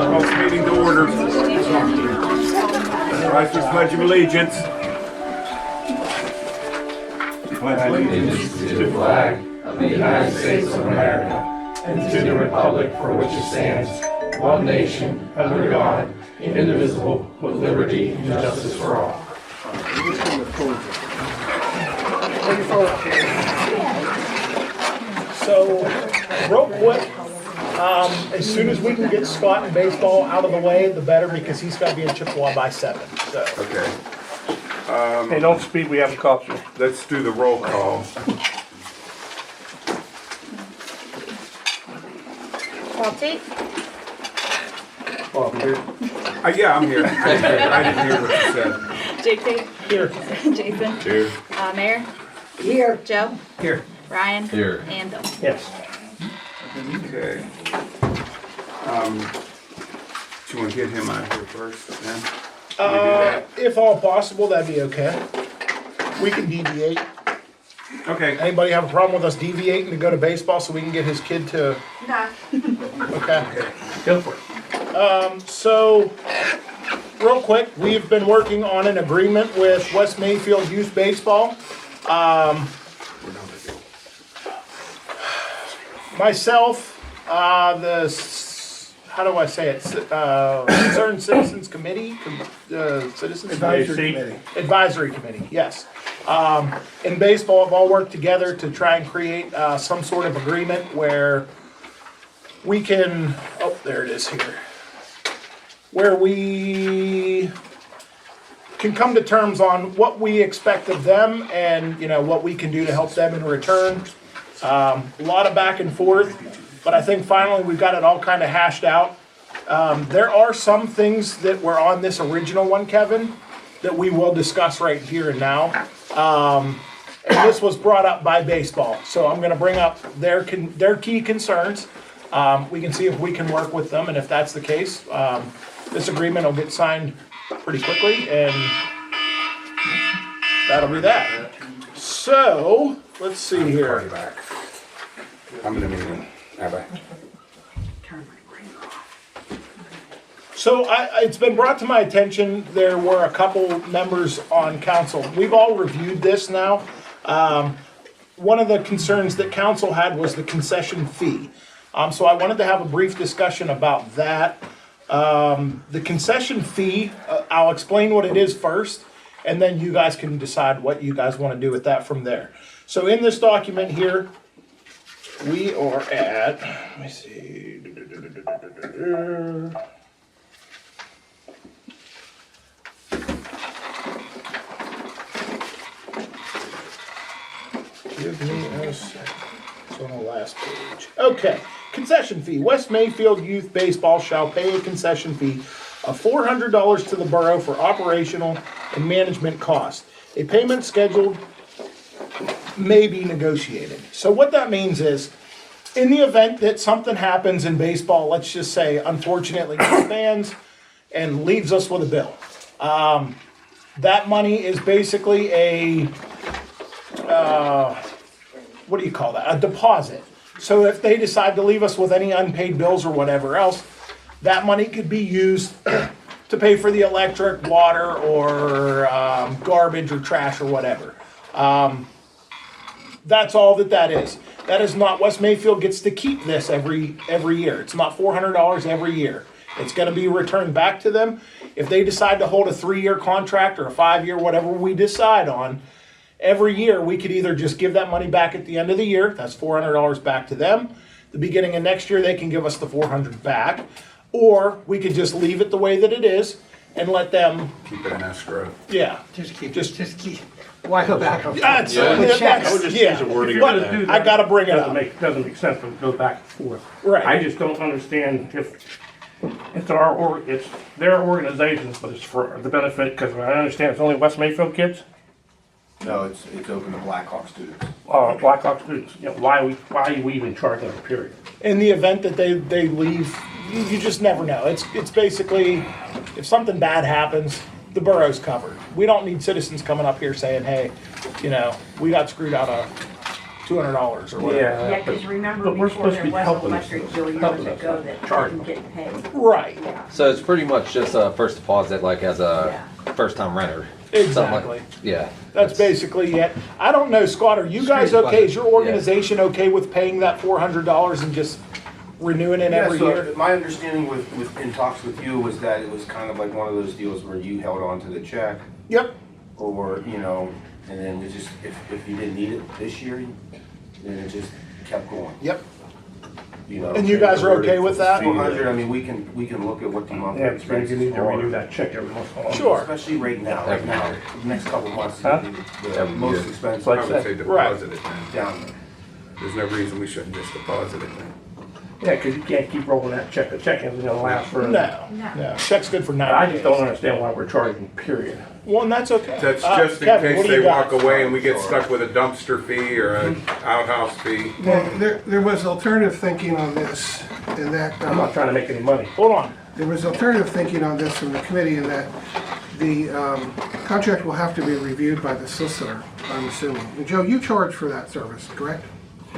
Call this meeting to order. Rise for the Pledge of Allegiance. Pledge allegiance to the flag of the United States of America and to the republic for which it stands, one nation, under God, indivisible, with liberty and justice for all. So, real quick, as soon as we can get Scott in baseball out of the way, the better, because he's got to be in Chippewa by 7. So, Okay, Hey, don't speak, we have a culture. let's do the roll call. Walty, Yeah, I'm here. I didn't hear what you said. JT, here. Jason, Here. Mayor. Here. Joe. Here. Ryan. Here. And Bill. Yes. Okay. Do you want to get him out here first, then? Can we do that? If all possible, that'd be okay. We can deviate. Okay. Anybody have a problem with us deviating to go to baseball so we can get his kid to? Nah. Okay. Go for it. So, real quick, we've been working on an agreement with West Mayfield Youth Baseball. Myself, how do I say it? Concerned Citizens Committee, Citizens Advisory Committee, yes. In baseball, have all worked together to try and create some sort of agreement where we can, oh, there it is here. Where we can come to terms on what we expect of them and, you know, what we can do to help them in return. A lot of back and forth, but I think finally we've got it all kind of hashed out. There are some things that were on this original one, Kevin, that we will discuss right here and now. And this was brought up by baseball, so I'm gonna bring up their key concerns. We can see if we can work with them, and if that's the case, this agreement will get signed pretty quickly, and that'll be that. So, let's see Call you here. back. I'm in a meeting. Bye-bye. So it's been brought to my attention, there were a couple members on council. We've all reviewed this now. One of the concerns that council had was the concession fee. So I wanted to have a brief discussion about that. The concession fee, I'll explain what it is first, and then you guys can decide what you guys want to do with that from there. So in this document here, we are at, let me see. Give me a second. It's on the last page. Okay. Concession fee. West Mayfield Youth Baseball shall pay a concession fee of $400 to the borough for operational and management costs. A payment schedule may be negotiated. So what that means is, in the event that something happens in baseball, let's just say, unfortunately, disbands and leaves us with a bill. That money is basically a, what do you call that? A deposit. So if they decide to leave us with any unpaid bills or whatever else, that money could be used to pay for the electric, water, or garbage or trash or whatever. That's all that is. That is not, West Mayfield gets to keep this every year. It's not $400 every year. It's gonna be returned back to them. If they decide to hold a 3-year contract or a 5-year, whatever we decide on, every year we could either just give that money back at the end of the year, that's $400 back to them. The beginning of next year, they can give us the $400 back. Or we could just leave it the way that it is and let them, Keep it in escrow. yeah. Just keep. Why go back? That's, Yeah. I would just yeah. change the wording But of that. I gotta bring it up. Doesn't make sense to go back and forth. Right. I just don't understand if it's their organizations, but it's for the benefit, because I understand it's only West Mayfield kids, No, it's open to Blackhawk students. Blackhawk students. You know, why are you even charging them, period? In the event that they leave, you just never know. It's basically, if something bad happens, the borough's covered. We don't need citizens coming up here saying, hey, you know, we got screwed out of $200 or whatever. Yeah, Yeah, but because remember but we're before supposed to there be was helping electric us, bill years helping us ago out, that charging didn't get paid. Right, Yeah. So it's pretty much just a first deposit, like as a first-time renter. Something like- exactly. Yeah. That's basically it. I don't know, Scott, are you guys Street okay? Is your budget, organization okay with paying that $400 and just renewing it Yeah, every so year? my understanding in talks with you was that it was kind of like one of those deals where you held on to the check Yep, or, you know, and then we just, if you didn't need it this year, then it just kept going, yep. you know. And you guys are okay with that? 400, I mean, we can look at what the monthly yeah, because you expenses need to renew are. that check every once in a while. Sure. Especially right now, the next couple of months, Huh? the Every most year. expensive Like I would say deposit it then. down there. There's no reason we shouldn't just deposit it then. Yeah, because you can't keep rolling that check. The check isn't gonna last for. No, no. Check's good for 90 I days. just don't understand why we're charging, period. Well, and that's okay. That's just in Kevin, what case do you they walk got? away and we get stuck with a dumpster fee or an outhouse fee. Well, there was alternative thinking on this, in that, I'm not trying to make any money. Hold on. there was alternative thinking on this from the committee in that the contract will have to be reviewed by the solicitor, I'm assuming. And Joe, you charge for that service, correct?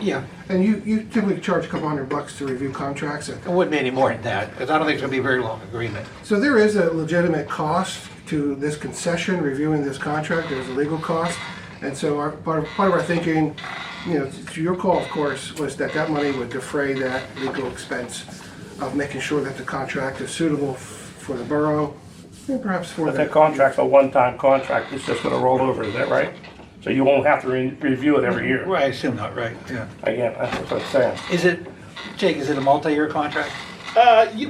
Yeah, And you typically charge a couple $100 to review contracts. it wouldn't be any more than that, because I don't think it's gonna be a very long agreement. So there is a legitimate cost to this concession, reviewing this contract, there's a legal cost. And so part of our thinking, you know, to your call, of course, was that that money would defray that legal expense of making sure that the contract is suitable for the borough, and perhaps for But that the, contract's a one-time contract. It's just gonna roll over, is that right? So you won't have to review it every year. Right, I assume not, right, yeah. Again, that's what I'm saying. Is it, Jake, is it a multi-year contract?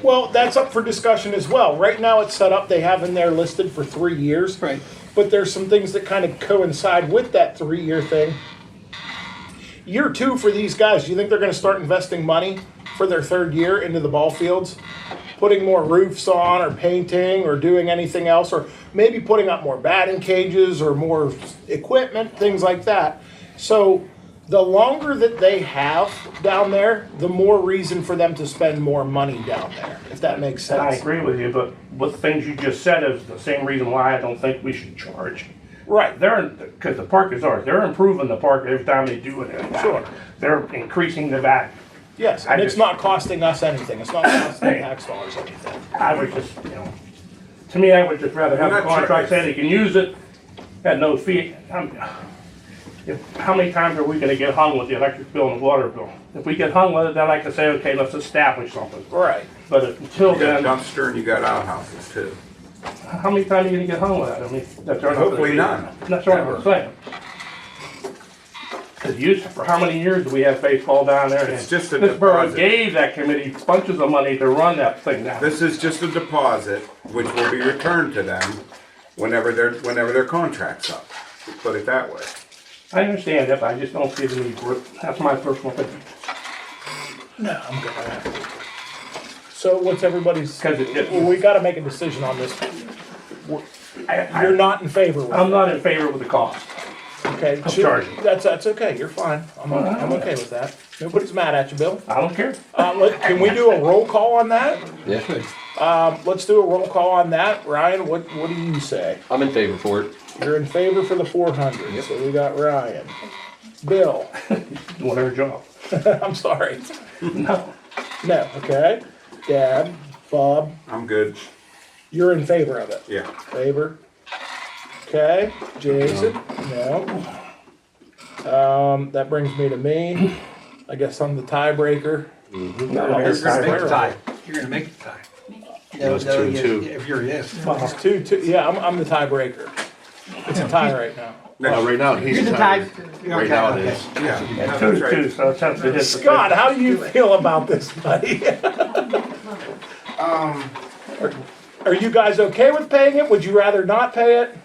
Well, that's up for discussion as well. Right now, it's set up, they have in there listed for 3 years. Right. But there's some things that kind of coincide with that 3-year thing. Year 2 for these guys, do you think they're gonna start investing money for their 3rd year into the ball fields? Putting more roofs on or painting or doing anything else, or maybe putting up more batting cages or more equipment, things like that. So the longer that they have down there, the more reason for them to spend more money down there, if that makes And I sense. agree with you, but with things you just said is the same reason why I don't think we should charge. Right, Because the park is ours. They're improving the park every time they do it. Sure. They're increasing the value. yes, I and it's just- not costing us anything, it's not costing tax dollars anything. I would just, to me, I would just rather have We're a not contract sure. saying they can use it at no fee. How many times are we gonna get hung with the electric bill and the water bill? If we get hung with it, then I can say, okay, let's establish something. Right, But until You got a then, dumpster and you got outhouses too. how many times are you gonna get hung with that? I mean, that's our. Hopefully none. That's what I'm saying. Cause for how many years do we have baseball down there? It's just a This borough deposit. gave that committee bunches of money to run that thing now. This is just a deposit, which will be returned to them whenever their contract's up. Put it that way. I understand that, but I just don't see the need for it. That's my personal opinion. no, I'm good with that. So what's everybody's, 'Cause it- well, we gotta make a decision on this. You're not in favor with it? I'm not in favor with the cost. Okay, I'm charging. That's okay, you're fine. I'm okay with that. Nobody's mad at you, Bill. I don't care. Can we do a roll call on that? Yeah. Let's do a roll call on that. Ryan, what do you say? I'm in favor for it. You're in favor for the 400, so we got Ryan. Bill, Doing her job. I'm sorry. No. No, okay. Dad, Bob, I'm good. you're in favor of it? Yeah. Favor? Okay, Jason, no. That brings me to me. I guess I'm the tiebreaker. No, Here's it's the not. Make the tie. You're gonna make the tie. No, was no, 2-2. yes, if you're yes. It's 2-2, yeah, I'm the tiebreaker. It's a tie right now. Right now, he's You're the tie. Right now it is. Yeah. Yeah, That's two, right. so it's up to his. Scott, how do you feel about this, buddy? Are you guys okay with paying it? Would you rather not pay it?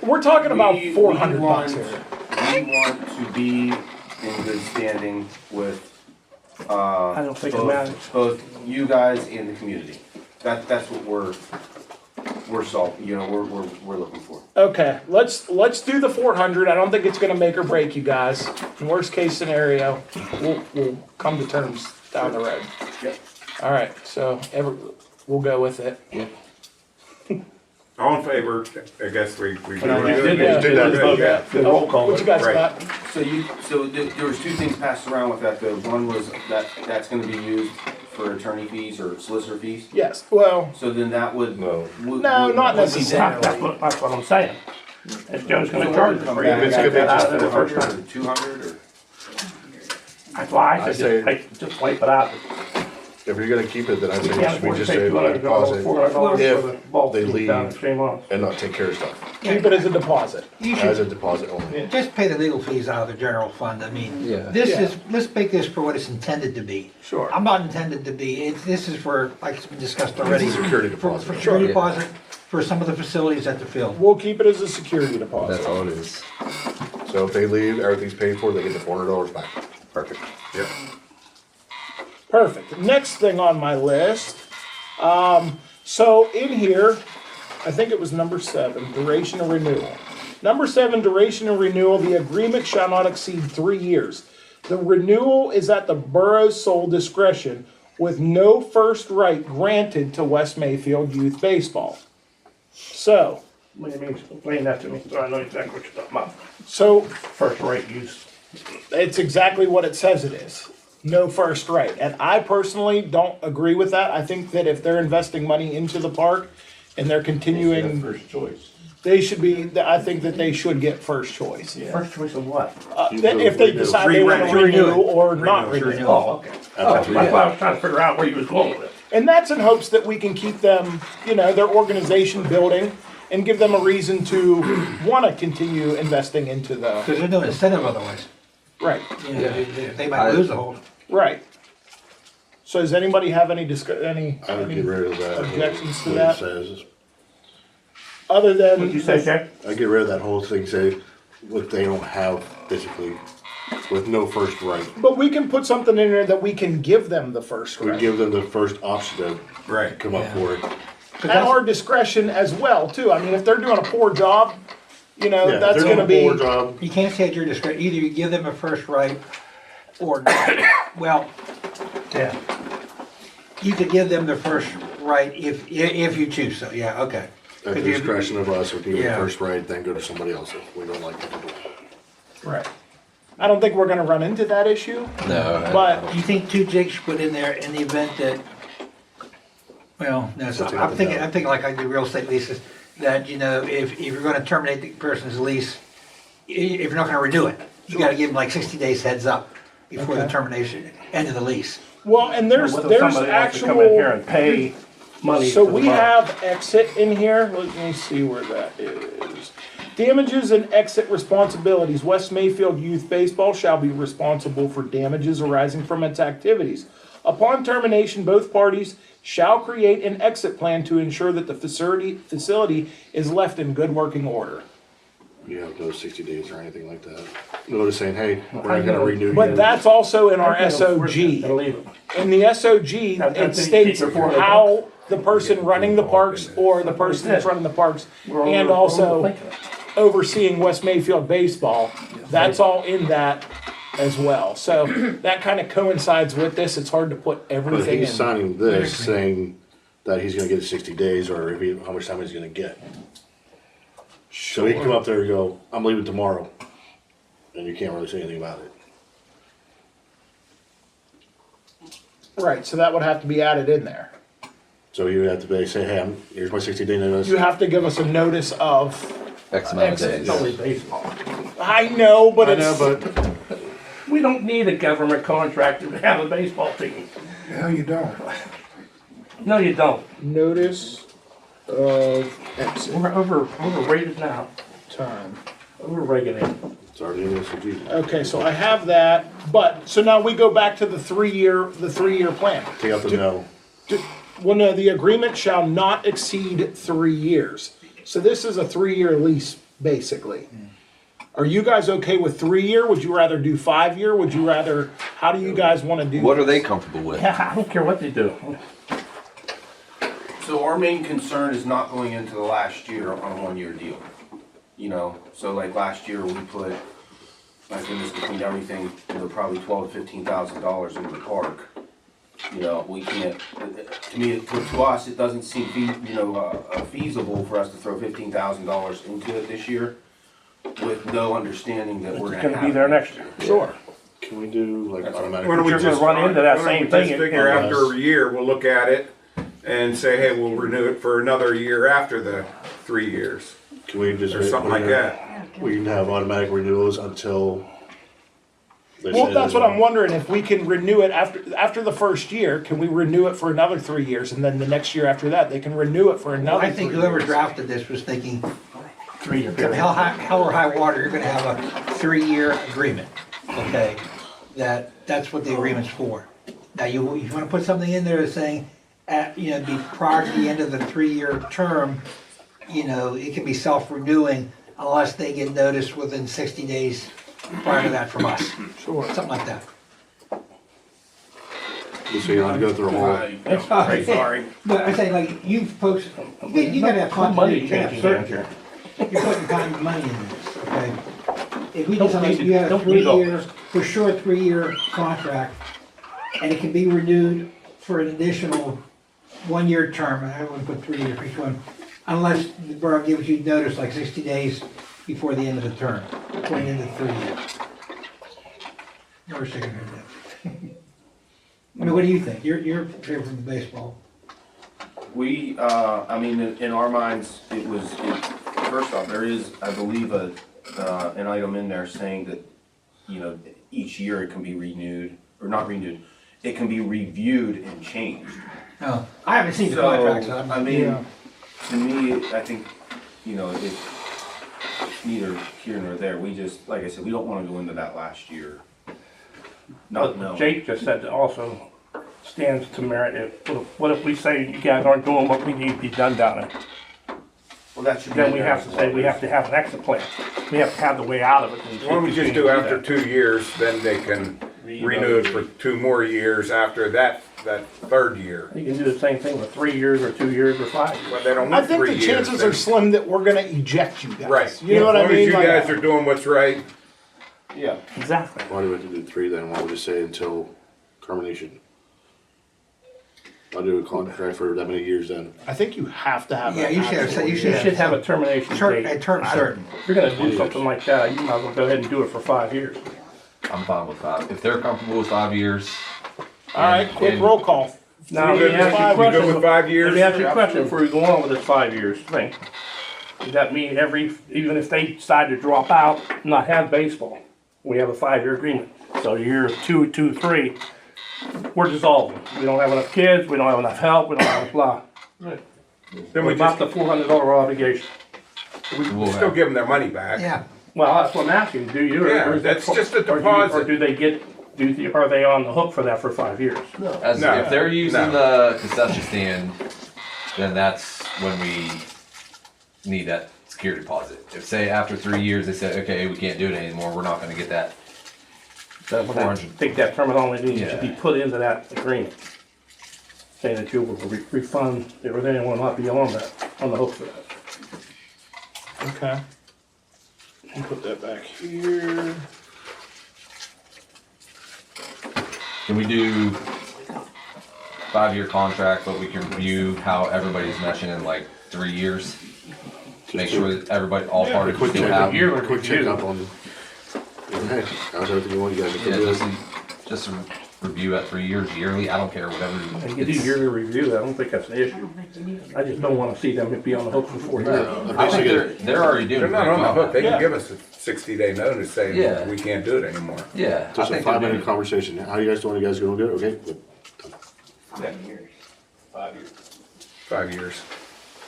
We're talking about We 400 want- bucks here. We want to be in good standing with, I don't think it both- matters. both you guys and the community. That's what we're looking for. Okay, let's do the 400. I don't think it's gonna make or break you guys. In worst case scenario, we'll come to terms down the road. Yep. All right, so we'll go with it. All in favor? I guess we. No, we did Yeah. did that vote. The roll call. What you guys Right. got? So there was two things passed around with that though. One was that's gonna be used for attorney fees or solicitor fees. Yes, well, So then that would. No. no, not necessarily. That's what I'm saying. If Joe's gonna charge us for If it, it's we gotta get out of there 400 first. or 200 or. That's why I I say say- just wipe it out. If you're gonna keep it, then I We think can't we afford to just pay say $200, deposit $400 for the if ball they team down leave the same month. and not take care of stuff, Keep it as a deposit. You as a should deposit only. just pay the legal fees out of the general fund. I mean, Yeah. this Yeah. is, let's make this for what it's intended to be. Sure. I'm not intended to be, this is for, like it's been discussed already. Security For deposit. security Sure. deposit for some of the facilities at the field. We'll keep it as a security deposit. That's all it is. So if they leave, everything's paid for, they get the $400 back. Perfect. Yep. Perfect. Next thing on my list, so in here, I think it was number 7, duration of renewal. Number 7, duration of renewal, the agreement shall not exceed 3 years. The renewal is at the borough's sole discretion with no first right granted to West Mayfield Youth Baseball. So, What do you mean, explain that to me, so I know exactly what you're talking about. so First rate use. it's exactly what it says it is. No first right. And I personally don't agree with that. I think that if they're investing money into the park and they're continuing, First choice. they should be, I think that they should get first choice. First choice of what? If they decide they want to renew or not renew. Oh, okay. That's why I was trying to figure out where you was going with it. And that's in hopes that we can keep them, their organization building and give them a reason to want to continue investing into the, Because there's no incentive otherwise. right, You know, they might lose the whole. right. So does anybody have any I would get rid of that. objections to what it that? says. Other What'd you than, say, Jack? I'd get rid of that whole thing, say, what they don't have basically, with no first right. but we can put something in there that we can give them the first We right. give them the first option to Right. come up for it. At our discretion as well, too. I mean, if they're doing a poor job, Yeah, that's if they're gonna doing a be, poor job, You can't say at your discretion, either you give them a first right or not. Well, Yeah. you could give them the first right if you choose so, yeah, okay. at the If you- discretion of us, we give them Yeah. the first right, then go to somebody else if we don't like what they're doing. right. I don't think we're gonna run into that issue, No. but, Do you think two Jakes should put in there in the event that, well, no, it's not. That's I'm thinking like I do real estate leases, that, if you're gonna terminate the person's lease, if you're not gonna renew it, you gotta give them like 60 days heads up before the Okay. termination, end of the lease. well, and there's What if somebody wants to come in here actual, and pay money? so to the we borough? have exit in here. Let me see where that is. Damages and exit responsibilities. West Mayfield Youth Baseball shall be responsible for damages arising from its activities. Upon termination, both parties shall create an exit plan to ensure that the facility is left in good working order. You have no 60 days or anything like that. Notice saying, hey, we're not gonna renew But you. that's also in our And SOG. leave it. In the SOG, That's it the states keeper for the how the person running the parks or the person that's running the parks and also overseeing West Mayfield baseball, that's all in that as well. So that kind of coincides with this. It's hard to put But everything he's in. signing this saying that he's gonna get 60 days or how much time he's gonna get. So he can come up there and go, I'm leaving tomorrow. And you can't really say anything about it. Right, so that would have to be added in there. So you would have to say, hey, here's my 60-day notice. You have to give us a notice of, X amount of Exit. days. It's only baseball. I know, but I know, it's, but We don't need a government contractor to have a baseball team. No, you don't. No, you don't. notice of exit We're overrated now. time. Overregulated. it's already in this. Okay, so I have that, but, so now we go back to the three-year plan. Take out the no. Well, no, the agreement shall not exceed 3 years. So this is a 3-year lease, basically. Are you guys okay with 3-year? Would you rather do 5-year? Would you rather, how do you guys want to do? What are this? they comfortable with? Yeah, I don't care what they do. So our main concern is not going into the last year on a 1-year deal. So like last year we put, my goodness, between everything, probably $12,000 to $15,000 into the park. you know, we can't, to me, to us, it doesn't seem feasible for us to throw $15,000 into it this year with no understanding that we're It's gonna gonna be there next year. Sure. Can we do like automatic? Why don't we You're gonna just run into that why don't we same thing just in- figure after a year, we'll look at it and say, hey, we'll renew it for another year after the 3 years, Can we just? or something like that. We can have automatic renewals until. they Well, say that's there's what I'm a- wondering, if we can renew it after the first year, can we renew it for another 3 years, and then the next year after that, they can renew it for another I think 3 whoever years? drafted this was thinking, 3-year come period. hell or high water, you're gonna have a 3-year agreement, okay? That's what the agreement's for. Now, you wanna put something in there saying, be prior to the end of the 3-year term, it can be self-renewing unless they get notice within 60 days prior to that from us. Sure. Something like that. So you don't have to go through a whole. Sorry. But I say, like, you folks, you gotta have Put money continuity, you gotta have changing certainty. here. You're putting time and money in this, okay? If we Don't decide need to- you have a don't need all 3-year, for sure 3-year contract, and it can be renewed for an additional 1-year term, I wouldn't put 3 years, pick one, unless the borough gives you notice like 60 days before the end of the term, before the end of the 3 years. Never second that. I mean, what do you think? You're here from the baseball. We, in our minds, first off, there is, I believe, an item in there saying that, each year it can be renewed, or not renewed, it can be reviewed and changed. No, I haven't seen the So, contract, so I'm. I mean, Yeah. to me, I think, it's neither here nor there. We just, like I said, we don't wanna go into that last year. Not knowing. Jake just said that also stands to merit, what if we say you guys aren't doing what we need to be done down there? Well, that should be. Then in we there have as to well. say, we have to have an exit plan. We have to have the way out of it. and Why don't we just do continue to after that. 2 years, then they can renew it for 2 more years after that 3rd year. You can do the same thing with 3 years or 2 years or 5 years. But they don't I want think 3 the years. chances are slim that we're gonna eject you guys. Right. You know what I As long as mean? you Like- guys are doing what's right. Yeah. Exactly. Why do we have to do 3 then? Why would we say until termination? I'll do a contract for that many years then. I think you have to have. Yeah, you should have said- you should You should have a termination A date. term certain. If you're gonna do something like that, you might as well go ahead and do it for 5 years. I'm fine with 5. If they're comfortable with 5 years. All right, quick and- roll call. Now, You let me good ask with you a 5? You question. good with 5 years? Let me ask you a question before we go on with this 5 years thing. Does that mean even if they decide to drop out, not have baseball, we have a 5-year agreement? So year 2, 2, 3, we're dissolving. We don't have enough kids, we don't have enough help, we don't have enough blah. Then What we about just the $400 obligation? We'll still have- give them their money back. Yeah. Well, that's what I'm asking, do you? Yeah, or is that's that- just a or do you- deposit. Or do they get, are they on the hook for that for 5 years? As No, if they're using no. the concession stand, then that's when we need that security deposit. If say after 3 years they say, okay, we can't do it anymore, we're not gonna get that. I think that terminology needs to be Yeah. put into that agreement. Saying that you will refund everything and will not be on that, on the hook for that. Okay. I'll put that back here. Can we do 5-year contract, but we can review how everybody's meshing in like 3 years? Make sure that everybody, all parties Quick still check, have. year. quick check up on. Hey, how's everything going? You guys? Yeah, just a review at 3 years yearly, I don't care, whatever. And you do yearly review, I don't think that's an issue. I just don't wanna see them be on the hook for 4 years. I think they're already doing. They're a not great on the job. hook. They Yeah. can give us a 60-day notice saying Yeah. we can't do it anymore. Yeah. Just a I think they're 5-minute doing- conversation. How you guys doing? You guys doing good? Okay. Good. 5 years.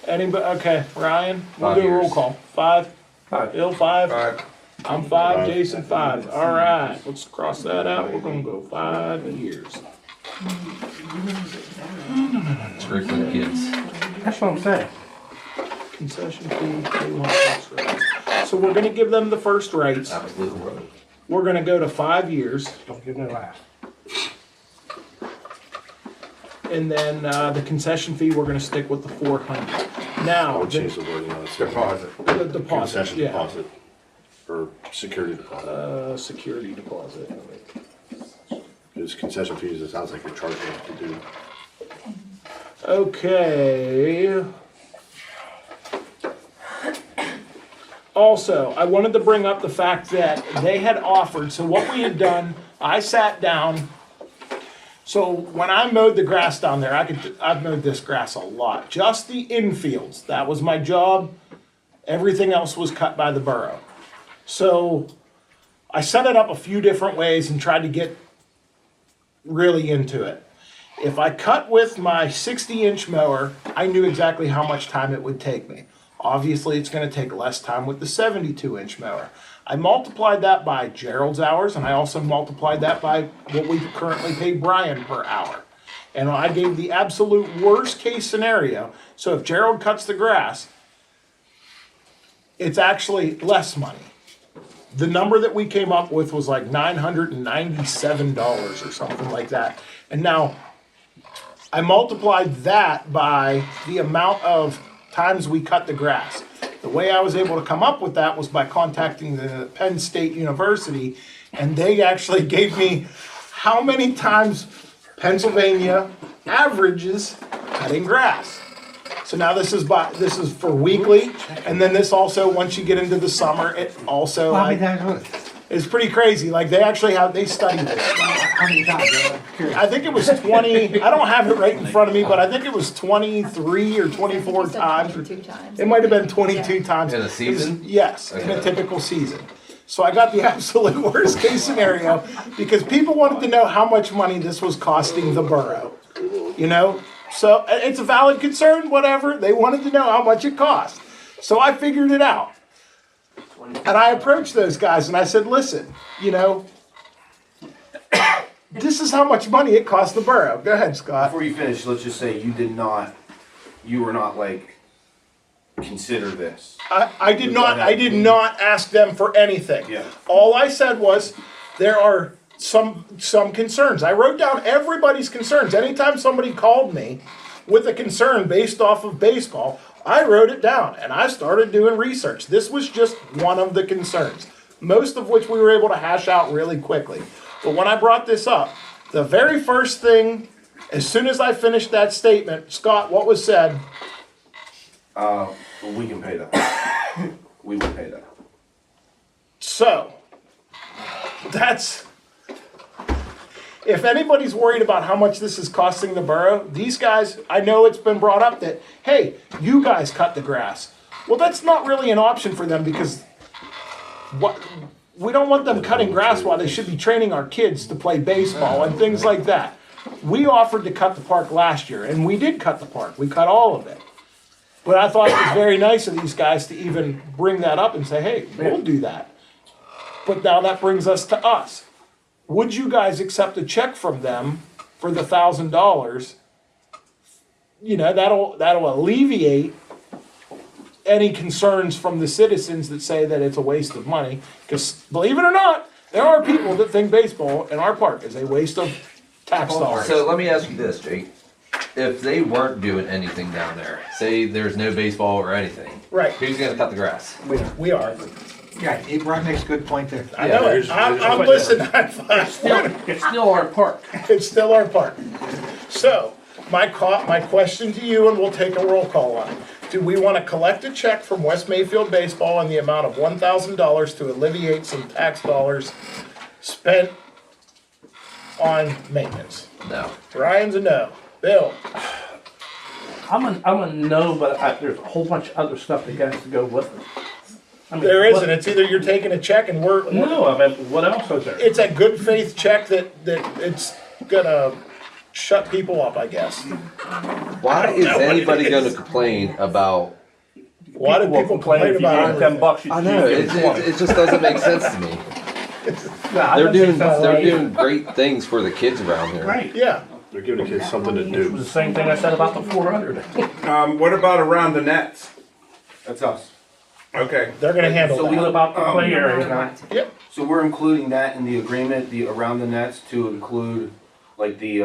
Anybody, okay, Ryan, we'll 5 do a roll years. call. 5, Five. Bill, 5, 5. I'm 5, 5. Jason 5. All right, let's cross that out. We're gonna go 5 years. It's great for the kids. That's what I'm saying. Concession fee, they want first rates. So we're gonna give them the first rates. Absolutely. We're gonna go to 5 years. Don't give me last. And then, the concession fee, we're gonna stick with the 400. I Now, would the change the wording on it. Deposit. deposit, Concession yeah, deposit. Or security deposit. security deposit. Because those concession fees, it sounds like you're charging us to do. Okay. Also, I wanted to bring up the fact that they had offered, so what we had done, I sat down. So when I mowed the grass down there, I've mowed this grass a lot, just the infields. That was my job. Everything else was cut by the borough. So I set it up a few different ways and tried to get really into it. If I cut with my 60-inch mower, I knew exactly how much time it would take me. Obviously, it's going to take less time with the 72-inch mower. I multiplied that by Gerald's hours, and I also multiplied that by what we currently pay Brian per hour. And I gave the absolute worst case scenario. So if Gerald cuts the grass, it's actually less money. The number that we came up with was like $997 or something like that. And now I multiplied that by the amount of times we cut the grass. The way I was able to come up with that was by contacting the Penn State University, and they actually gave me how many times Pennsylvania averages cutting grass. So now this is for weekly, and then this also, once you get into the summer, it also How many times was it? it's pretty crazy. Like they studied this. How many times? I'm curious. I think it was 20, I don't have it right in front of me, but I think it was 23 or 24 times. 22 times. It might have been 22 times. In a season? Yes, in a Okay. typical season. So I got the absolute worst case scenario because people wanted to know how much money this was costing the borough. You know? So it's a valid concern, whatever. They wanted to know how much it cost. So I figured it out. And I approached those guys and I said, listen, you know, this is how much money it cost the borough. Go ahead, Scott. Before you finish, let's just say you were not like, consider this. I did not ask them for anything. Yeah. All I said was, there are some concerns. I wrote down everybody's concerns. Anytime somebody called me with a concern based off of baseball, I wrote it down and I started doing research. This was just one of the concerns, most of which we were able to hash out really quickly. But when I brought this up, the very first thing, as soon as I finished that statement, Scott, what was said? Well, we can pay that. We will pay that. So, if anybody's worried about how much this is costing the borough, these guys, I know it's been brought up that, hey, you guys cut the grass. Well, that's not really an option for them because we don't want them cutting grass while they should be training our kids to play baseball and things like that. We offered to cut the park last year, and we did cut the park. We cut all of it. But I thought it was very nice of these guys to even bring that up and say, hey, we'll do that. But now that brings us to us. Would you guys accept a check from them for the $1,000? You know, that'll alleviate any concerns from the citizens that say that it's a waste of money. Because believe it or not, there are people that think baseball in our park is a waste of tax dollars. So let me ask you this, Jake. If they weren't doing anything down there, say there's no baseball or anything, Right. who's gonna cut the grass? We are. Yeah, Brian makes a good point there. I know it. I'm listening. It's still our park. It's still our park. So, my question to you, and we'll take a roll call on it. Do we want to collect a check from West Mayfield Baseball in the amount of $1,000 to alleviate some tax dollars spent on maintenance? No. Ryan's a no. Bill? I'm a no, but there's a whole bunch of other stuff that has to go with it. I mean, There isn't. It's either you're taking a check and No, I mean, what else is there? it's a good faith check that it's gonna shut people up, I guess. Why is know what anybody it is. gonna complain about? Why do people complain if you about give them it? $10, you I know, give them 20. it just doesn't make sense to me. Yeah, I They're don't doing, think that's they're right. doing great things for the kids around here. Right. Yeah. They're giving the kids something to It do. was the same thing I said about the 400. What about around the nets? That's us. Okay. They're gonna handle What that. about the play area now? Yep. So we're including that in the agreement, the around the nets to include like the,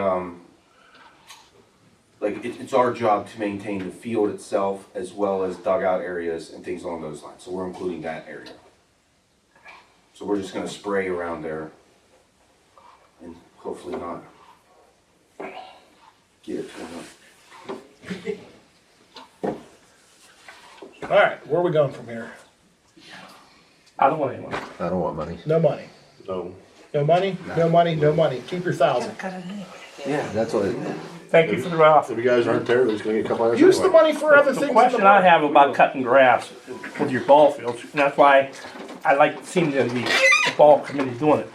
it's our job to maintain the field itself as well as dugout areas and things along those lines. So we're including that area. So we're just gonna spray around there and hopefully not get it torn up. All right, where are we going from here? I don't want anyone. I don't want money. No money. No. No money, no money, no money. Keep your 1,000. That's what, Thank you for the offer. if you guys aren't there, there's gonna get a couple hours Use the anyway. money for other The things. in question I have about cutting grass with your ball fields, and that's why I like seeing the ball committee doing it,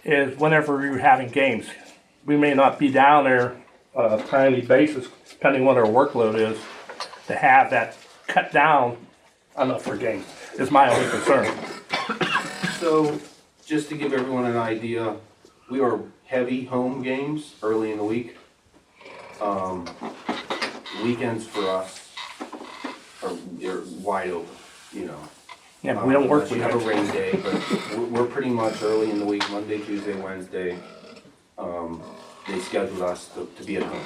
is whenever you're having games, we may not be down there on a timely basis, depending what our workload is, to have that cut down enough for games, is my only concern. So, just to give everyone an idea, we are heavy home games early in the week. Weekends for us are wide open, you know. Yeah, but we don't work Unless you have a weekends. rain day, but we're pretty much early in the week, Monday, Tuesday, Wednesday. They scheduled us to be at home.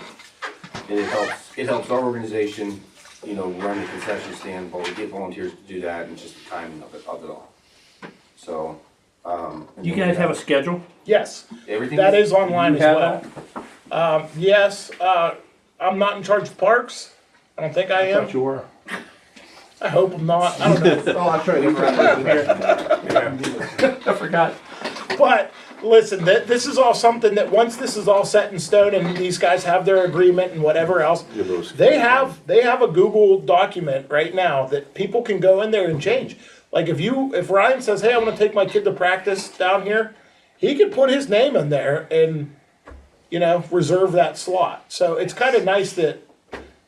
And it helps our organization, you know, run the concession stand, but we get volunteers to do that and just the timing of it all. So, and You then we guys have a schedule? Yes, everything. that is online You as have well. Yes, I'm not in charge of parks. I don't think I am. Thought you were. I hope I'm not. I don't know. Oh, that's right. I forgot. But listen, this is all something that once this is all set in stone and these guys have their agreement and whatever else, Yeah, those- they have a Google document right now that people can go in there and change. Like if Ryan says, "Hey, I want to take my kid to practice down here," he could put his name in there and, you know, reserve that slot. So it's kind of nice that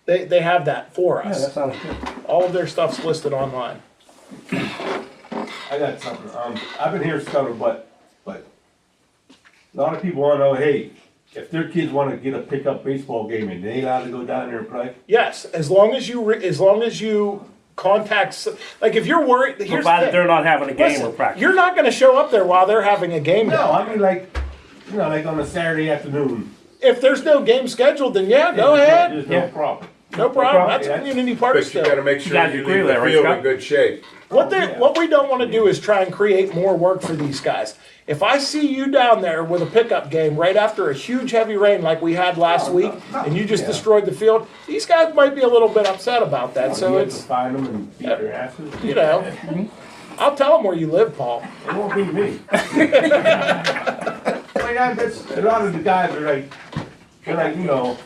they have that for Yeah, us. that sounds good. All of their stuff's listed online. I got something, I've been hearing stuff, but a lot of people wanna know, hey, if their kids wanna get a pickup baseball game in, they allowed to go down there and play? Yes, as long as you contact, like if you're worried, here's the Provided thing. they're not having a game or Listen, practice. you're not gonna show up there while they're having a game No, day. I mean like, you know, like on a Saturday afternoon. If there's no game scheduled, then yeah, go ahead. There's Yeah. no problem. No problem. problem, That's a yeah. community park But you gotta still. make sure guys you agree leave with the that, right, field in Scott? good shape. What we don't wanna do is try and create more work for these guys. If I see you down there with a pickup game right after a huge heavy rain like we had last week, and you just destroyed the field, these guys might be a little bit upset about that, so You have to it's, find them and beat their asses. you know. I'll tell them where you live, Paul. It won't be me. A lot of the guys are like, you know,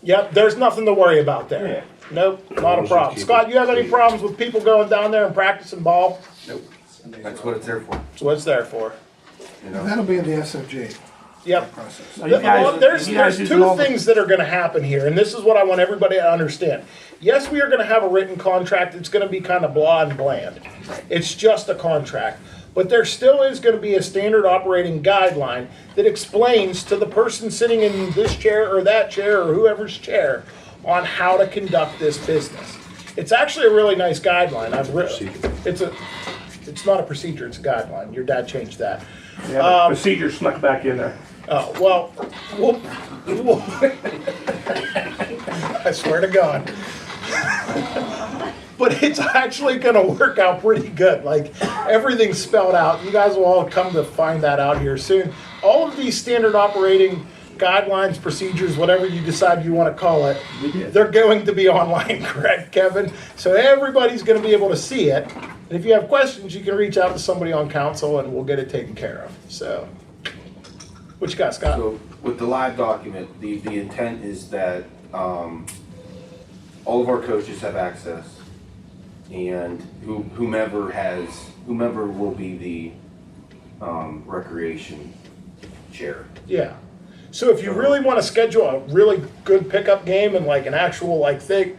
Yep, there's nothing to worry about there. Yeah. Nope, not a problem. Scott, you have any problems with people going down there and practicing ball? That's what it's there for, That's what it's there for. you know. That'll be in the SFG Yep. process. So you guys- Well, there's you guys using two all the- things that are gonna happen here, and this is what I want everybody to understand. Yes, we are gonna have a written contract, it's gonna be kind of blah and bland. It's just a contract. But there still is gonna be a standard operating guideline that explains to the person sitting in this chair or that chair or whoever's chair on how to conduct this business. It's actually a really nice guideline. It's not a procedure, it's a guideline. Your dad changed that. Yeah, but procedure snuck back in there. Oh, well, I swear to God. But it's actually gonna work out pretty good. Like, everything's spelled out. You guys will all come to find that out here soon. All of these standard operating guidelines, procedures, whatever you decide you wanna call it, they're going to be online, correct, Kevin? So everybody's gonna be able to see it. And if you have questions, you can reach out to somebody on council and we'll get it taken care of, so. What you got, Scott? So with the live document, the intent is that all of our coaches have access, and whomever will be the recreation chair. Yeah. So if you really want to schedule a really good pickup game and like an actual like thing,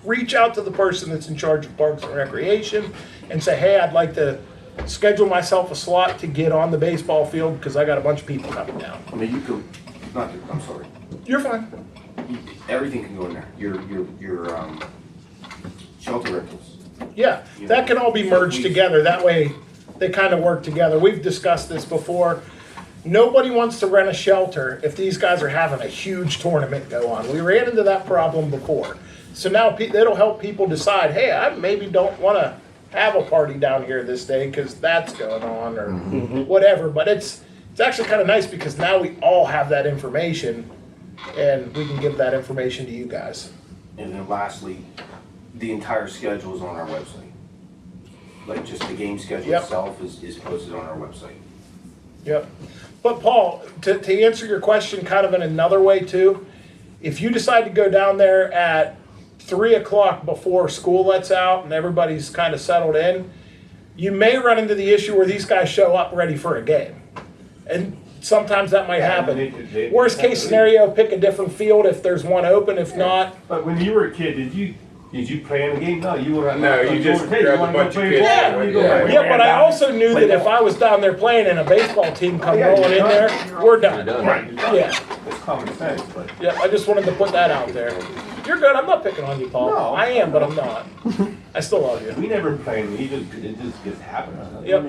reach out to the person that's in charge of Parks and Recreation and say, hey, I'd like to schedule myself a slot to get on the baseball field because I got a bunch of people coming down. I mean, you could, I'm sorry, You're fine. everything can go in there, your shelter rentals. Yeah, that can all be merged together. That way they kind of work together. We've discussed this before. Nobody wants to rent a shelter if these guys are having a huge tournament go on. We ran into that problem before. So now it'll help people decide, hey, I maybe don't want to have a party down here this day because that's going on or whatever. But it's actually kind of nice because now we all have that information and we can give that information to you guys. And then lastly, the entire schedule is on our website. Like just the game schedule Yep. itself is posted on our website. Yep. But Paul, to answer your question kind of in another way too, if you decide to go down there at 3 o'clock before school lets out and everybody's kind of settled in, you may run into the issue where these guys show up ready for a game. And sometimes that might happen. Worst case scenario, pick a different field if there's one open. If not, But when you were a kid, did you play in a game? No, you were. No, you just Hey, grab a wanna go bunch of play kids. ball? You go Yeah. play. yeah, but I also knew Play that if ball. I was down there playing and a baseball team come rolling in there, we're done. Right. Yeah, It's common sense, but. yeah, I just wanted to put that out there. You're good, I'm not picking on you, Paul. No. I am, but I'm not. I still love you. We never played, it just happened. Yep.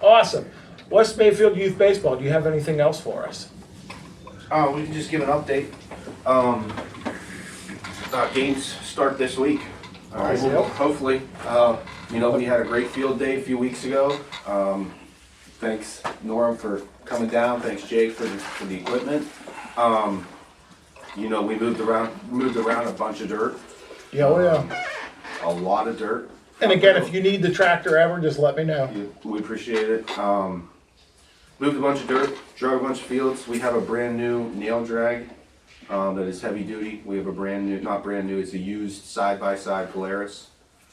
Awesome. West Mayfield Youth Baseball, do you have anything else for us? We can just give an update. Games start this week. All right, Yep. hopefully. We had a great field day a few weeks ago. Thanks Norm for coming down. Thanks Jake for the equipment. We moved around a bunch of dirt, Yeah, oh yeah. a lot of dirt. And again, if you need the tractor ever, just let me know. We appreciate it. Moved a bunch of dirt, drug a bunch of fields. We have a brand new nail drag that is heavy duty. We have a brand new, not brand new, it's a used side-by-side Polaris.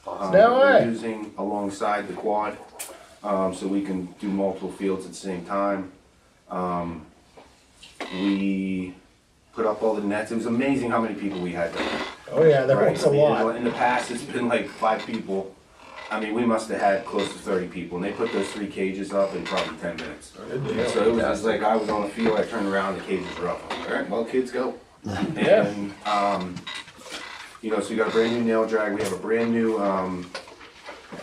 No We're way. using alongside the quad, so we can do multiple fields at the same time. We put up all the nets. It was amazing how many people we had there. Oh yeah, there Right. was a lot. In the past, it's been like 5 people. I mean, we must have had close to 30 people, and they put those 3 cages up in probably 10 minutes. So it was just like I was on the field, I turned around, the cages were up. All right, well, kids, go. Yeah. And, so we got a brand new nail drag. We have a brand new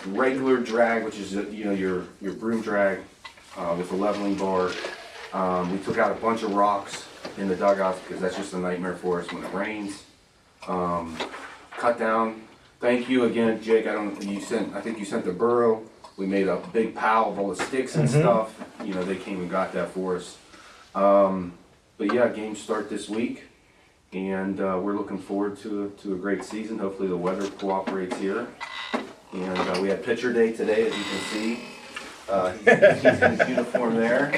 regular drag, which is your broom drag with a leveling bar. We took out a bunch of rocks in the dugouts because that's just a nightmare for us when it rains. Cut down. Thank you again, Jake. I think you sent the burrow. We made a big pile of all the sticks and stuff. They came and got that for us. But yeah, games start this week, and we're looking forward to a great season. Hopefully the weather cooperates here. And we had pitcher day today, as you can see. He's in his uniform there.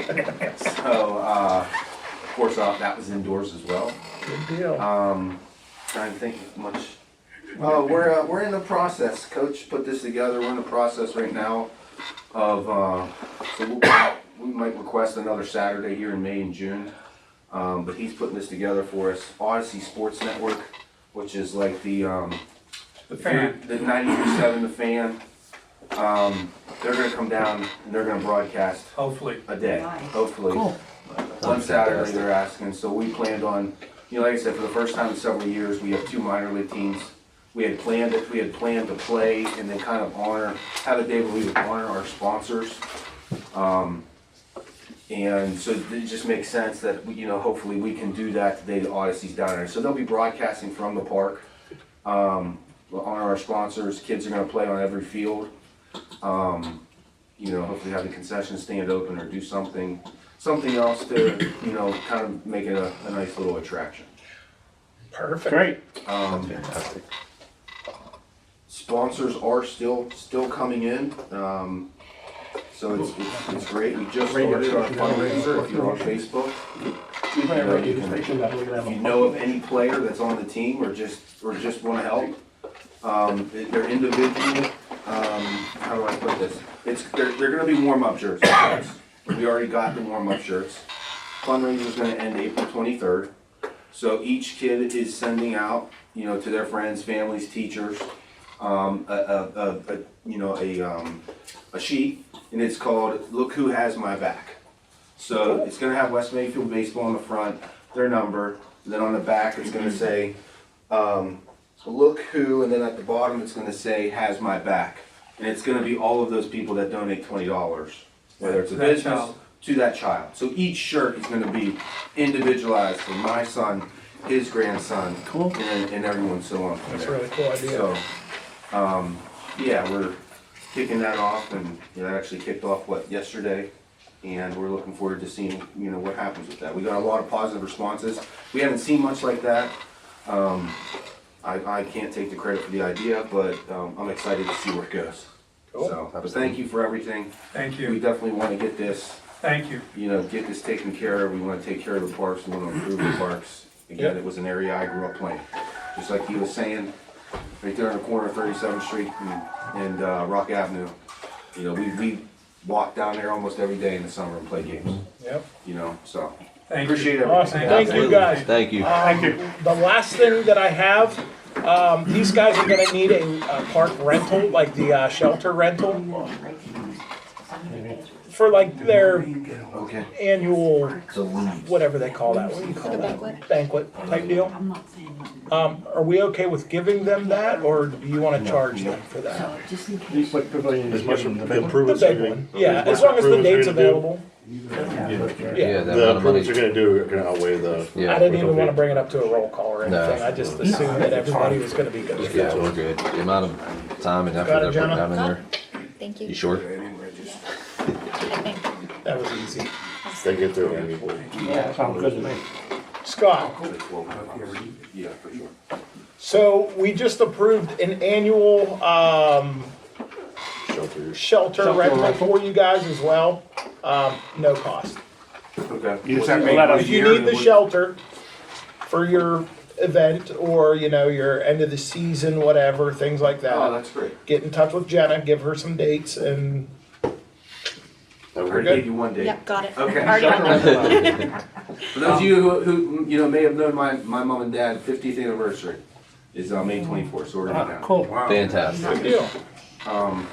So, of course, that was indoors as well. Good deal. Trying to think much. We're in the process. Coach put this together. We're in the process right now of we might request another Saturday here in May and June. But he's putting this together for us. Odyssey Sports Network, which is like the Fan. the 90.7 The Fan. They're gonna come down and they're gonna broadcast Hopefully. a day. Nice. Hopefully. One Saturday they're asking. So we planned on, like I said, for the first time in several years, we have 2 minor league teams. We had planned to play and then kind of have a day where we would honor our sponsors. And so it just makes sense that, hopefully we can do that the day the Odyssey's down there. So they'll be broadcasting from the park. We'll honor our sponsors. Kids are gonna play on every field. Hopefully have the concession stand open or do something else to, kind of make it a nice little attraction. Perfect. Great. Sponsors are still coming in, so it's great. We just started our fundraiser. If you're on Facebook, if you know of any player that's on the team or just want to help, they're individual. How do I put this? They're going to be warm-up shirts. We already got the warm-up shirts. Fundraiser is going to end April 23rd. So each kid is sending out, to their friends, families, teachers, a sheet, and it's called "Look Who Has My Back." So it's going to have West Mayfield Baseball on the front, their number, and then on the back it's going to say, "Look who," and then at the bottom it's going to say "Has my back," and it's going to be all of those people that donate $20, whether it's a business to that child. So each shirt is going to be individualized for my son, his grandson, and everyone so on. That's a really cool idea. So, we're kicking that off, and that actually kicked off yesterday. and we're looking forward to seeing, what happens with that. We got a lot of positive responses. We haven't seen much like that. I can't take the credit for the idea, but I'm excited to see where it goes. So, but thank you for everything. Thank We you, definitely want to get this, thank you. get this taken care of. We want to take care of the parks. We want to improve the parks. Again, it was an area I grew up playing. Just like he was saying, right there on the corner of 37th Street and Rock Avenue. We walk down there almost every day in the summer and play games. Yep. So Thank you. appreciate everything. Awesome, thank you guys. Thank you. The last thing that I have, these guys are gonna need a park rental, like the shelter rental. For like their Okay. annual, So leave. whatever they call that, what do you call that? Banquet type deal. Are we okay with giving them that, or do you wanna charge them for that? What pavilion As is much giving The improvements big one, yeah, as long as the date's available. Yeah, Yeah, the The amount of improvements money. you're gonna do are gonna outweigh the. Yeah. I didn't even wanna bring it up to a roll call or No. anything, I just assumed that everybody was gonna be good with Yeah, it's all that. good. The amount of time and Got effort it, they're putting Jenna? down in there. Thank You you. sure? I think. That was easy. They get through it. Yeah, sounds good to me. Scott, Yeah, for sure. so we just approved an annual, shelter rental for you guys as well, no cost. Okay. You just have to make Let us- If you need the shelter for your event or, your end of the season, whatever, things like Oh, that, that's great. get in touch with Jenna, give her some dates and I already gave you one day. Yep, got it. Okay. Already on that. For those of you who may have known my mom and dad 50th anniversary is May 24th, so we're in town. Cool. Wow. Fantastic. good deal. Bob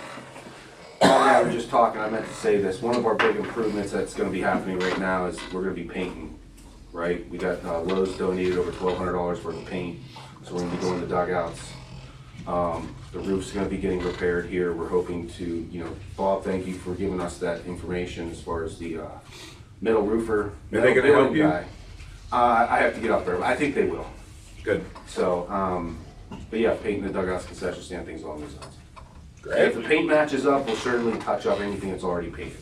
and I were just talking, I meant to say this, one of our big improvements that's gonna be happening right now is we're gonna be painting, right? We got Lowe's donated over $1,200 worth of paint, so we're gonna be doing the dugouts. The roof's gonna be getting repaired here, we're hoping to, Bob, thank you for giving us that information as far as the metal roofer. Are they gonna help you? guy. I have to get up there, I think they will. Good. So, but yeah, painting the dugouts, concession stand, things along those lines. Great. If the paint matches up, we'll certainly touch up anything that's already painted,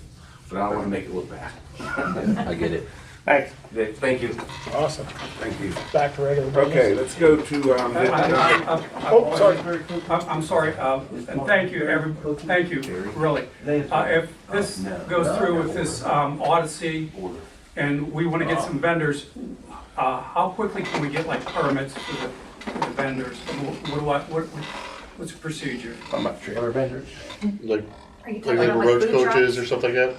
but I don't wanna make it look bad. I get it. Thanks. Thank you. Awesome. Thank you. Back to regular business. Okay, let's go to, Oh, sorry. I'm sorry, and thank you, thank you, really. If this goes through with this Odyssey, and we wanna get some vendors, how quickly can we get like permits for the vendors? What's the procedure? How much trailer vendors? Like, Are you like talking little about roach like food coaches trucks? or something like that?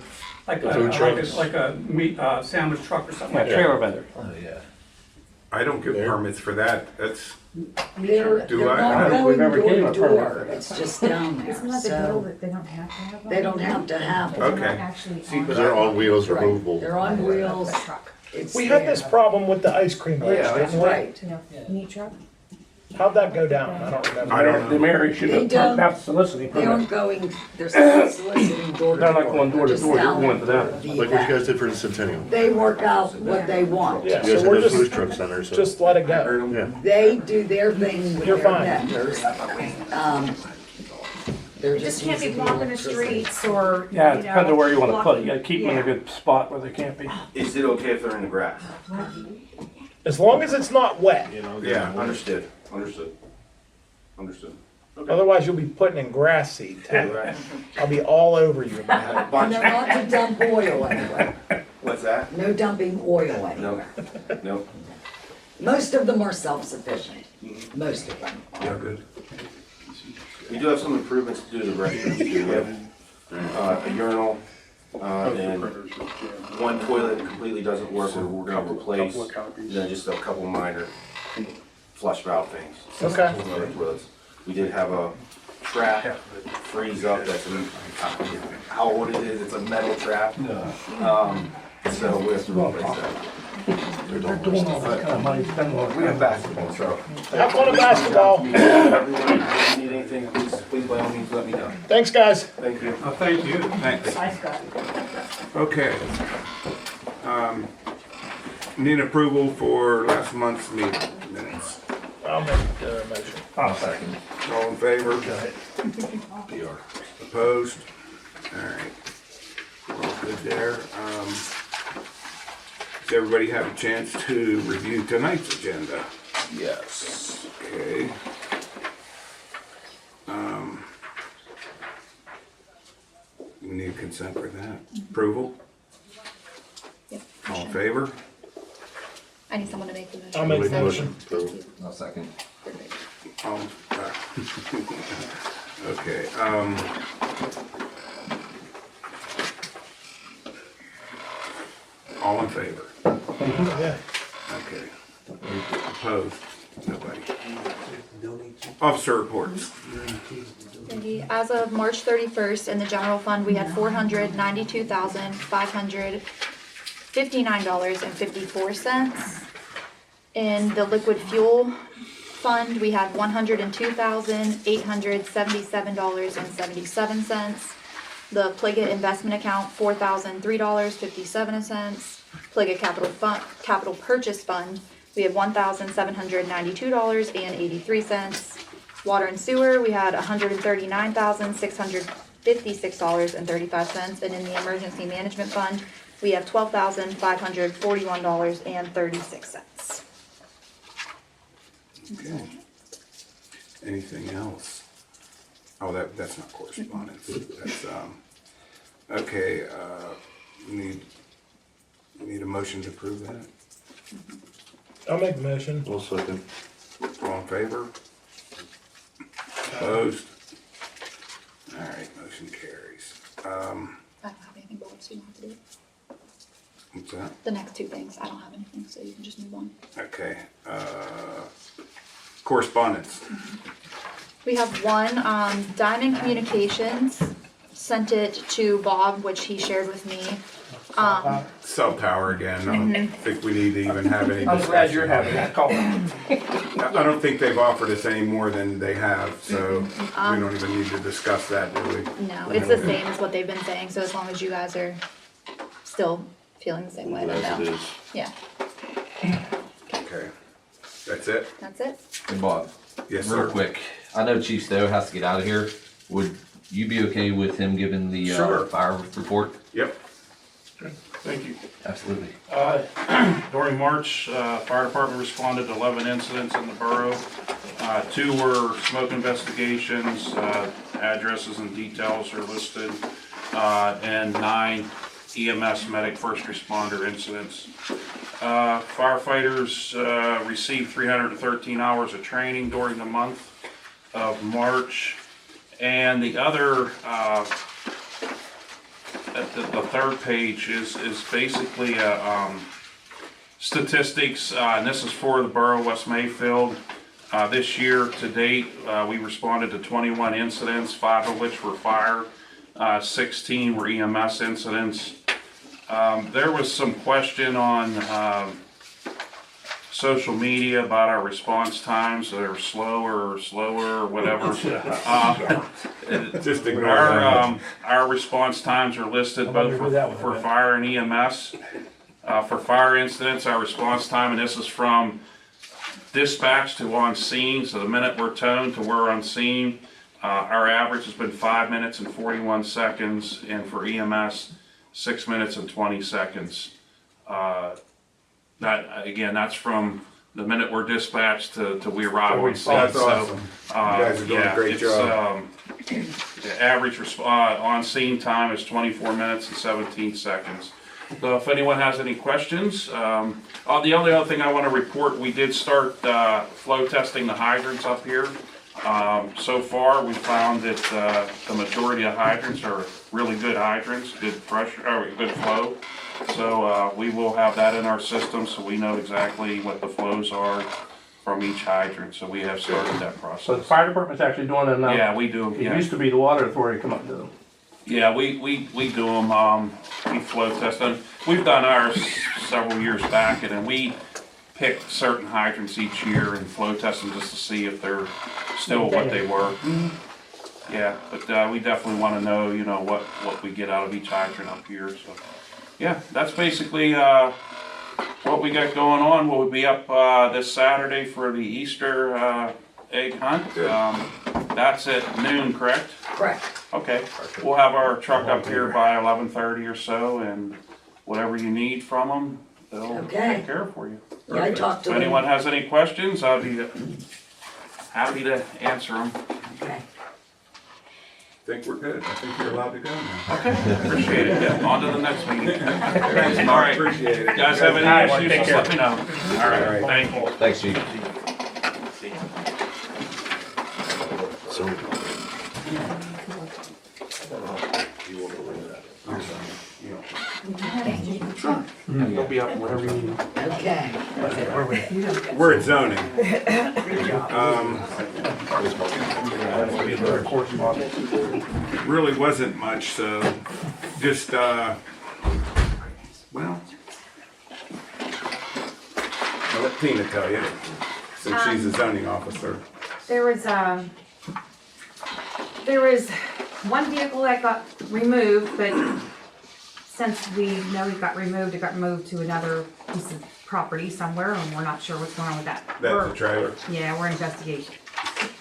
Like The food trucks. like a meat, sandwich truck or something Yeah, like that? trailer vendors. Oh, yeah. I don't give permits for that. That's, They're Do I? I not don't think we've going ever door gave to a permit door, for that. it's just down there, Isn't that the deal so that they don't have to have them? they don't have to have them. They're not Okay. actually See, on. but They're on wheels, Right, removable. they're on wheels, Truck. it's We had there. this problem with the ice cream place, Yeah, didn't we? Right, Meat truck? How'd that go down? I don't remember. I don't The know. mayor should They don't- have soliciting they permit. aren't going, they're still soliciting door to door. They're not going door to just door, they're down going to them. the Like what you event. guys did for the Centennial. They work out what they want. Yeah, You guys so had we're the food just, truck center, so. just let it go. Heard 'em? Yeah. They do their thing with You're their fine. vendors. They're You just can't be using blocking the electricity. streets or, Yeah, it depends on where you wanna put it. You gotta blocking- keep them in a yeah. good spot where they can't be. Is it okay if they're in the grass? As long as it's not wet, Yeah. Understood. Understood. Okay. otherwise you'll be putting in grass seed too. I'll be all over you, man. And Bunch. they're not to dump oil anyway, What's that? no dumping oil anyway. No. Most of them are self-sufficient, most of them. Yeah, good. We do have some improvements to do to the restrooms. We have a urinal, and one toilet that completely doesn't work, we're gonna replace, and then just a couple minor flush valve things. Okay. Some other toilets. We did have a trap freeze up, that's how old it is, it's a metal trap. So we have to replace that. They're doing all that kind of money, spending all We have basketball, so. Have fun at basketball. Everyone, if you need anything, please by all means let me know. Thanks, guys. Thank you. Thank you. Thanks. Hi, Scott. Okay. Need approval for last month's meeting minutes. I'll make the motion. I'll second. All in favor? Opposed? All right. We're all good there. Does everybody have a chance to review tonight's agenda? Yes. Okay. We need consent for that. Approval? Yep. All in favor? I need someone to make the motion. I'll make the motion. Thank you. I'll second. Okay, all in favor? Yeah. Okay. Opposed? Nobody. Officer reports. Cindy, as of March 31st, in the general fund, we had $492,559.54. In the liquid fuel fund, we had $102,877.77. The Pliget investment account, $4,003.57. Pliget capital purchase fund, we had $1,792.83. Water and sewer, we had $139,656.35, and in the emergency management fund, we have $12,541.36. Okay. Anything else? Oh, that's not correspondence. That's, okay, need a motion to approve that? I'll make the motion. I'll second. All in favor? Opposed? All right, motion carries. I don't have anything, but what do you want to do? What's that? The next two things, I don't have anything, so you can just move on. Okay, correspondence. We have one, Diamond Communications sent it to Bob, which he shared with me. Cell tower again. I don't think we need to even have any I'm glad you're discussion. having that call. I don't think they've offered us any more than they have, so we don't even need to discuss that, do we? No, it's the same as what they've been saying, so as long as you guys are still feeling the same way, then no. Yeah, Okay, that's it? that's it. Hey Bob, Yes, real sir. quick, I know Chief Stowe has to get out of here. Would you be okay with him giving the Sure. fire report? Yep. Thank you. Absolutely. During March, fire department responded to 11 incidents in the borough. 2 were smoke investigations, addresses and details are listed, and 9 EMS medic first responder incidents. Firefighters received 313 hours of training during the month of March. And the other, the third page is basically statistics, and this is for the borough of West Mayfield. This year to date, we responded to 21 incidents, 5 of which were fire, 16 were EMS incidents. There was some question on social media about our response times, they're slower or whatever. Just ignore that. Our response times are listed both for fire and EMS. For fire incidents, our response time, and this is from dispatch to on scene, so the minute we're toned to we're on scene, our average has been 5 minutes and 41 seconds, and for EMS, 6 minutes and 20 seconds. That's from the minute we're dispatched to we arrive on scene. That's awesome. You guys are doing a great job. The average on scene time is 24 minutes and 17 seconds. So if anyone has any questions, the only other thing I want to report, we did start flow testing the hydrants up here. So far, we found that the majority of hydrants are really good hydrants, good pressure, good flow. So we will have that in our system, so we know exactly what the flows are from each hydrant. So we have started that process. So the fire department's actually doing it now? Yeah, we do. It Yeah. used to be the water authority come up and do them. Yeah, we do them, we flow test them. We've done ours several years back, and then we pick certain hydrants each year and flow test them just to see if they're still what they were. Yeah, but we definitely want to know, what we get out of each hydrant up here, so. Yeah, that's basically what we got going on. We'll be up this Saturday for the Easter egg hunt. That's at noon, correct? Correct. Okay, we'll have our truck up here by 11:30 or so, and whatever you need from them, they'll Okay. take care of for you. Yeah, I talked to If him. anyone has any questions, I'll be happy to answer them. Okay. Think we're good. I think you're allowed to go now. Appreciate it. Yeah, on to the next meeting. All right. Appreciate it. Guys have All right, any well, issues, take just care. let me know. All right, thank you. Thanks, Chief. They'll be up whenever you need. Okay. We're at zoning. Really wasn't much, so just, well, I'll let Tina tell you, since she's a zoning officer. There was one vehicle that got removed, but since we know it got moved to another piece of property somewhere, and we're not sure what's going on with that. That's a trailer. Yeah, we're investigating.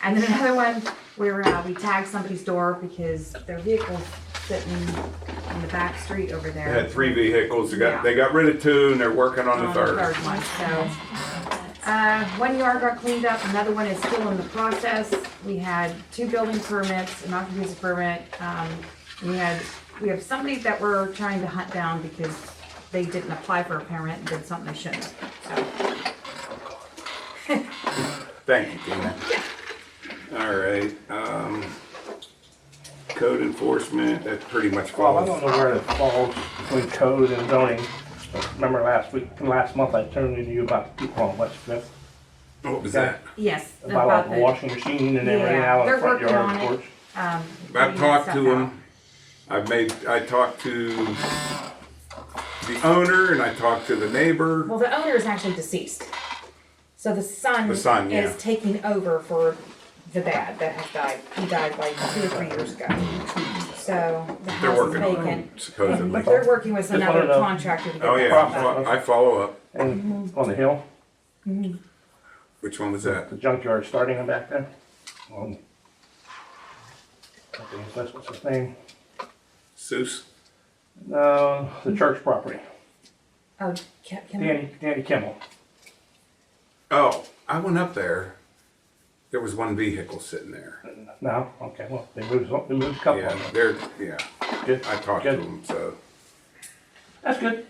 And then another one where we tagged somebody's door because their vehicle's sitting in the back street over They there. had 3 vehicles, Yeah. they got rid of 2 and they're working on the third. one, so. One yard got cleaned up, another one is still in the process. We had 2 building permits, an occupancy permit. We have somebody that we're trying to hunt down because they didn't apply for a permit and did something they shouldn't. So, Thank you, Tina. All right, code enforcement, that pretty much Well, I falls. don't know where it falls between code and zoning. Remember last month I told you about the people on West Fifth? What was that? yes. About the washing machine and everything Yeah, out in they're the front working yard on it. porch. I've Getting talked that to stuff him. I talked to the owner and I talked to the neighbor. Well, the owner is actually deceased. So the son yeah. is taking over for the dad that has died. He died like 2 or 3 years ago. So the They're house is working on vacant. it, supposedly. They're working with Just wanna another know. contractor to get Oh, that yeah, stuff done. I follow up. And on the hill, Which one was that? the junkyard starting back there. I think that's what's his name. Seuss? No, the church property. Oh, can Danny Kimmel. Oh, I went up there. There was 1 vehicle sitting there. No, okay, well, they moved a couple Yeah, of them. yeah. Good. I talked to Good. them, so. That's good.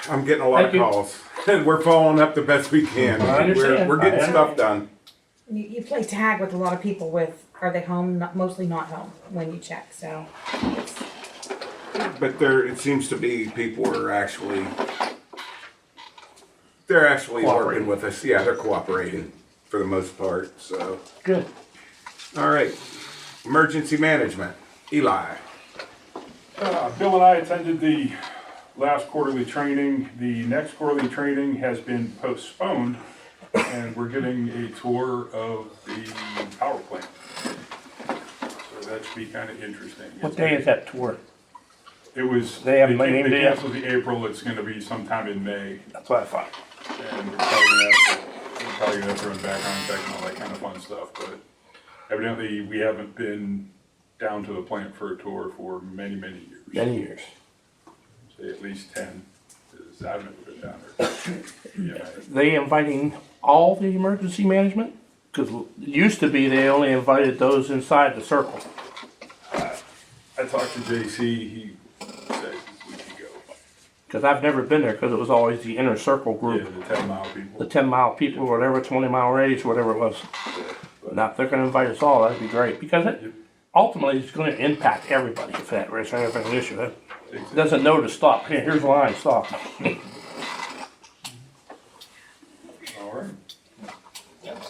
I'm getting a lot Thank you. of calls. And we're following up the best we can. I understand. We're getting I stuff done. You play tag with a lot of people with, are they home? Mostly not home when you check, so. But it seems to be people are actually, they're actually working Cooperating. with us. Yeah, they're cooperating for the most part, so. Good. All right, emergency management, Eli. Bill and I attended the last quarterly training. The next quarterly training has been postponed, and we're getting a tour of the power plant. So that should be kind of interesting. What day is that tour? It was, They haven't named it they yet? canceled the April, it's gonna be sometime in May, That's what I thought. and we're probably gonna have to run background check and all that kind of fun stuff, but evidently, we haven't been down to the plant for a tour for many, many years. Many years. Say at least 10, because I've never been down there. Yeah. They inviting all the emergency management? Because it used to be they only invited those inside the circle. I talked to JC, he said we could go. Because I've never been there because it was always the inner circle Yeah, group. the 10-mile people. The 10-mile people, whatever, 20-mile radius, whatever it was. Now, if they're going to invite us all, that'd be great. Because it ultimately it's going to impact everybody if that is an issue. It doesn't know to stop. Here's the line, stop. All right.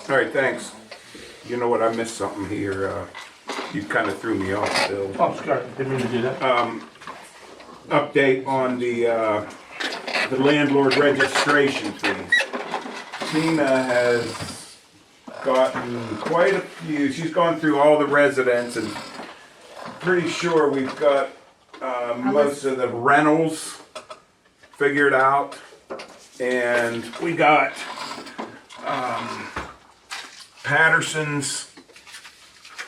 All right, thanks. You know what, I missed something here. You kind of threw me off, Bill. Oh, sorry, didn't mean to do that. Update on the landlord registration fees. Tina has gotten quite a few. She's gone through all the residents and pretty sure we've got most of the rentals figured out. And we got Patterson's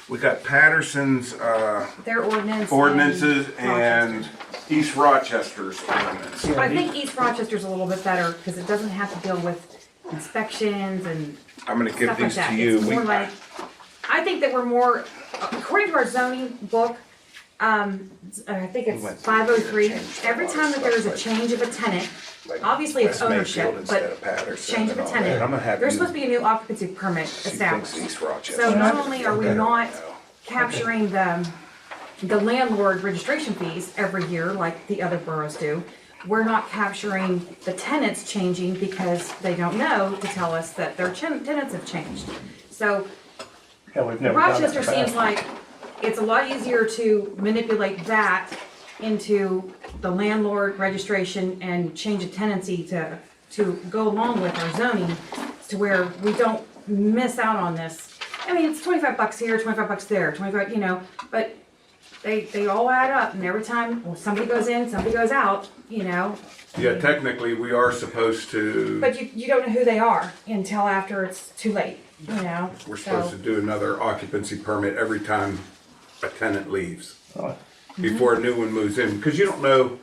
We got Patterson's, Their ordinance. ordinances and and East Rochester's ordinance. I think East Rochester's a little bit better, because it doesn't have to deal with inspections and I'm gonna give stuff like these that. to you. It's more like, I think that we're more, according to our zoning book, I think it's 503, every time that there is a change of a tenant, obviously it's West Mayfield ownership, instead but of Patterson change of a and all that. I'm tenant, gonna have there's you- supposed to be a new occupancy permit established. East Rochester. So not only are we not capturing the landlord registration fees every year like the other boroughs do, we're not capturing the tenants changing because they don't know to tell us that their tenants have changed. So Yeah, we've never done that in Rochester the past. seems like it's a lot easier to manipulate that into the landlord registration and change of tenancy to go along with our zoning, to where we don't miss out on this. I mean, it's $25 here, $25 there, 25, but they all add up, and every time, well, somebody goes in, somebody goes out, Yeah, technically, we are supposed to, but you don't know who they are until after it's too late, we're supposed to do another occupancy permit every time a tenant leaves. Oh. Before a new one moves in, because you don't know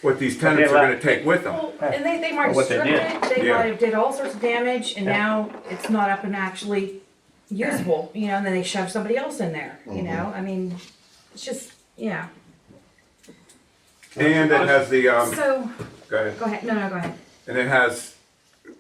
what these tenants are gonna take with them. Well, and they might have What they stripped did. it, they Yeah. might have did all sorts of damage, and Yeah. now it's not up and actually usable, and then they shove somebody else in there, I mean, it's just, yeah. And it has the, So, go ahead. go ahead, no, go ahead. And it has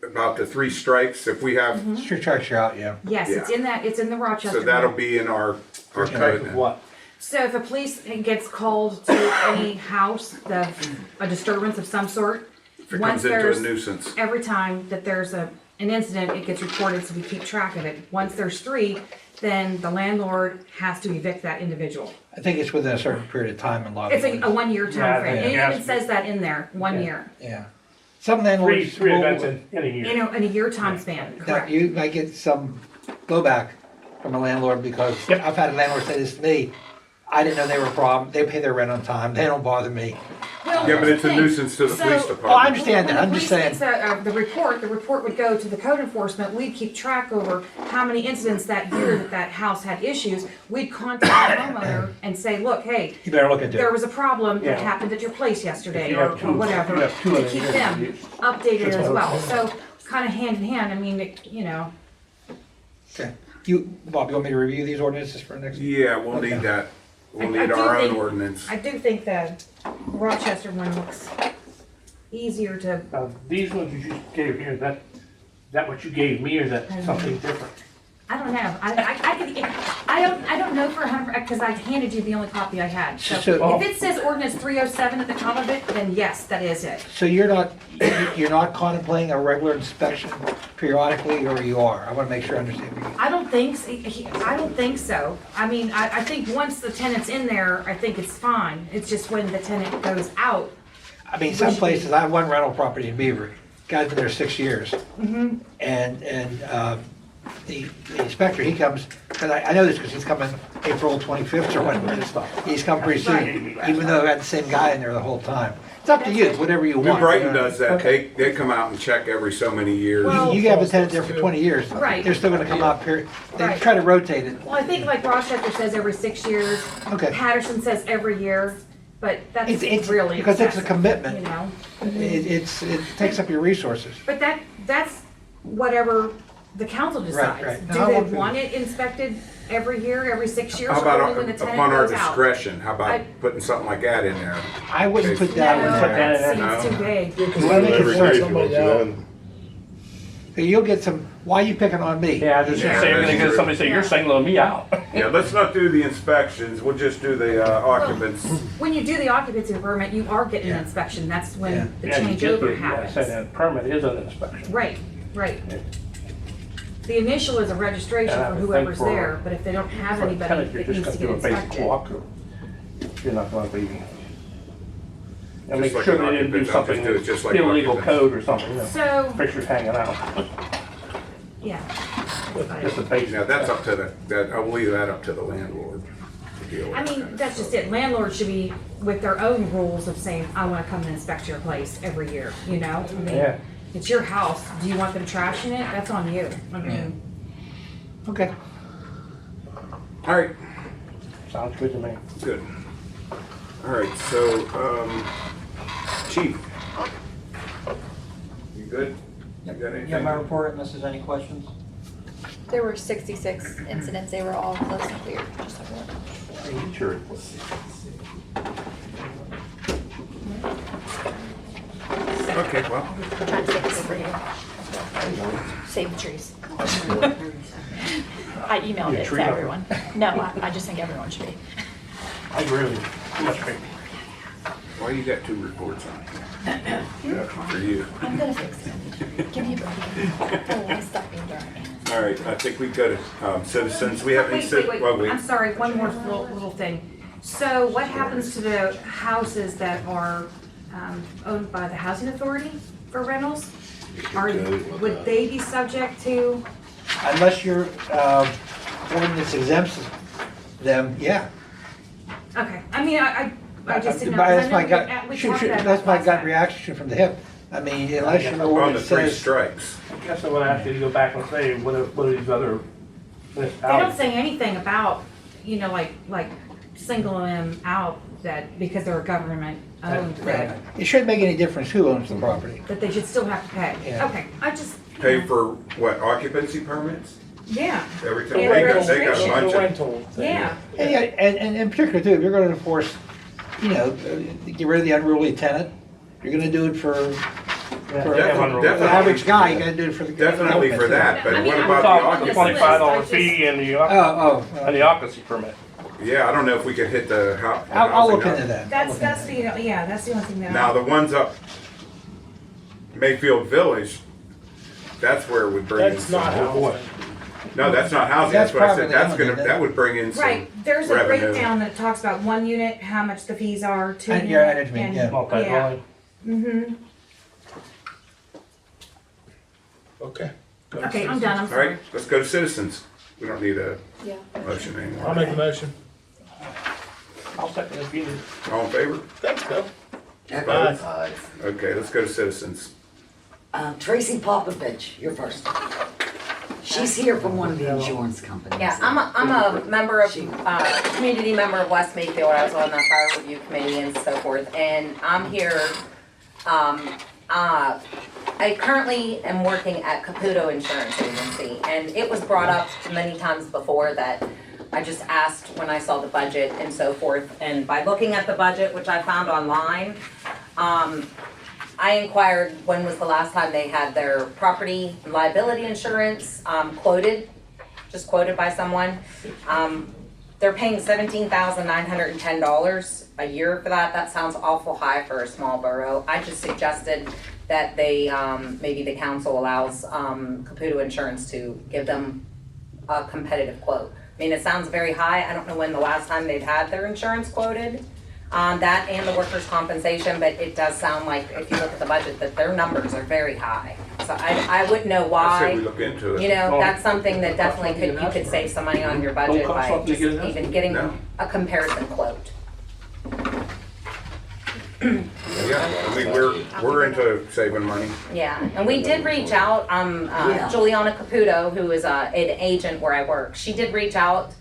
about the 3 strikes, if we have, Street strikes are out, yeah. Yes, it's Yeah. it's in the Rochester. so that'll one. be in our Type code of then. what? So if a police gets called to any house, a disturbance of some sort, If it once comes into a there's, nuisance. every time that there's an incident, it gets reported, so we keep track of it. Once there's 3, then the landlord has to evict that individual. I think it's within a certain period of time in a lot of. It's a 1-year Yeah, time frame, and yeah. it even says that in there, 1 Yeah. year. Yeah. Some Three landlords. events in a year. In a year time span, Now, correct. you might get some blowback from a landlord because Yep. I've had a landlord say this to me, I didn't know they were a problem, they pay their rent on time, they don't bother me. Well, Yeah, but it's a thing. nuisance to the police So- Oh, I department. understand that, When I'm the just police saying. gets the report would go to the code enforcement, we'd keep track over how many incidents that year that house had issues. We'd contact the homeowner and say, look, hey, You better look into there it. was a problem that Yeah. happened at your place yesterday, If you or have two- or whatever, if you have two to in a keep year, them you- updated Just as well. how- So, kind of hand in hand, I mean, Okay. Bob, you want me to review these ordinances for next? Yeah, we'll need that. We'll I need do our own think- ordinance. I do think the Rochester one looks easier to, These ones you just gave here, that what you gave me, or is that something different? I don't know, I don't know for 100, because I handed you the only copy I had. So So- if it says ordinance 307 at the top of it, then yes, that is it. So you're not contemplating a regular inspection periodically, or you are? I wanna make sure I understand. I don't think so. I mean, I think once the tenant's in there, I think it's fine. It's just when the tenant goes out. I mean, some places, I have one rental property in Beaver, guy's been there 6 years. And the inspector, he comes, because I know this because he's coming April 25th or whatever it is. He's come pretty soon, even though I had the same guy in there the whole time. It's up to you, it's whatever you New want. Brighton does that. Okay. They come out and check every so many years. Well- You have a tenant there for 20 years. Right. They're still gonna come out, period. They Right. try to rotate it. Well, I think like Rochester says every 6 years. Okay. Patterson says every year, but that's It's really because it's a excessive, commitment. you know? It takes up your resources. But that's whatever the council decides. right. Do Now, they what- want it inspected every year, every 6 years, How or only about when the tenant upon our goes out? discretion? How about I- putting something like that in there? I wouldn't put No, that in there. that No. seems too vague. Well, make it certain. You'll get some, why are you picking on me? Yeah, I was just gonna say, Yeah, you're gonna that's get true. somebody say, you're singling me out. Yeah, let's not do the inspections. We'll just do the occupants. When you do the occupancy permit, you are getting an Yeah. inspection. That's when Yeah. the Yeah, you did changeover get- yeah, I said happens. that permit is an inspection. Right, right. The initial is a registration And I for would think whoever's for- there, but if they don't have For a anybody tenant, you're that needs just to gonna get do a basic inspected. walkthrough. You're not gonna be. And Just make like sure an they didn't do occupant, I'll something, just do it just like illegal occupants. code or something, you know, So, pictures hanging out, yeah. just a basic. Now, that's up to I'll leave that up to the landlord to deal with. I mean, that's just it. Landlords should be with their own rules of saying, I wanna come and inspect your place every year, you know? I mean, Yeah. it's your house. Do you want them trashing it? That's on you. I mean, Okay. All right, Sounds good to me. good. All right, so, Chief. You good? You got anything? You have my report unless there's any questions? There were 66 incidents, they were all close and clear, just so everyone. Sure. Okay, well, Trying to save this for you. Save the trees. I emailed it to everyone. No, I just think everyone should be. I agree with you. That's great. why you got 2 reports on? For you. I'm gonna fix it. Give me a break. Oh, stop being dark. All right, I think we've got citizens, we have any Wait, I'm sorry, one more little thing. So what happens to the houses that are owned by the housing authority for rentals? Would they be subject to, Unless your ordinance exempts them, yeah. okay, I mean, I just didn't know. That's my We gut, talked about that's that my last gut time. reaction from the hip. I mean, unless your On the ordinance 3 says. strikes. I guess I would ask you to go back and say, what are these other They don't municipalities? say anything about, like singling them out that because they're government owned, that It shouldn't make any difference who owns the property. they should still have to pay. Yeah. Okay, I just, Pay for what, occupancy perments? yeah, Every time, Yeah, they got a registration. bunch of, rental thing. yeah. And, yeah, and in particular too, if you're gonna enforce, get rid of the unruly tenant, you're gonna do it for Definitely. the average guy, you gotta do it for the. definitely for that, but I mean, what I'm about talking the about occupancy? $25 fee and the occupancy permit. Yeah, I don't know if we could hit the I'll look housing into up. that. That's the only thing that. Now, the ones up Mayfield Village, that's where it would bring in That's some. not housing. No, that's not housing, That's that's what I said, privately that's owned, gonna, isn't it? that would bring in some Right, there's a revenue. breakdown that talks about 1 unit, how much the fees are, 2 unit. Yeah, I know what you mean, yeah. Multi-dwelling. Mm-hmm. Okay. Okay, I'm done, I'm All sorry. right, let's go to citizens. We don't need a Yeah. motion I'll anymore. make the motion. I'll second if you. All in favor? Thanks, Bill. Opposed? Okay, let's go to citizens. Tracy Popovich, you're first. She's here from one of the insurance companies. Yeah, I'm a member of, community member of West Mayfield. I was on the fire review committee and so forth, and I'm here, I currently am working at Caputo Insurance Agency, and it was brought up many times before that I just asked when I saw the budget and so forth, and by looking at the budget, which I found online, I inquired when was the last time they had their property and liability insurance quoted by someone. They're paying $17,910 a year for that. That sounds awful high for a small borough. I just suggested that they, maybe the council allows Caputo Insurance to give them a competitive quote. I mean, it sounds very high. I don't know when the last time they've had their insurance quoted. That and the workers' compensation, but it does sound like, if you look at the budget, that their numbers are very high. So I wouldn't know I why. said we look into You it. know, that's something that definitely you could save some money on your budget cost by something to just get it done. even getting No. a comparison quote. Yeah, I mean, we're into saving money. Yeah, and we did reach out, Yeah. Juliana Caputo, who is an agent where I work, she did reach out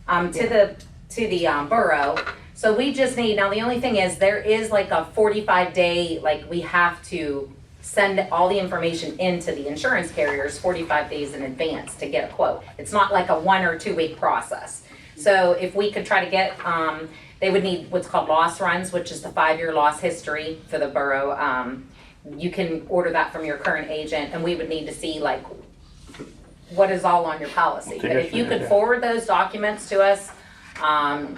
to the borough. So we just need, now the only thing is, there is like a 45-day, like we have to send all the information into the insurance carriers 45 days in advance to get a quote. It's not like a 1 or 2 week process. So if we could try to get, they would need what's called loss runs, which is the 5-year loss history for the borough. You can order that from your current agent, and we would need to see like what is all on your policy. But if you could forward those documents to us,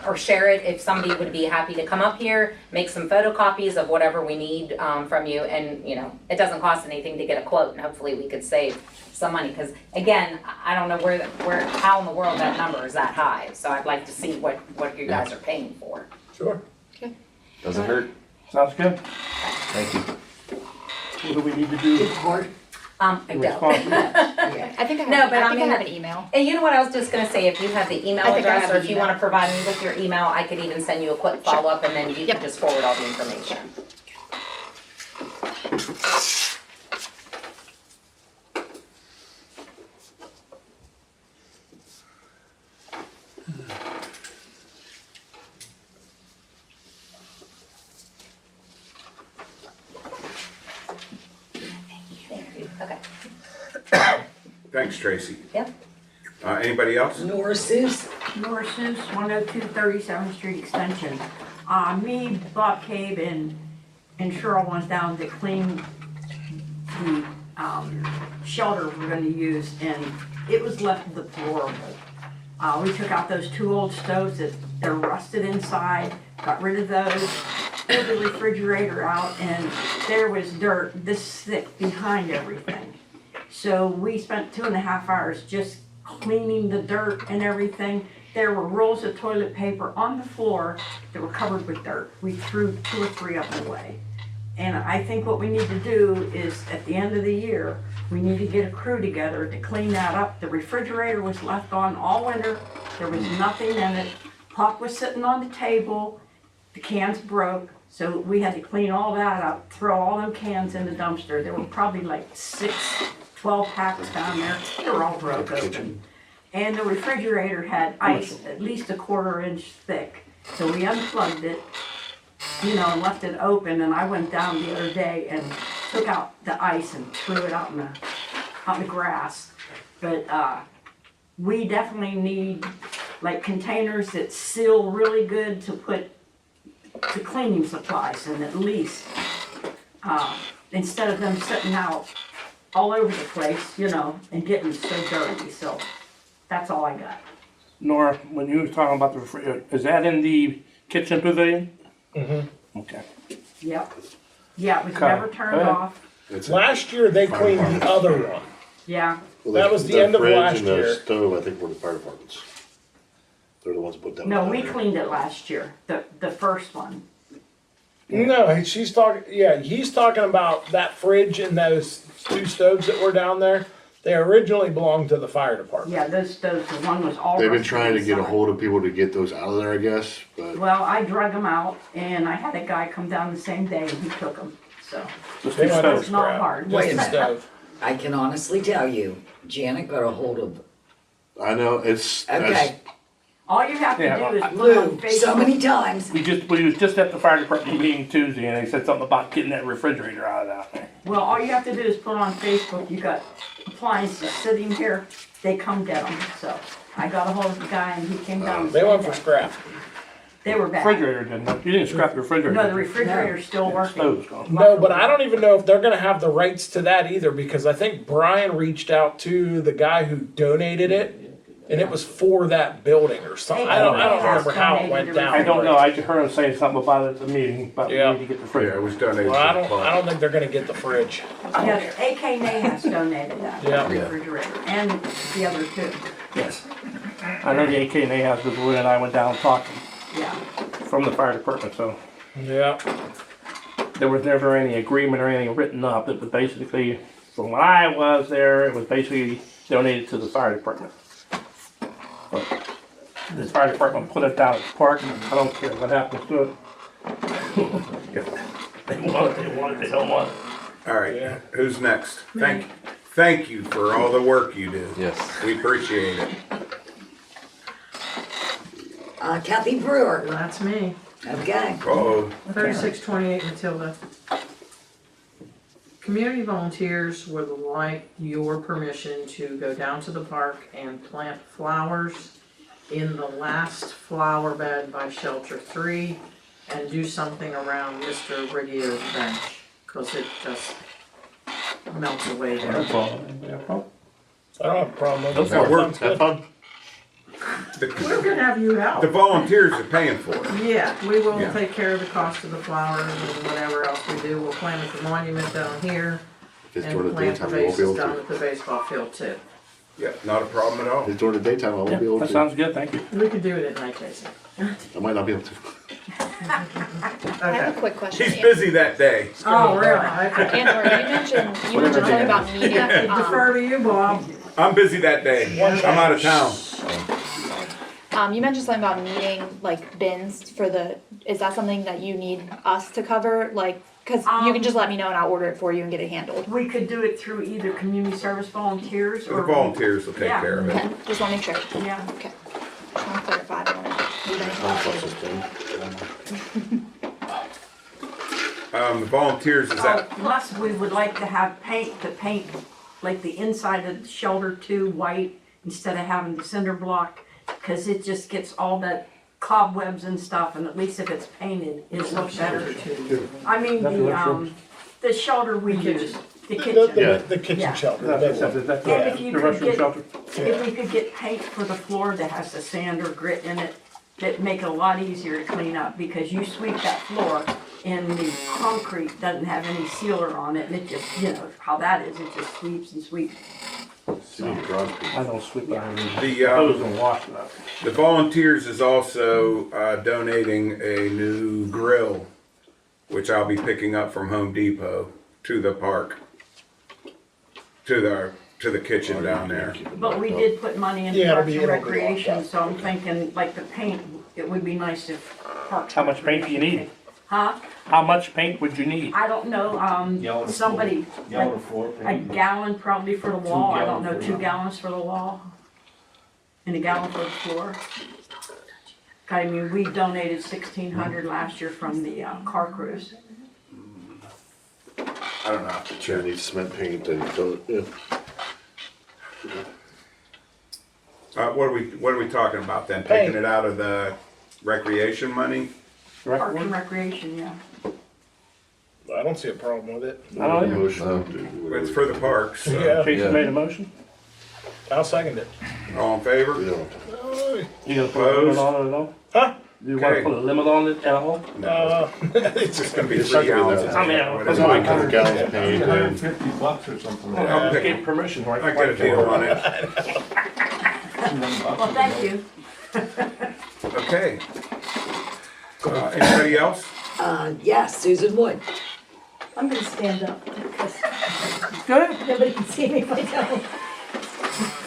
or share it, if somebody would be happy to come up here, make some photocopies of whatever we need from you, and you know, it doesn't cost anything to get a quote, and hopefully we could save some money, because again, I don't know how in the world that number is that high, so I'd like to see what you guys are paying for. Sure. Doesn't hurt. Sounds good. Thank you. What do we need to do? It's hard. I don't. Yeah. I think I have, No, but I I think I mean, have an email. And you know what I was just gonna say, if you have the email I think I address, have or the if you email. wanna provide me with your email, I could even send you a quick follow-up, and then you Yep. can just forward all the information. Thanks, Tracy. Yep. Anybody else? Nora Seuss. Nora Seuss, 102 37th Street Extension. Me, Bob Cabe, and Cheryl went down to clean the shelter we're gonna use, and it was left deplorable. We took out those 2 old stoves that they're rusted inside, got rid of those, pulled the refrigerator out, and there was dirt this thick behind everything. So we spent 2.5 hours just cleaning the dirt and everything. There were rolls of toilet paper on the floor that were covered with dirt. We threw 2 or 3 of them away. And I think what we need to do is, at the end of the year, we need to get a crew together to clean that up. The refrigerator was left on all winter. There was nothing in it. Pop was sitting on the table. The cans broke. So we had to clean all that up, throw all them cans in the dumpster. There were probably like 12 packs down there. They were all broke open. And the refrigerator had ice at least a 1/4 inch thick. So we unplugged it, and left it open. And I went down the other day and took out the ice and threw it out in the grass. But we definitely need like containers that seal really good to put the cleaning supplies in, at least, instead of them sitting out all over the place, and getting so dirty. So that's all I got. Nora, when you were talking about the refrigerator, is that in the kitchen pavilion? Mm-hmm. Okay. Yep. Yeah, it was Okay. never turned off. Last year, they cleaned the other one. Yeah. That was the end of last fridge and year. the stove, I think, were the fire departments. They're the ones that put that. No, down we there. cleaned it last year, the first one. No, she's talking, yeah, he's talking about that fridge and those 2 stoves that were down there. They originally belonged to the fire department. Yeah, those stoves, the one was all They've been rusted trying to get a inside. hold of people to get those out of there, I guess, but Well, I drug them out, and I had a guy come down the same day, and he took them, so. They went It's not hard. Wait a Just the minute. stove. I can honestly tell you, Janet got a hold of, I know it's. okay, All you have to Yeah, do is put it on Lou, Facebook. so many times. We was just at the fire department meeting Tuesday, and they said something about getting that refrigerator out of that. Well, all you have to do is put on Facebook, you got appliances sitting here, they come get them, so. I got a hold of the guy and he came down. They went for scrap. They were bad. Refrigerator didn't, you didn't scrap the refrigerator. No, the refrigerator's still working. Stove's gone. No, but I don't even know if they're gonna have the rights to that either, because I think Brian reached out to the guy who donated it, and it was for that building or something. I don't remember how it went down. I don't know, I just heard him say something about it at the meeting, about we Yeah. need to get the Yeah, it refrigerator. was donated. Well, I to the park. don't think they're gonna get the fridge. Yes, AK Nahas donated that Yeah. refrigerator, and the other 2, Yes. I know the AK and A has, because Lou and I went down and talked yeah. from the fire department, so. Yeah. There was never any agreement or anything written up. It was basically, from when I was there, it was basically donated to the fire department. But the fire department put it down at the park, and I don't care what happens to it. If they want it, they don't want it. All right, who's next? Thank you for all the work you do. Yes. We appreciate it. Kathy Brewer, That's me. okay. Uh-oh. 3628 Matilda. Community volunteers would like your permission to go down to the park and plant flowers in the last flower bed by Shelter 3 and do something around Mr. Riggio's bench, because it just melts away there. I don't have a problem with That it. works. have fun. We're gonna have you help. The volunteers are paying for it. Yeah, we will Yeah. take care of the cost of the flowers and whatever else we do. We'll plant at the monument down here If it's and during the plant the daytime, we won't be vases able down to. at the baseball field too. Yeah, not a problem at all. If it's during the daytime, I won't be Yeah, able that to. sounds good, thank you. We could do it at night, Jason. I might not be able to. I have a quick question. She's busy that day. Oh, really? Andor, you mentioned something about meeting. Defer to you, Bob. I'm busy that day. I'm out of town. You mentioned something about needing like bins for the, is that something that you need us to cover? Like, cause you can just let me know and I'll order it for you and get it handled. We could do it through either community service volunteers The or. volunteers will take Yeah. care of it. Okay, just wanna make sure. Yeah. Okay. Just wanna clarify, I don't wanna leave anything out. The volunteers, is that, Plus, we would like to have paint to paint like the inside of the shelter too white instead of having the cinder block, because it just gets all that cobwebs and stuff, and at least if it's painted, it looks better. I mean, the shelter we use, the kitchen. The kitchen Yeah. shelter. the big one. And if you The could restroom get, shelter? if we could get paint for the floor that has the sand or grit in it, that'd make it a lot easier to clean up, because you sweep that floor and the concrete doesn't have any sealer on it, and it just, you know, how that is, it just sweeps and sweeps. I don't sweep it. The, Hose and wash it up. The Volunteers is also donating a new grill, which I'll be picking up from Home Depot to the park, to the kitchen down there. But we did put money into Yeah, Parks and it'll be Recreation, so I'm thinking, like the paint, it would be nice if Parks. How much paint do you need? Huh? How much paint would you need? I don't know, somebody, like, a gallon probably for the wall, I don't know, 2 gallons for the wall. And a gallon for the floor. I mean, we donated 1,600 last year from the car cruise. I don't know. Sure, needs cement paint and, yeah. What are we talking about then? Paint. Taking it out of the recreation money? Parks and Recreation, yeah. I don't see a problem with it. I don't either. Motion. It's for the parks. So. Yeah, Jason made a motion? I'll second it. All in favor? We don't. You gonna put a limit on it at all? Huh? Do you wanna Okay. put a limit on it at all? It's just gonna be It's 3 not gonna be gallons. that. I mean, Whatever. that's why I Couple gallons of paint and $150 or something like I'll that. pick Get it. permission, right? I got a deal on it. Well, thank you. Okay. Anybody else? Yes, Susan Wood. I'm gonna stand up because Good. nobody can see me if I don't.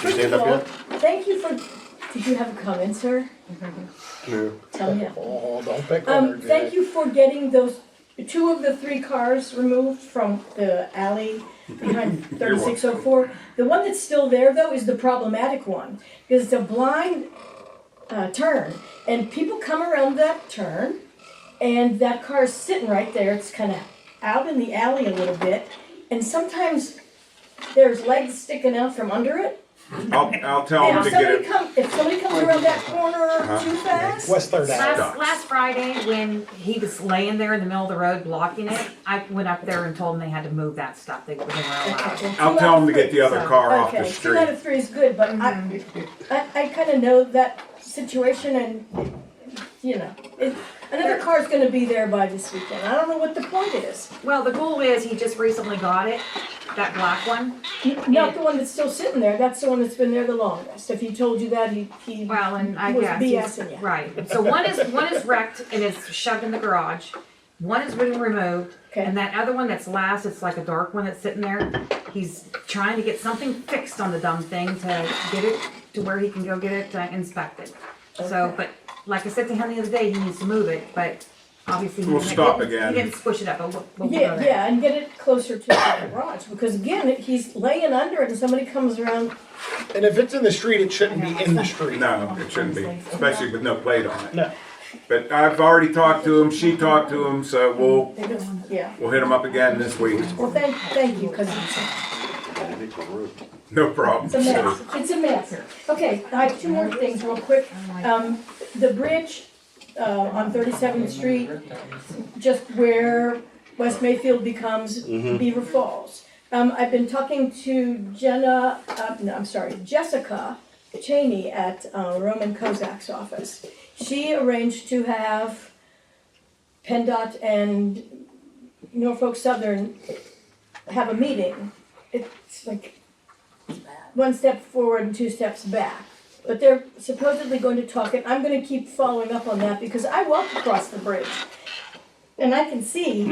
You stand up yet? Thank you for, did you have a comment, sir? No. Tell me. Oh, don't pick on her, Thank you for getting those, 2 of the 3 cars removed from the alley behind 3604. The one that's still there though is the problematic one, because it's a blind turn, and people come around that turn, and that car is sitting right there, it's kinda out in the alley a little bit, and sometimes there's legs sticking out from under it. I'll tell them And to get it. if somebody comes around that corner too fast, West Third Alley. Last Friday, when he was laying there in the middle of the road blocking it, I went up there and told him they had to move that stuff, they weren't allowed. I'll tell them to get the other car off the okay, 2 street. out of 3 is good, but I kinda know that situation, and, you know, another car's gonna be there by this weekend, I don't know what the point is. Well, the goal is, he just recently got it, that black one. Not the one that's still sitting there, that's the one that's been there the longest, if he told you that, he Well, and I was guess BSing you. right. So one is wrecked and it's shoved in the garage. One has been removed, Okay. and that other one that's last, it's like a dark one that's sitting there. He's trying to get something fixed on the dumb thing to get it to where he can go get it inspected. So, Okay. but like I said to him the other day, he needs to move it, but obviously he We'll didn't- stop he again. didn't squish it up, but we'll go Yeah, there. yeah, and get it closer to the garage, because again, he's laying under it and somebody comes around. And if it's in the street, it shouldn't be in the street. No, it shouldn't be, especially with no plate on it. No. But I've already talked to him, she talked to him, so Yeah, we'll hit him up again this week. well, thank you, because No problem. it's a mess, it's a mess. Okay, I have 2 more things real quick. The bridge, on 37th Street, just where West Mayfield becomes Beaver Falls. I've been talking to Jessica Cheney at Roman Kozak's office. She arranged to have PennDOT and Norfolk Southern have a meeting. It's like 1 step forward and 2 steps back. But they're supposedly going to talk, and I'm gonna keep following up on that, because I walked across the bridge. And I can see,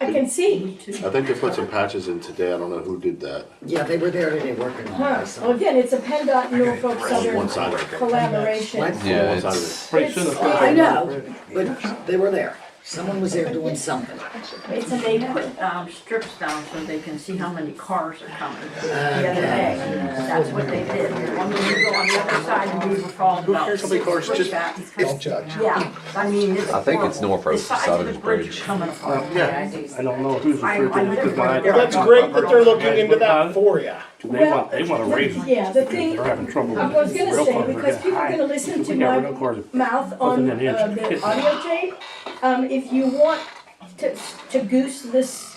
I think they put some patches in today, I don't know who did that. Yeah, they were there today working on huh, it. well, again, it's a PennDOT Norfolk On one side Southern of it. collaboration. On Yeah, one side of it's it. It's- I know, but they were there. Someone was there doing something. They put strips down so they can see how many cars are coming the other day. That's what they did. When you go on the other side, we were falling about. How many cars just don't judge? Yeah, I mean, it's I think it's horrible. Norfolk, The sides of Southern the bridge Bridge. are coming apart. I don't know who's the I first live because right I. there. Well, that's great that they're looking into that for you. They want to raise them. Yeah, the because thing, they're having trouble I with was gonna rail say, cars are because getting people are high. gonna listen to We got my rail cars mouth on within an inch. the audio tape, if you want to goose this,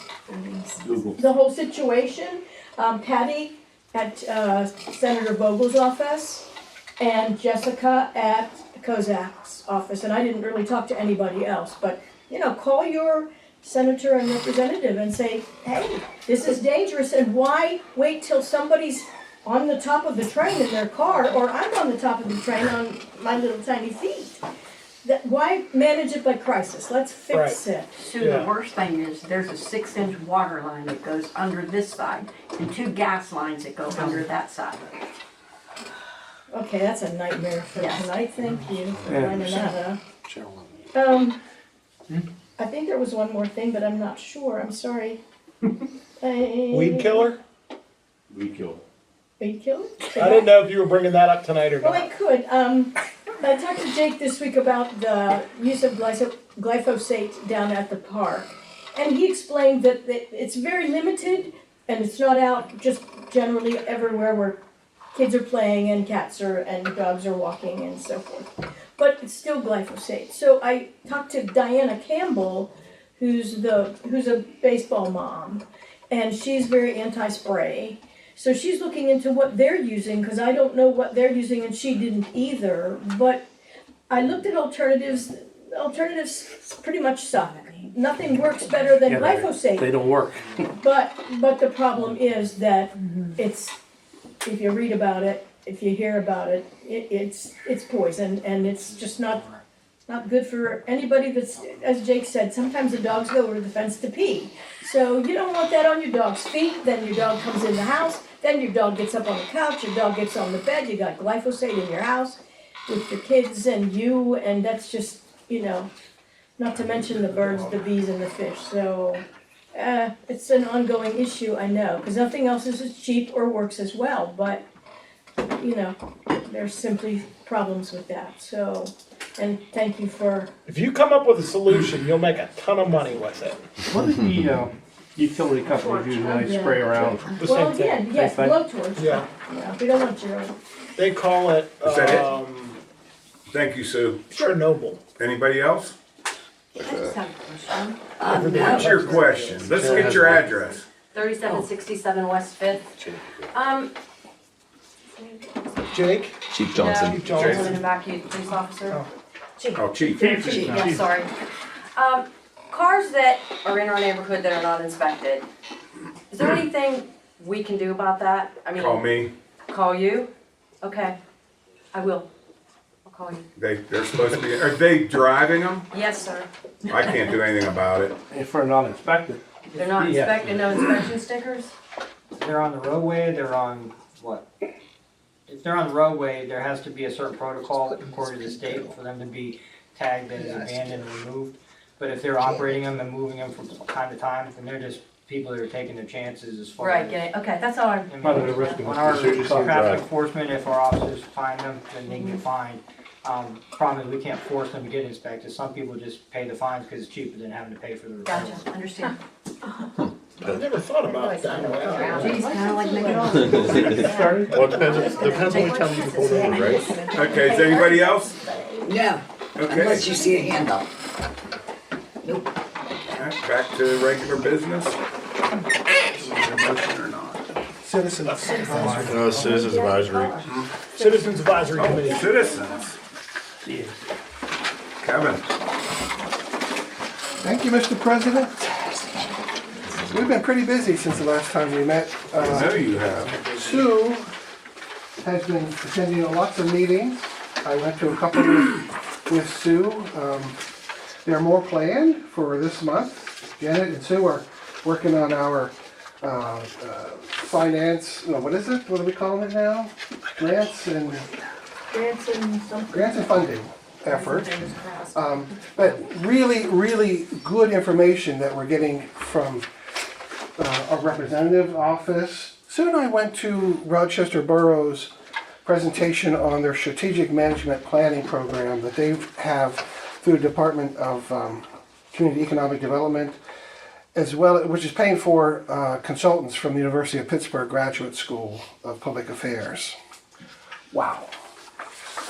the whole situation, Patty at Senator Vogel's office and Jessica at Kozak's office, and I didn't really talk to anybody else, but, you know, call your senator and representative and say, hey, this is dangerous, and why wait till somebody's on the top of the train in their car, or I'm on the top of the train on my little tiny feet? Why manage it by crisis? Let's fix it. Sue, the worst thing is there's a 6-inch water line that goes under this side and 2 gas lines that go under that side. Okay, that's a nightmare for Yes. tonight, thank you for Yeah. finding that I think there was one more thing, but I'm not sure, I'm sorry. Weed killer? We kill. Weed killer? I didn't know if you were bringing that up tonight or Well, I not. could, I talked to Jake this week about the use of glyphosate down at the park. And he explained that it's very limited and it's not out just generally everywhere where kids are playing and cats are, and dogs are walking and so forth. But it's still glyphosate. So I talked to Diana Campbell, who's a baseball mom, and she's very anti-spray. So she's looking into what they're using, because I don't know what they're using, and she didn't either. But I looked at alternatives. Alternatives pretty much suck. Nothing works better than glyphosate. They don't work. But the problem is that it's, if you read about it, if you hear about it, it's poison, and it's just not good for anybody that's, as Jake said, sometimes the dogs go over the fence to pee. So you don't want that on your dog's feet, then your dog comes in the house, then your dog gets up on the couch, your dog gets on the bed, you got glyphosate in your house with the kids and you, and that's just, you know, not to mention the birds, the bees, and the fish. So it's an ongoing issue, I know, because nothing else is as cheap or works as well, but, you know, there's simply problems with that, so, and thank you for. If you come up with a solution, you'll make a ton of money with it. What did the utility companies use when they spray around? The same thing. Yes, Same thing? blowtorch. Yeah. Yeah, we don't want your, They call it, Is that it? Thank you, Sue. Chernobyl. Anybody else? I just have a question. What's your question? Let's get your address. 3767 West Fifth. Jake? Chief Johnson. Chief Johnson. Gentleman in back, you police officer. Oh, Chief. Chief, yeah, sorry. Cars that are in our neighborhood that are not inspected, is there anything we can do about that? I mean. Call me. Call you? Okay, I will. I'll call you. They're supposed to be, are they driving them? Yes, sir. I can't do anything about it. If they're not inspected. They're not inspected, no inspection stickers? They're on the roadway, they're on what? If they're on the roadway, there has to be a certain protocol according to the state for them to be tagged as abandoned and removed. But if they're operating them and moving them from time to time, then they're just people that are taking their chances as far as. Right, get it, okay, that's all I'm. When our traffic enforcement, if our officers find them, then they can get fined. Problem is, we can't force them to get inspected. Some people just pay the fines because it's cheaper than having to pay for the repairs. Gotcha, understand. I never thought about it that way. Geez, kinda like McDonald's. Well, it depends how many times you can pull it over, right? Okay, is anybody else? No, Okay. unless you see a hand up. Nope. Alright, back to regular business. Is there a motion or not? Citizens Advisory. No, Citizens Advisory. Citizens Advisory Committee. Citizens. Kevin. Thank you, Mr. President. We've been pretty busy since the last time we met. I know you have. Sue has been attending lots of meetings. I went to a couple with Sue. There are more planned for this month. Janet and Sue are working on our finance, no, what is it? What are we calling it now? Grants and grants and something. grants and funding. effort. But really, really good information that we're getting from our representative office. Sue and I went to Rochester Borough's presentation on their strategic management planning program that they have through the Department of Community Economic Development, as well, which is paying for consultants from the University of Pittsburgh Graduate School of Public Affairs. Wow.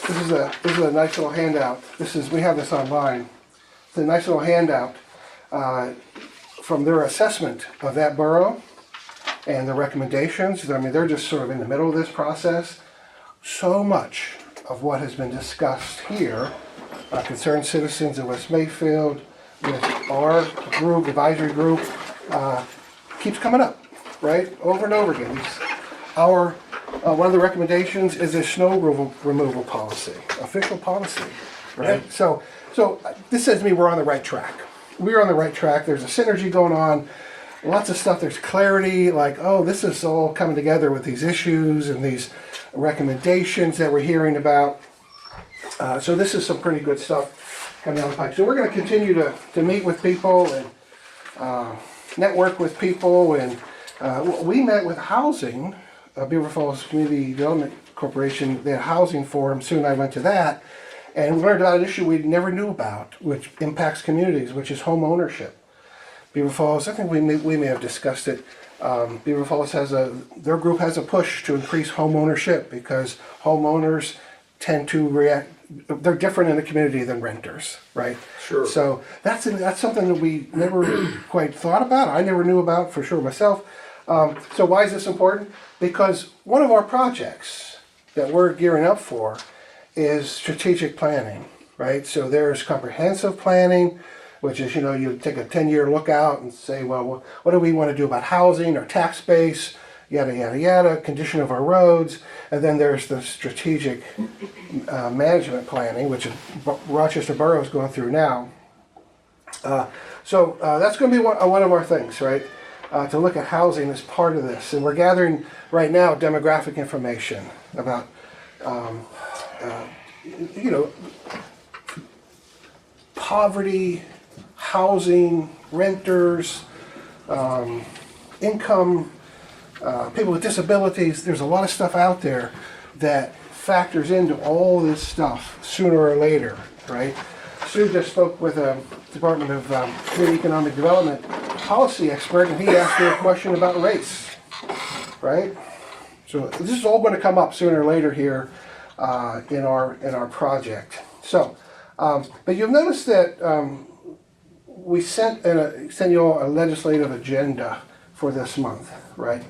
This is a nice little handout. We have this online. It's a nice little handout from their assessment of that borough and the recommendations. I mean, they're just sort of in the middle of this process. So much of what has been discussed here, concerned citizens in West Mayfield, with our group, advisory group, keeps coming up, right? Over and over again. One of the recommendations is a snow removal policy, official policy, right? Yeah. So this says to me we're on the right track. We're on the right track. There's a synergy going on. Lots of stuff. There's clarity, like, oh, this is all coming together with these issues and these recommendations that we're hearing about. So this is some pretty good stuff coming down the pipe. So we're going to continue to meet with people and network with people. And we met with housing, Beaver Falls Community Development Corporation, their housing forum. Sue and I went to that. And we learned about an issue we never knew about, which impacts communities, which is home ownership. Beaver Falls, I think we may have discussed it. Beaver Falls their group has a push to increase home ownership because homeowners tend to react, they're different in the community than renters, right? Sure. So that's something that we never quite thought about. I never knew about for sure myself. So why is this important? Because one of our projects that we're gearing up for is strategic planning, right? So there's comprehensive planning, which is, you take a 10-year look out and say, well, what do we want to do about housing or tax base, yada, yada, yada, condition of our roads. And then there's the strategic management planning, which Rochester Borough is going through now. So that's going to be one of our things, right? To look at housing as part of this. And we're gathering right now demographic information about poverty, housing, renters, income, people with disabilities. There's a lot of stuff out there that factors into all this stuff sooner or later, right? Sue just spoke with a Department of Community Economic Development policy expert, and he asked her a question about race, right? So this is all going to come up sooner or later here in our project. So, but you'll notice that we sent you all a legislative agenda for this month, right?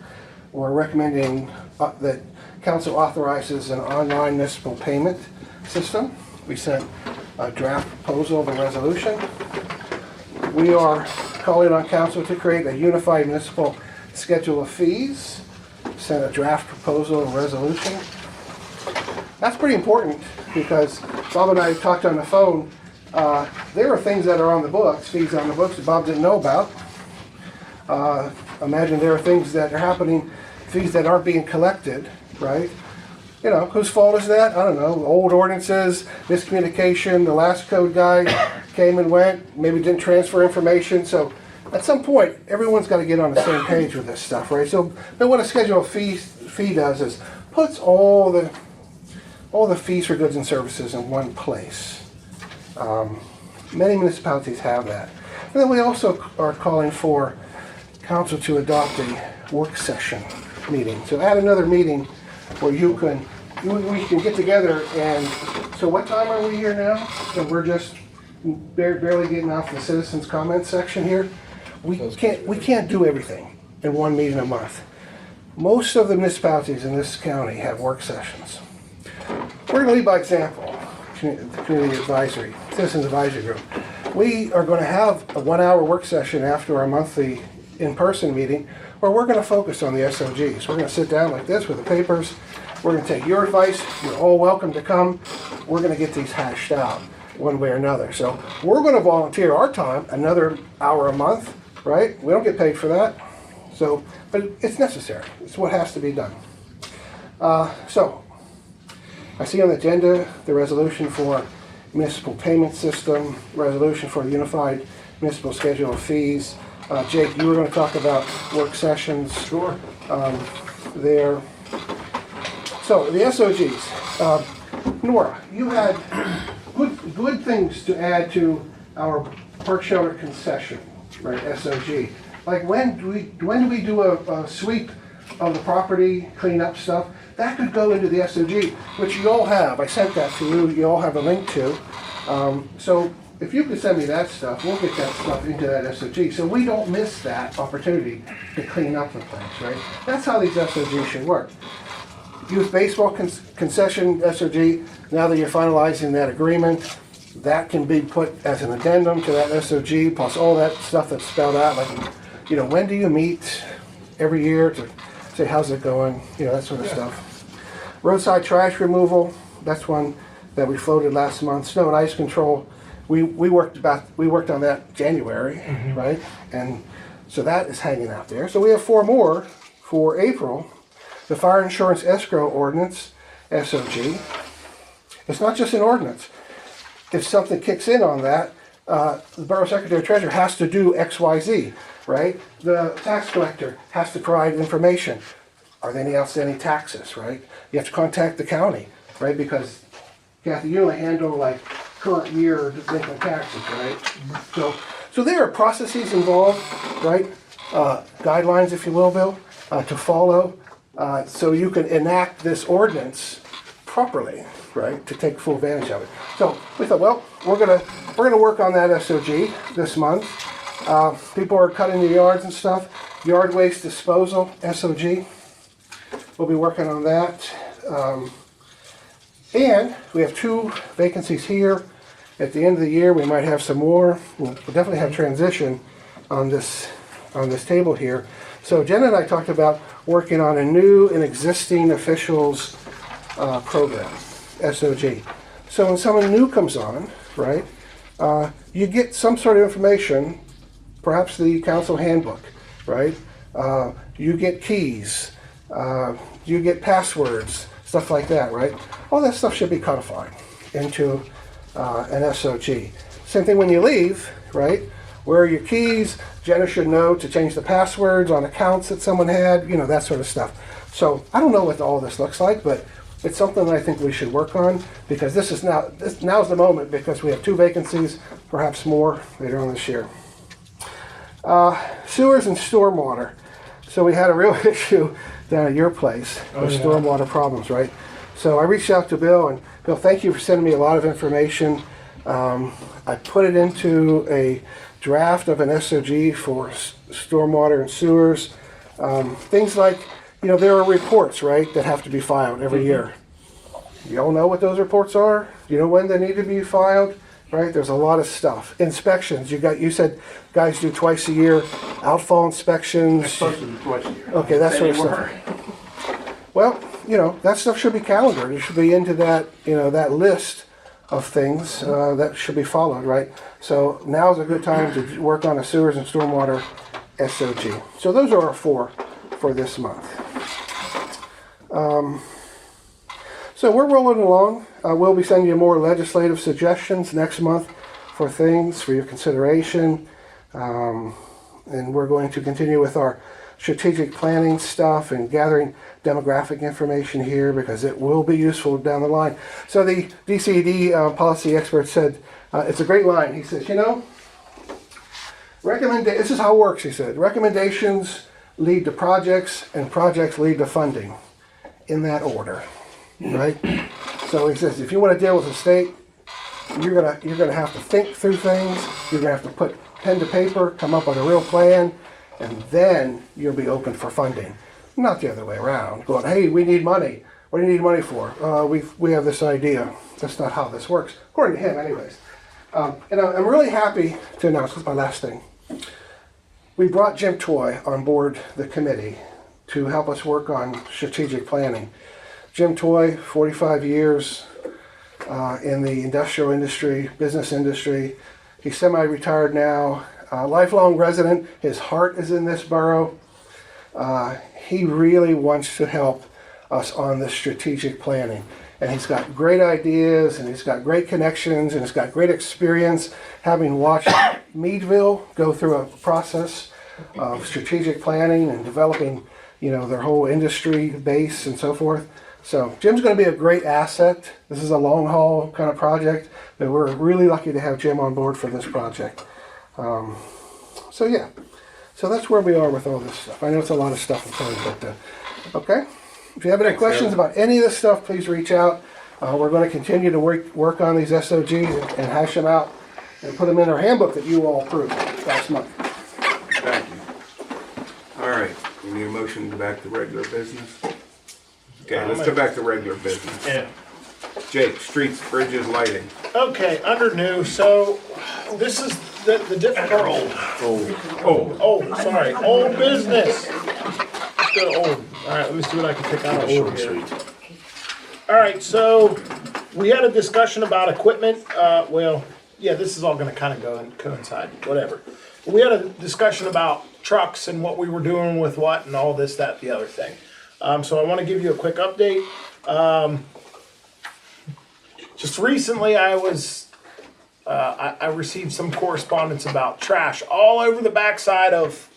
We're recommending that council authorizes an online municipal payment system. We sent a draft proposal of a resolution. We are calling on council to create a unified municipal schedule of fees. Sent a draft proposal of resolution. That's pretty important because Bob and I talked on the phone. There are things that are on the books, fees on the books that Bob didn't know about. Imagine there are things that are happening, fees that aren't being collected, right? Whose fault is that? I don't know. Old ordinances, miscommunication, the last code guy came and went, maybe didn't transfer information. So at some point, everyone's got to get on the same page with this stuff, right? So what a schedule of fee does is puts all the fees for goods and services in one place. Many municipalities have that. And then we also are calling for council to adopt a work session meeting. So add another meeting where we can get together. And so what time are we here now? So we're just barely getting off the citizens comment section here. We can't do everything in one meeting a month. Most of the municipalities in this county have work sessions. We're going to lead by example. The Community Advisory, Citizens Advisory Group. We are going to have a 1-hour work session after our monthly in-person meeting where we're going to focus on the SOGs. We're going to sit down like this with the papers. We're going to take your advice. You're all welcome to come. We're going to get these hashed out one way or another. So we're going to volunteer our time, another hour a month, right? We don't get paid for that. So, but it's necessary. It's what has to be done. So I see on the agenda the resolution for municipal payment system, resolution for the unified municipal schedule of fees. Jake, you were going to talk about work sessions. Sure. There. So the SOGs. Nora, you had good things to add to our park shelter concession, right? SOG. Like when do we do a sweep of the property, clean up stuff? That could go into the SOG, which you all have. I sent that to you. You all have a link to. So if you could send me that stuff, we'll get that stuff into that SOG. So we don't miss that opportunity to clean up the place, right? That's how these SOGs should work. Youth baseball concession SOG, now that you're finalizing that agreement, that can be put as an addendum to that SOG, plus all that stuff that's spelled out, like, you know, when do you meet every year to say, how's it going, you know, that sort of stuff. Roadside trash removal, that's one that we floated last month. Snow and ice control, we worked on that January, right? And so that is hanging out there. So we have 4 more for April. The fire insurance escrow ordinance, SOG. It's not just an ordinance. If something kicks in on that, the Borough Secretary Treasurer has to do X, Y, Z, right? The tax collector has to provide information. Are there any outstanding taxes, right? You have to contact the county, right? Because, Kathy, you only handle like current year delinquent taxes, right? So there are processes involved, right? Guidelines, if you will, Bill, to follow. So you can enact this ordinance properly, right, to take full advantage of it. So we thought, well, we're gonna work on that SOG this month. People are cutting the yards and stuff. Yard waste disposal, SOG. We'll be working on that. And we have 2 vacancies here. At the end of the year, we might have some more. We'll definitely have transition on this table here. So Jen and I talked about working on a new and existing officials program, SOG. So when someone new comes on, right, you get some sort of information, perhaps the council handbook, right? You get keys, you get passwords, stuff like that, right? All that stuff should be codified into an SOG. Same thing when you leave, right? Where are your keys? Jenna should know to change the passwords on accounts that someone had, you know, that sort of stuff. So I don't know what all this looks like, but it's something that I think we should work on, because now's the moment, because we have 2 vacancies, perhaps more later on this year. Sewers and stormwater. So we had a real issue down at your place with stormwater problems, right? So I reached out to Bill, and Bill, thank you for sending me a lot of information. I put it into a draft of an SOG for stormwater and sewers. Things like, you know, there are reports, right, that have to be filed every year. You all know what those reports are? You know when they need to be filed, right? There's a lot of stuff. Inspections, you said guys do twice a year. Outfall inspections. It's supposed to be twice a year. Okay, that sort of stuff. Well, you know, that stuff should be calendared. It should be into that, you know, that list of things that should be followed, right? So now's a good time to work on a sewers and stormwater SOG. So those are our 4 for this month. So we're rolling along. We'll be sending you more legislative suggestions next month for things for your consideration. And we're going to continue with our strategic planning stuff and gathering demographic information here, because it will be useful down the line. So the DCD policy expert said, it's a great line. He says, you know, this is how it works, he said. Recommendations lead to projects, and projects lead to funding, in that order, right? So he says, if you want to deal with the state, you're gonna have to think through things. You're gonna have to put pen to paper, come up with a real plan, and then you'll be open for funding. Not the other way around. Going, hey, we need money. What do you need money for? We have this idea. That's not how this works, according to him, anyways. And I'm really happy to announce, this is my last thing. We brought Jim Toy on board the committee to help us work on strategic planning. Jim Toy, 45 years in the industrial industry, business industry. He's semi-retired now, lifelong resident. His heart is in this borough. He really wants to help us on this strategic planning. And he's got great ideas, and he's got great connections, and he's got great experience having watched Meadville go through a process of strategic planning and developing, their whole industry base and so forth. So Jim's going to be a great asset. This is a long haul kind of project, but we're really lucky to have Jim on board for this project. So that's where we are with all this stuff. I know it's a lot of stuff in time, but okay. If you have any questions about any of this stuff, please reach out. We're going to continue to work on these SOGs and hash them out and put them in our handbook that you all approved last month. Thank you. All right, we need a motion to go back to regular business. Okay, let's go back to regular business. Yeah. Jake, streets, bridges, lighting. Okay, under new, so this is the difficult. Sorry, old business. Let's go to old. All right, let me see what I can pick out of old here. All right, so we had a discussion about equipment. This is all going to kind of go and coincide, whatever. We had a discussion about trucks and what we were doing with what and all this, that, the other thing. So I want to give you a quick update. Just recently, I received some correspondence about trash all over the backside of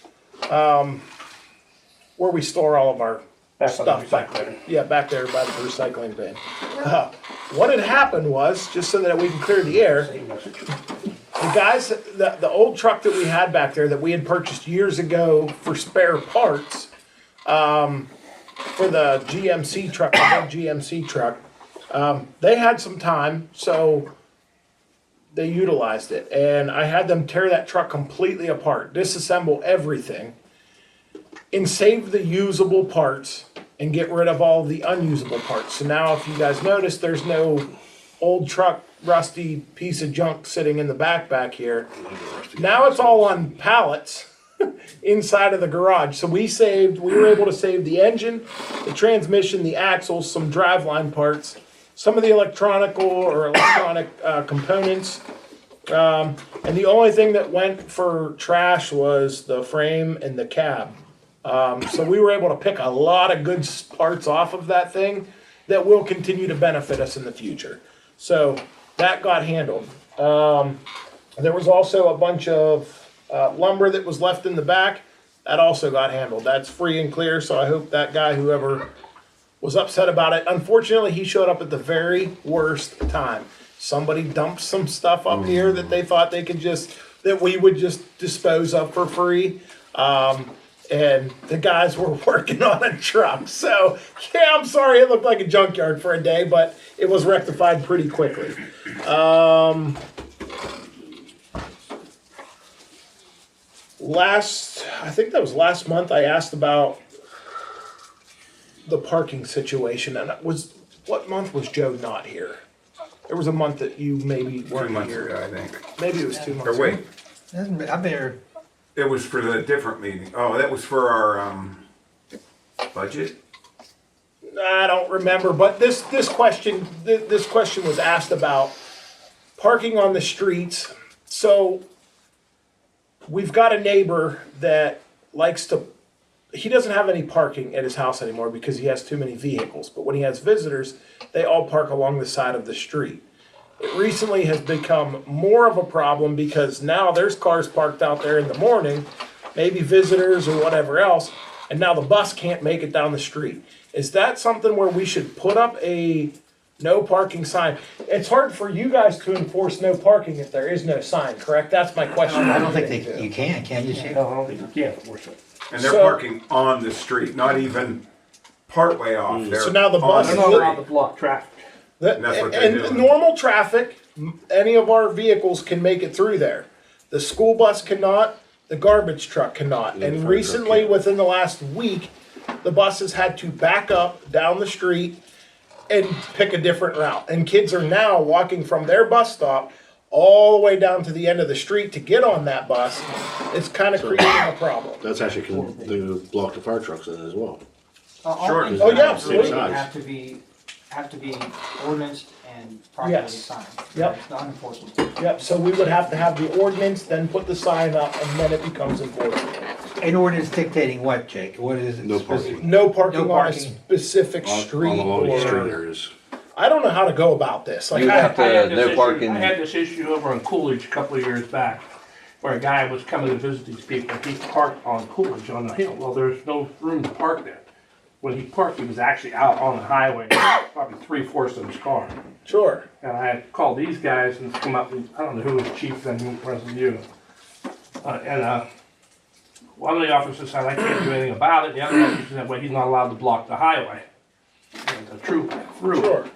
where we store all of our stuff back there. Yeah, back there by the recycling bin. What had happened was, just so that we can clear the air, the guys, the old truck that we had back there that we had purchased years ago for spare parts, for the GMC truck, the big GMC truck, they had some time, so they utilized it. And I had them tear that truck completely apart, disassemble everything, and save the usable parts and get rid of all the unusable parts. So now if you guys notice, there's no old truck, rusty piece of junk sitting in the back here. Now it's all on pallets inside of the garage. So we were able to save the engine, the transmission, the axles, some driveline parts, some of the electronic components. And the only thing that went for trash was the frame and the cab. So we were able to pick a lot of good parts off of that thing that will continue to benefit us in the future. So that got handled. There was also a bunch of lumber that was left in the back. That also got handled. That's free and clear, so I hope that guy, whoever was upset about it, unfortunately he showed up at the very worst time. Somebody dumped some stuff up here that they thought that we would just dispose of for free. And the guys were working on a truck. So, yeah, I'm sorry it looked like a junkyard for a day, but it was rectified pretty quickly. I think that was last month, I asked about the parking situation. And what month was Joe not here? There was a month that you maybe weren't 2 months here. ago, I think. Maybe it was 2 months Or wait, ago. I've been here. it was for the different meeting. Oh, that was for our budget? I don't remember, but this question was asked about parking on the streets. So we've got a neighbor that he doesn't have any parking at his house anymore because he has too many vehicles. But when he has visitors, they all park along the side of the street. It recently has become more of a problem because now there's cars parked out there in the morning, maybe visitors or whatever else, and now the bus can't make it down the street. Is that something where we should put up a no parking sign? It's hard for you guys to enforce no parking if there is no sign, correct? That's my question. I don't think you can you? No, I don't think you can enforce it. And they're parking on the street, not even partway off. They're So now the on bus the is street. Allowed to block traffic. And that's what they're doing. Normal traffic, any of our vehicles can make it through there. The school bus cannot, the garbage truck cannot. And recently, within the last week, the buses had to back up down the street and pick a different route. And kids are now walking from their bus stop all the way down to the end of the street to get on that bus. It's kind of creating a problem. That's actually can block the fire trucks in as well. All Sure. things Oh, yeah, absolutely absolutely. have to be ordinance and properly Yes. signed. Yep. It's not enforceable. Yep, so we would have to have the ordinance, then put the sign up, and then it becomes enforceable. An ordinance dictating what, Jake? What is it? No specific- parking. No parking No on a parking. specific street Along the street or, areas. I don't know how to go about this, like, You I, have I had to, this no issue- parking. I had this issue over on Coolidge a couple of years back, where a guy was coming to visit these people, he parked on Coolidge on the hill, well, there's no room to park there. When he parked, he was actually out on the highway, probably 3/4 of his car. sure, And I had called these guys and come up, and I don't know who was chief then, who wasn't you. One of the officers said, I can't do anything about it, the other officer said, well, he's not allowed to block the highway. And the troop through. sure.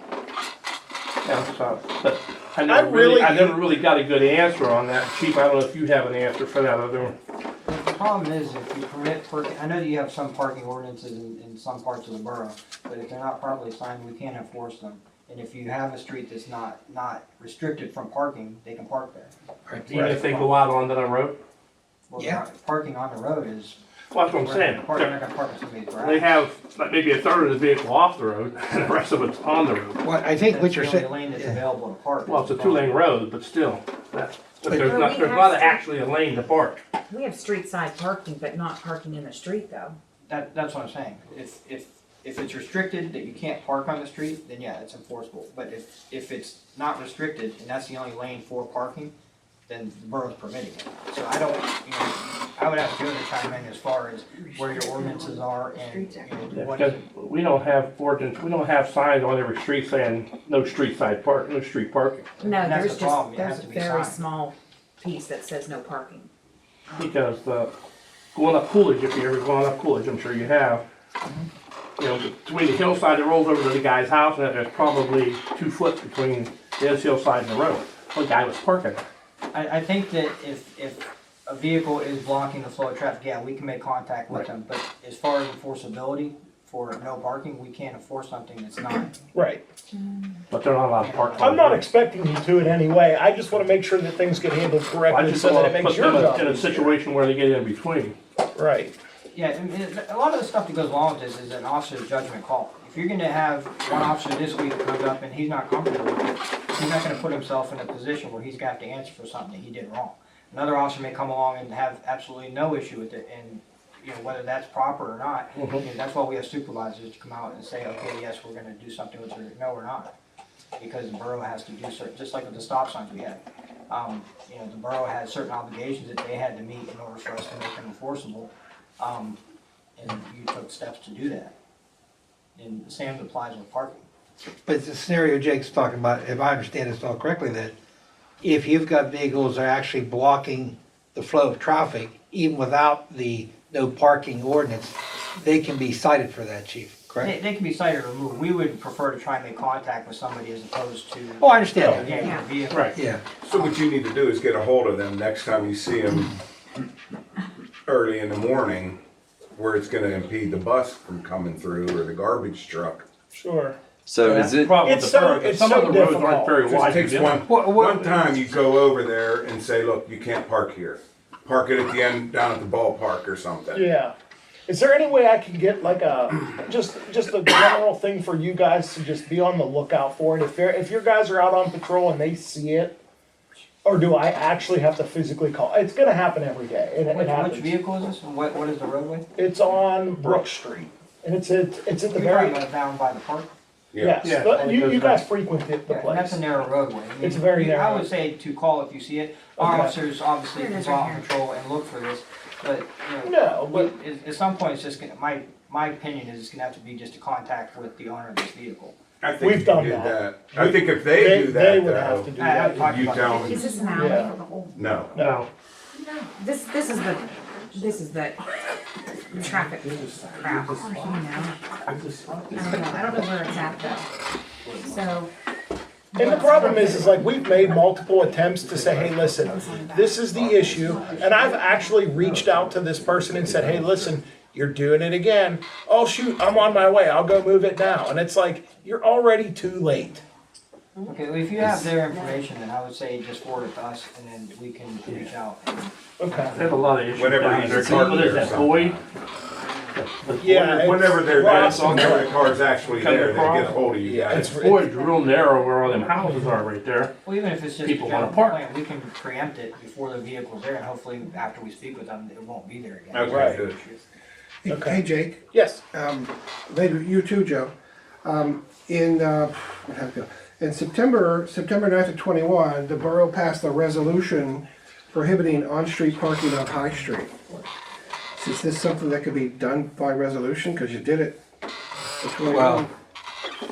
Yeah, so, but I I never really- never really got a good answer on that. Chief, I don't know if you have an answer for that other. The problem is if you permit parking, I know that you have some parking ordinances in some parts of the borough, but if they're not properly signed, we can't enforce them. And if you have a street that's not restricted from parking, they can park there. Even if they go out onto the road? Well, Yeah. parking on the road is. Well, that's what I'm saying. They're not gonna park in somebody's garage. They have like maybe a third of the vehicle off the road, and the rest of it's on the road. Well, I think what That's you're the saying. only lane that's available to park. Well, it's a 2-lane road, but still, but there's But not, we there's have not street- actually a lane to park. We have street side parking, but not parking in the street though. That's what I'm saying. If it's restricted that you can't park on the street, then yeah, it's enforceable. But if it's not restricted and that's the only lane for parking, then the borough's permitting it. So I don't, I would have Joe to chime in as far as where your ordinances are and what Because we don't have ordinance, we don't have signs on every street saying no street side park, no street parking. No, And that's there's the problem. just, It there's has a to be very signed. small piece that says no parking. Because going up Coolidge, if you ever gone up Coolidge, I'm sure you have. You know, between the hillside that rolls over to the guy's house, and there's probably 2 foot between his hillside and the road. The guy was parking there. I think that if a vehicle is blocking the flow of traffic, yeah, we can make contact with them. But as far as enforceability for no parking, we can't enforce something that's not. Right. But they're not allowed to park. I'm not expecting you to in any way, I just wanna make sure that things get handled I correctly just so don't that it wanna makes put your them job in a easier. situation where they get in between. Right, Yeah, and a lot of the stuff that goes along with this is an officer's judgment call. If you're gonna have one officer this week that comes up and he's not comfortable with it, he's not gonna put himself in a position where he's gonna have to answer for something that he did wrong. Another officer may come along and have absolutely no issue with it, and, whether that's proper or not, that's why we have supervisors to come out and say, okay, yes, we're gonna do something with it, no, we're not. Because the borough has to do certain, just like with the stop signs we had. The borough had certain obligations that they had to meet in order for us to make them enforceable. And you took steps to do that. And the same applies with parking. But the scenario Jake's talking about, if I understand this all correctly, that if you've got vehicles that are actually blocking the flow of traffic, even without the no parking ordinance, they can be cited for that, chief, correct? They can be cited or removed. We would prefer to try and make contact with somebody as opposed to. Oh, I understand that. Yeah, vehicle. Right. Yeah. So what you need to do is get a hold of them next time you see them early in the morning, where it's gonna impede the bus from coming through or the garbage truck. sure. So is it, Problem with It's the so- borough, 'cause it's some so of the roads difficult. aren't very Just wide. takes to get in. one time you go over there and say, look, you can't park here. Park it at the end, down at the ballpark or something. Yeah. Is there any way I can get like just a general thing for you guys to just be on the lookout for it? If your guys are out on patrol and they see it, or do I actually have to physically call? It's gonna happen every day. It Which happens. vehicle is this and what is the roadway? It's on Brook Street, and it's at the You're very, talking about down by the park? yes, Yeah. but you guys frequent the Yeah, and that's place. a narrow roadway. I mean, It's very I narrow. would say to call if you see it. Our Okay. officers obviously Here it can is go right out on here. patrol and look for this, but, No, but at some point, it's just gonna, my opinion is it's gonna have to be just a contact with the owner of this vehicle. I think We've if you done do that. I think if they do they that would have to though, do I- I've that. talked you about tell that. Is them, this an alley Yeah. or the whole? no. No. This is the traffic crap, you know? I don't know where it's at though. So. And the problem is like, we've made multiple attempts to say, hey, listen, this is the issue, and I've actually reached out to this person and said, hey, listen, you're doing it again. Oh, shoot, I'm on my way, I'll go move it now. And it's like, you're already too late. Okay, well, if you have their information, then I would say just forward it to us and then we can reach out. Okay. They have a lot of issues Whenever down he's there. parked What is there or that, Boyd? Yeah, Whenever they're, it's- whenever the car's actually Coming there, they across. get a hold of you Yeah, guys. it's- Boy, it's real narrow where all them houses are right there. Well, even if it's just a People wanna general park. plan, we can preempt it before the vehicle's there, and hopefully after we speak with them, it won't be there again. Okay, Right. good. Okay. Hey, Jake, Yes. maybe you too, Joe. In September 9th of '21, the borough passed a resolution prohibiting on-street parking on High Street. Is this something that could be done by resolution, because you did it for 21? Well,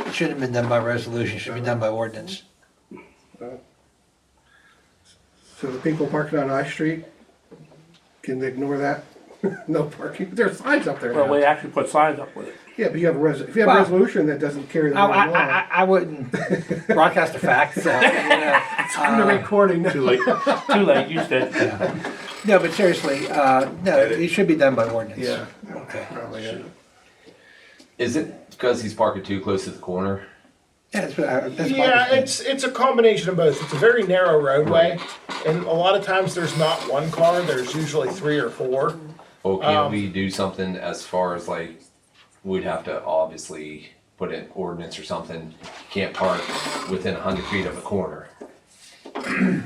it shouldn't have been done by resolution, it should be done by ordinance. So the people parking on High Street can ignore that? No parking, there's signs up there Well, now. we actually put signs up with it. Yeah, but you have if you have a Well, resolution that doesn't carry the word law. I wouldn't broadcast the facts, It's on the recording. Too late. Too late, you said. No, but seriously, no, it should be done by ordinance. Yeah, Okay. probably, yeah. Is it because he's parking too close to the corner? Yeah, that's my Yeah, understanding. it's a combination of both. It's a very narrow roadway, and a lot of times there's not one car, there's usually 3 or 4. Well, can't we do something as far as like, we'd have to obviously put in ordinance or something, can't park within 100 feet of a corner.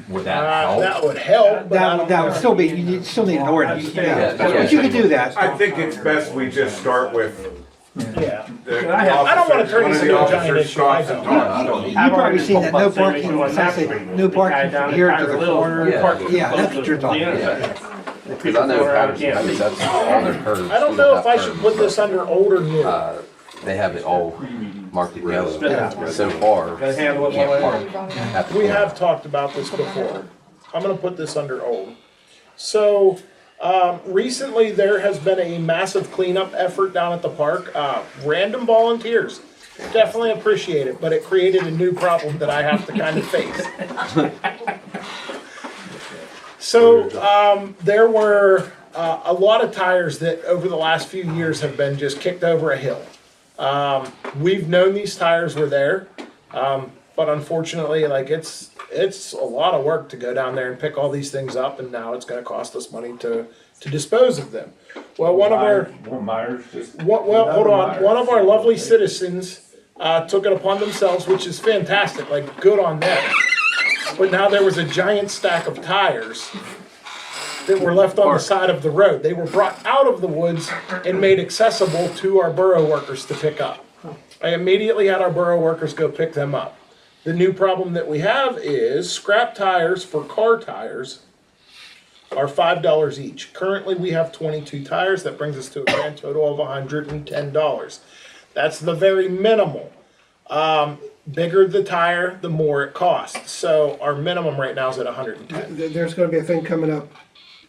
Would that help? That would help, but I don't That would know. still be, you still need an ordinance. Yeah, But you could do that. I think it's best we just start with Yeah. the I don't wanna turn one this of the into a giant officers issue, I stops and don't. talks. You've probably seen that, no I've already parking, talked about say, Patterson. no The guy parking down from at here to Tiger the Little corner. Yeah. parking Yeah, close that's to what you're the talking about. intersection. Because I know Patterson, I think that's all their curves. I don't We know have if I should curves, put this but, under old or new. They have it all marked in yellow. Yeah. So far, Gotta handle it can't one park way. at the We corner. have talked about this before. I'm gonna put this under old. So, recently there has been a massive cleanup effort down at the park. Random volunteers, definitely appreciate it, but it created a new problem that I have to kind of face. So, there were a lot of tires that over the last few years have been just kicked over a hill. We've known these tires were there, but unfortunately, like it's a lot of work to go down there and pick all these things up, and now it's going to cost us money to dispose of them. Well, one of our Myers just. hold on, one of our lovely citizens took it upon themselves, which is fantastic. Like, good on them. But now there was a giant stack of tires that were left on the side of the road. They were brought out of the woods and made accessible to our borough workers to pick up. I immediately had our borough workers go pick them up. The new problem that we have is scrap tires for car tires are $5 each. Currently, we have 22 tires. That brings us to a grand total of $110. That's the very minimal. Bigger the tire, the more it costs. So our minimum right now is at 110. There's gonna be a thing coming up,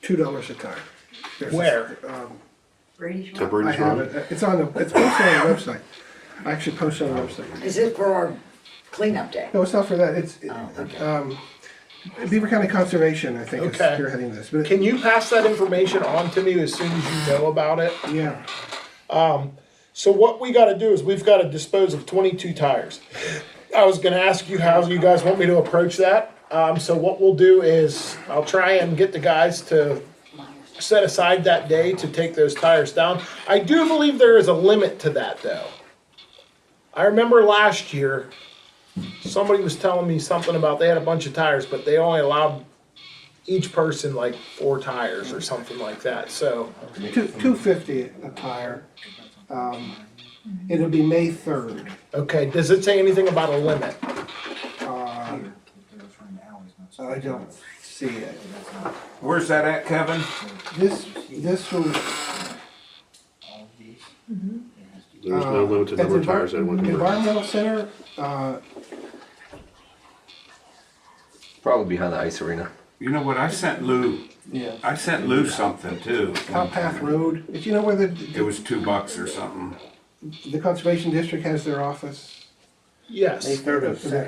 $2 a tire. There's a- Where? Brady's To Rock. Brady's I have Road. it, it's posted on the website. I actually posted on the website. Is it for our cleanup day? No, it's not for that, it's, Oh, okay. Beaver County Conservation, I think, is Okay. spearheading this, but, Can you pass that information on to me as soon as you know about it? yeah. So what we gotta do is we've gotta dispose of 22 tires. I was gonna ask you how you guys want me to approach that. So what we'll do is I'll try and get the guys to set aside that day to take those tires down. I do believe there is a limit to that though. I remember last year, somebody was telling me something about they had a bunch of tires, but they only allowed each person like 4 tires or something like that, so. $250 a tire. It'll be May 3rd. Okay, does it say anything about a limit? I don't see it. Where's that at, Kevin? This was, There's no limited number of tires that one can bring. Environmental Center, Probably behind the ice arena. You know what, I sent Lou something too. Cow Path Road, did you know where It was $2 or something. the Conservation District has their office? Yes. I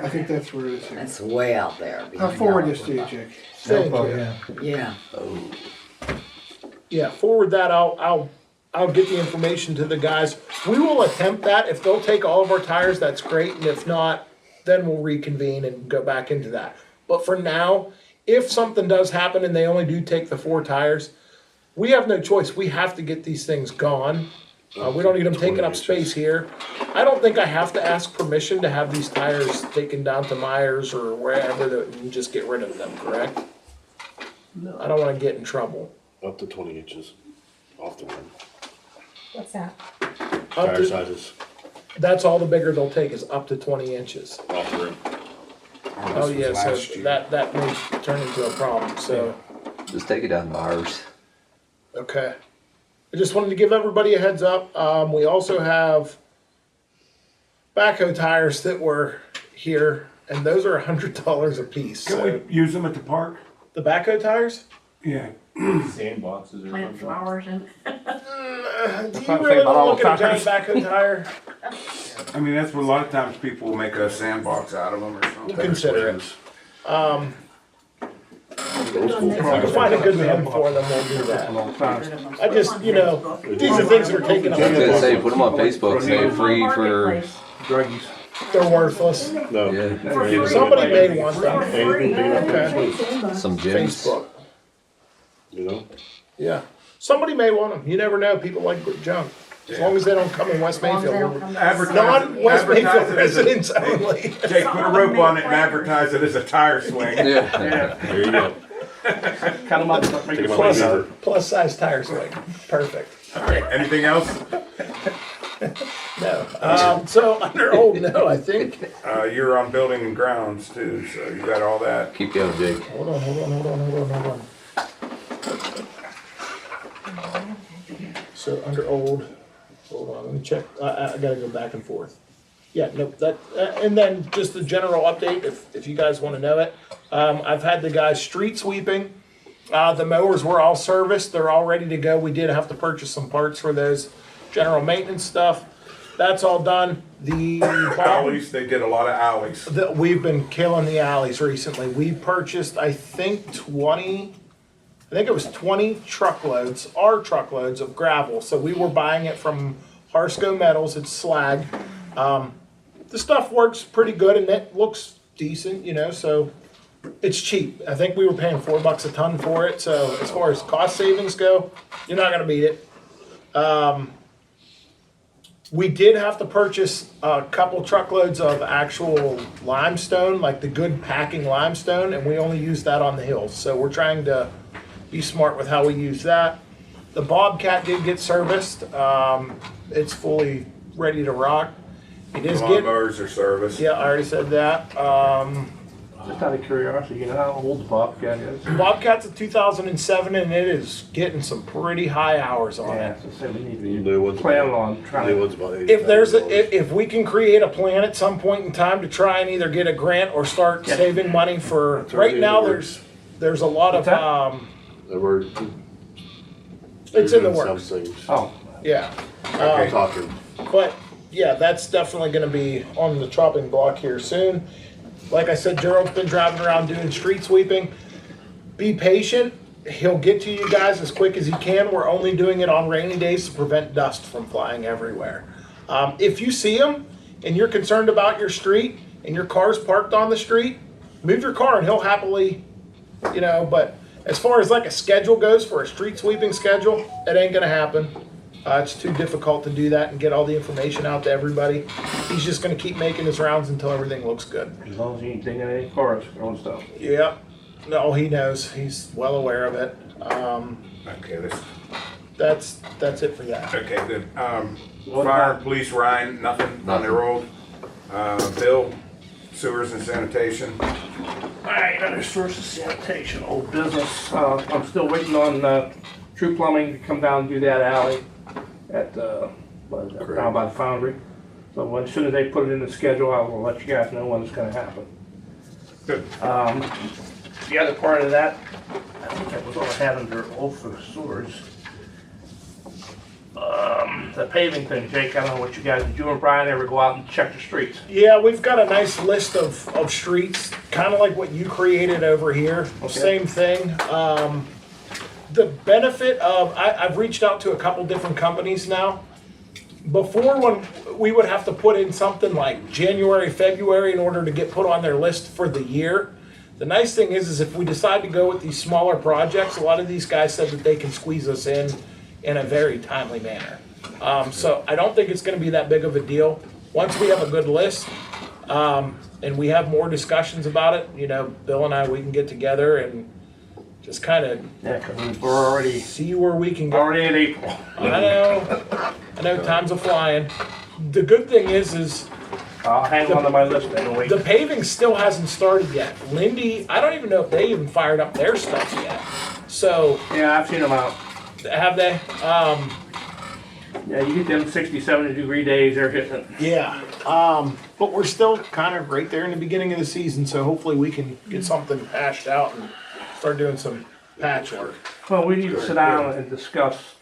think that's where it is here. That's way out there. I'll behind forward our- this to you, Jake. Thank you. Yeah. Yeah, forward that, I'll get the information to the guys. We will attempt that. If they'll take all of our tires, that's great, and if not, then we'll reconvene and go back into that. But for now, if something does happen and they only do take the 4 tires, we have no choice. We have to get these things gone. We don't need them taking up space here. I don't think I have to ask permission to have these tires taken down to Myers or wherever and just get rid of them, correct? No. I don't wanna get in trouble. Up to 20 inches off the rim. What's that? Up Tire to- sizes That's all the bigger they'll take is up to 20 inches. off the rim. Oh, yeah, so that may turn into a problem, so, Just take it down to ours. okay. I just wanted to give everybody a heads up. We also have backhoe tires that were here, and those are $100 a piece. Can So we use them at the park? the backhoe tires? Yeah. Sandboxes or Plant something. flowers and. Do trying you to say really about all look at a giant tires. backhoe tire? I mean, that's what a lot of times people will make a sandbox out of them or We'll something. consider it. If we can find a good home for them, we'll do that. I just, these are things that are taking I was gonna up. say, put them on Facebook, say free for, Druggies. They're worthless. No. yeah, Somebody may want them. Anything Okay. some gyms. Facebook. You know? Yeah. Somebody may want them. You never know. People like good junk. As long as they don't come in West Mayfield. Non-West Mayfield residents only. Jake, put a rope on it and advertise it as a tire swing. Yeah. There you go. Cut them up, start making Take 'em fun out. of Plus size tire swing. Perfect. All right, anything else? No. So under old no, I think. You're on building and grounds too, so you got all that. Keep going, Jake. Hold on. So under old, hold on, let me check. I gotta go back and forth. Yeah, nope, that, and then just the general update, if you guys wanna know it. I've had the guys street sweeping. The mowers were all serviced, they're all ready to go. We did have to purchase some parts for those general maintenance stuff. That's all done. The Alleys, they did a lot of alleys. we've been killing the alleys recently. We purchased, I think, 20 truckloads, our truckloads of gravel. So we were buying it from Harsco Metals, it's slag. The stuff works pretty good and it looks decent, so it's cheap. I think we were paying $4 a ton for it. So as far as cost savings go, you're not gonna beat it. We did have to purchase a couple truckloads of actual limestone, like the good packing limestone, and we only use that on the hills. So we're trying to be smart with how we use that. The Bobcat did get serviced. It's fully ready to rock. It is getting, Lawnmowers are serviced. yeah, I already said that. Just out of curiosity, you know how old the Bobcat is? Bobcat's a 2007 and it is getting some pretty high hours on Yeah, it. so say we need to New one's be planning about- on trying New to. one's about If there's $80,000. if we can create a plan at some point in time to try and either get a grant or start Yeah. saving money for, That's right already now, in the works. there's a lot of, We're it's in the doing works. some things. Oh, Yeah. We're talking. But, yeah, that's definitely gonna be on the chopping block here soon. Like I said, Gerald's been driving around doing street sweeping. Be patient, he'll get to you guys as quick as he can. We're only doing it on rainy days to prevent dust from flying everywhere. If you see him and you're concerned about your street and your car's parked on the street, move your car and he'll happily, but as far as like a schedule goes for a street sweeping schedule, it ain't gonna happen. It's too difficult to do that and get all the information out to everybody. He's just gonna keep making his rounds until everything looks good. as long as you ain't digging any forests or own stuff. Yep. No, he knows. He's well aware of it. Okay, That's it for that. okay, good. What Fire, about- police, Ryan, nothing on their road. Bill, sewers and sanitation. Alright, under source of sanitation, old business. I'm still waiting on True Plumbing to come down and do that alley at, down by the foundry. So as soon as they put it in the schedule, I will let you guys know when it's gonna happen. Good. The other part of that, I think that was all I had under old for sewers. The paving thing, Jake, I don't know what you guys, did you and Brian ever go out and check the streets? Yeah, we've got a nice list of streets, kind of like what you created over here. Okay. Same thing. The benefit of, I've reached out to a couple different companies now. Before, when we would have to put in something like January, February in order to get put on their list for the year. The nice thing is if we decide to go with these smaller projects, a lot of these guys said that they can squeeze us in a very timely manner. So I don't think it's gonna be that big of a deal. Once we have a good list, and we have more discussions about it, you know, Bill and I, we can get together and just kinda Yeah, 'cause we're already see where we can go. in April. I know, time's a flying. The good thing is I'll hang on to my list and wait. the paving still hasn't started yet. Lindy, I don't even know if they even fired up their stuff yet. So, Yeah, I've seen them out. have they? Yeah, you get them 60, 70-degree days, they're hitting it. Yeah, but we're still kind of right there in the beginning of the season, so hopefully we can get something patched out and start doing some patchwork. Well, we need to sit down and discuss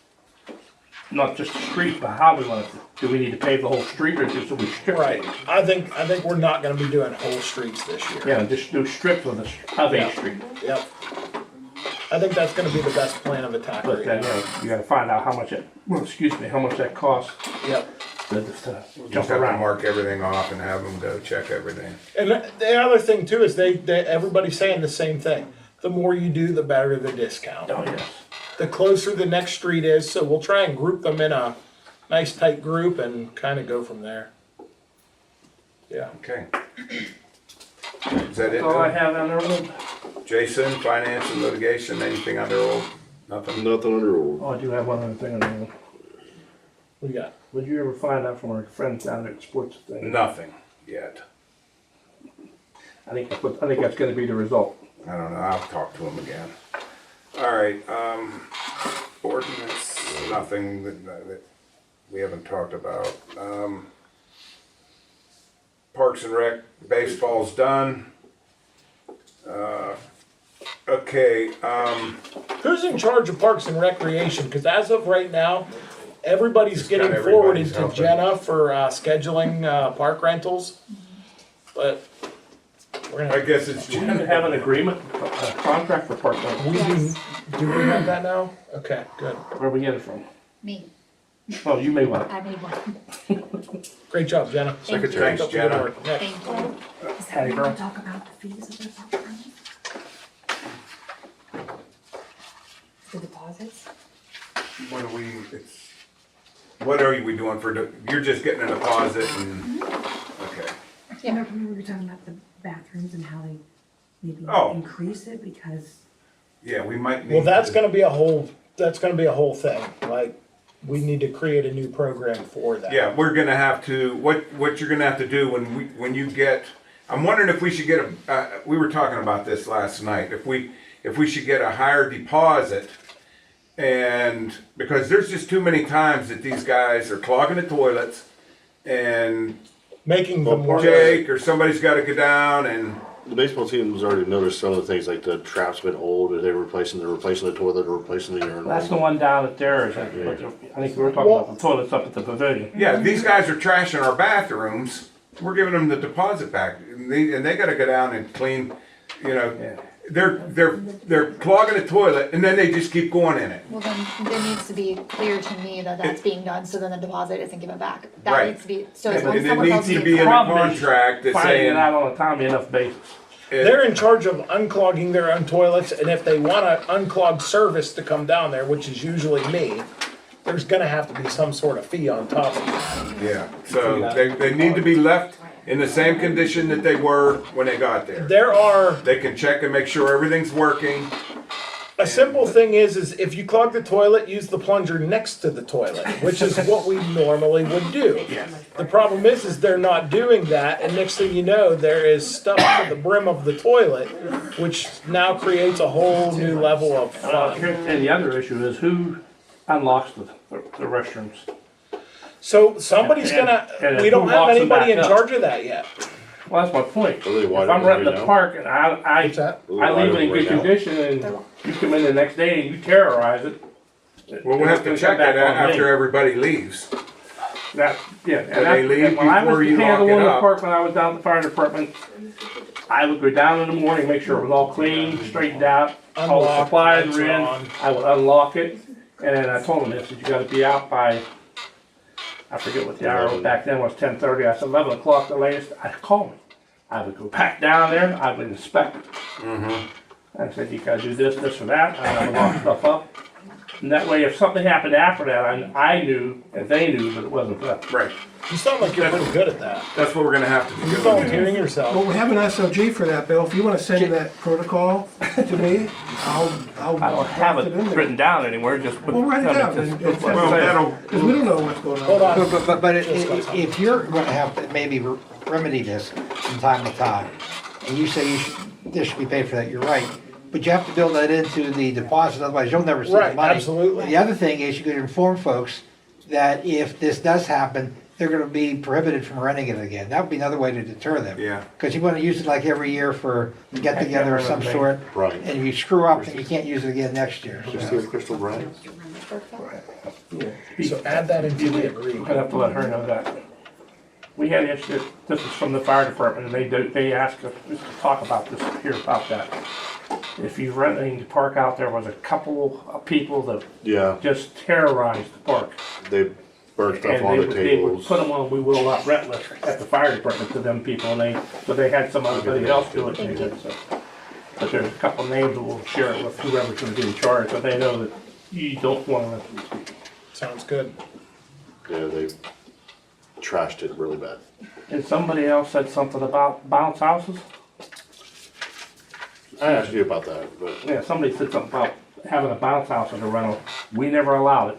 not just the street, but how we want to. Do we need to pave the whole street or just we strip? Right. I think we're not gonna be doing whole streets this year. Yeah, just do strips of a street. Yep. I think that's gonna be the best plan of attack. But then, you gotta find out how much how much that costs. Yep. To Just jump have to around. mark everything off and have them go check everything. And the other thing too is everybody's saying the same thing. The more you do, the better the discount. Oh, yes. The closer the next street is, so we'll try and group them in a nice tight group and kind of go from there. Yeah. Okay. Is that it? That's all I Bill? have on there. Jason, finance and litigation, anything under old? Nothing? Nothing under old. Oh, I do have one other thing on there. What you got? Would you ever find out from our friends down there at sports thing? Nothing yet. I think that's gonna be the result. I don't know, I'll talk to him again. All right, ordinance, nothing that we haven't talked about. Parks and Rec, baseball's done. Okay, Who's in charge of Parks and Recreation? Because as of right now, everybody's Just getting got forwarded everybody's to helping. Jenna for scheduling park rentals. But we're I gonna. guess it's Do you have an agreement, a contract for part time? Do we have that now? Okay, good. Where we get it from? Me, Oh, you may want. I made one. Great job, Jenna. Thank you. Thanks, Keep up the good Jenna. work. Next. Thank you. Is Hattie that when girl. we talk about the fees of the park permit? The deposits? What are we doing for, you're just getting a deposit and, okay. Yeah, remember we were talking about the bathrooms and how they maybe Oh. increase it because Yeah, we might need. Well, that's to- gonna be a whole thing. Like, we need to create a new program for that. Yeah, we're gonna have to, what you're gonna have to do when you get, I'm wondering if we should get we were talking about this last night, if we should get a higher deposit. And because there's just too many times that these guys are clogging the toilets and Making them work. Jake or somebody's gotta go down and, The baseball team's already noticed some of the things, like the trap's been old, or they're replacing the toilet or replacing the urinal. That's the one down at theirs. I think we were talking about the toilets up at the pavilion. yeah, these guys are trashing our bathrooms. We're giving them the deposit back and they gotta go down and clean, you know. Yeah. They're clogging the toilet and then they just keep going in it. Well, then there needs to be clear to me that that's being done, so then the deposit isn't given back. That Right. needs to be, so And as long as it someone needs else to gets be in the Problem is contract that's Finding saying. it out on a timely enough basis. They're in charge of unclogging their own toilets, and if they want an unclogged service to come down there, which is usually me, there's gonna have to be some sort of fee on top of that. Yeah, so they need to be left in the same condition that they were when they got there. There are, They can check and make sure everything's working. a simple thing is if you clog the toilet, use the plunger next to the toilet, which is what we normally would do. The problem is they're not doing that, and next thing you know, there is stuff to the brim of the toilet, which now creates a whole new level of fun. And the other issue is who unlocks the restrooms. So somebody's And- gonna, and we don't who have locks them anybody in back up? charge of that yet. Well, that's my point. Are they If wide I'm open renting right the now? park and I What's that? Are they leave wide it in open good right now? condition and you come in the next day and you terrorize it. Well, we'll have to it's check gonna it come back on me. after everybody leaves. That, yeah, When and they leave and when I was before you lock handling it the up. park when I was down at the fire department, I would go down in the morning, make sure it was all clean, straightened out, all the Unlock, supplies lights were in. on. I would unlock it, and then I told them, I said, you gotta be out by, I forget what the hour was back then, was 10:30. I said 11 o'clock the latest. I'd call me. I would go back down there, I would inspect it. I said, you gotta do this, this, or that, and I would lock stuff up. And that way, if something happened after that, I knew, and they knew that it wasn't them. Right. You sound like you're pretty good at that. That's what we're gonna have to do. You're volunteering yourself. Well, we have an SOG for that, Bill. If you wanna send that protocol to me, I'll I don't have draft it in there. written down anymore, just put. Well, write it down. Well, that'll, Because we don't know what's going on. Hold on. But if you're gonna have to maybe remedy this from time to time, and you say this should be paid for that, you're right. But you have to build that into the deposit, otherwise you'll never see the Right, money. absolutely. The other thing is you could inform folks that if this does happen, they're gonna be prohibited from renting it again. That would be another way to deter them. yeah. Because you wanna use it like every year for a get together of some sort. Right. And if you screw up, then you can't use it again next year. Just see Crystal Brand. So add that into the agreement. I'd have to let her know that. We had an issue, this is from the fire department, and they asked us just to talk about this, here about that. If you're renting the park out, there was a couple of people that Yeah, just terrorized the park. they burn stuff And on the they would tables. put them on we will not rent list at the fire department to them people, and they had somebody else do it, and they did so. But there's a couple names that we'll share it with whoever's gonna be in charge, so they know that you don't wanna rent these people. Sounds good. Yeah, they trashed it really bad. And somebody else said something about bounce houses? I asked you about that, but Yeah, somebody said something about having a bounce house as a rental. We never allowed it.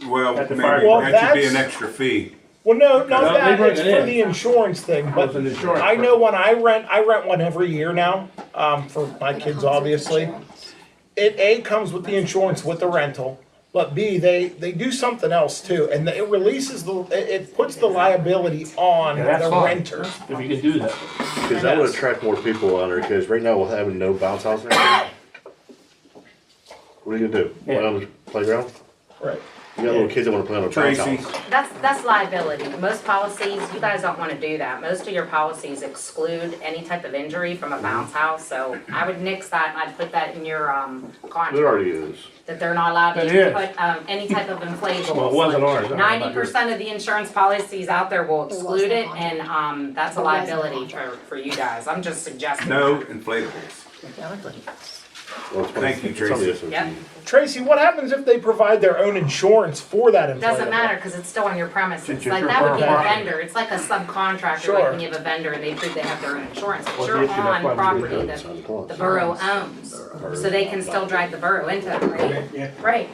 Well, At the maybe fire- Well, that should be that's- an extra fee. Well, no, No, not they that, bring it's it for in. the insurance thing, but It's an insurance. I know when I rent one every year now, for my kids, obviously. It A, comes with the insurance with the rental, but B, they do something else too, and it releases it puts the liability on Yeah, that's the fine. renter. If you can do that. because that would attract more people on there. Because right now, with having no bounce house there, what are you gonna do? Play on the playground? Right. You got little kids that want to play on a bounce Tracy. house. That's liability. Most policies, you guys don't wanna do that. Most of your policies exclude any type of injury from a bounce house, so I would nix that and I'd put that in your, It contract. already is. That they're not allowed to It even is. put, any type of inflatables. Well, it wasn't ours. I don't know about 90% of the insurance policies out there will exclude it, and, that's a liability for you guys. I'm just suggesting. No that. inflatables. Well, it's Thank you, it's on the Tracy. SOG. Yep. Tracy, what happens if they provide their own insurance for that inflatable? Doesn't matter, cause it's still on your premises. It's Like, your that would be a property. vendor. It's like a subcontractor, Sure. like when you have a vendor and they prove they have their own insurance. But Well, you're the issue, that's why on we do property that. that the borough owns, so they can still drag the borough into it, right? Yeah. Right.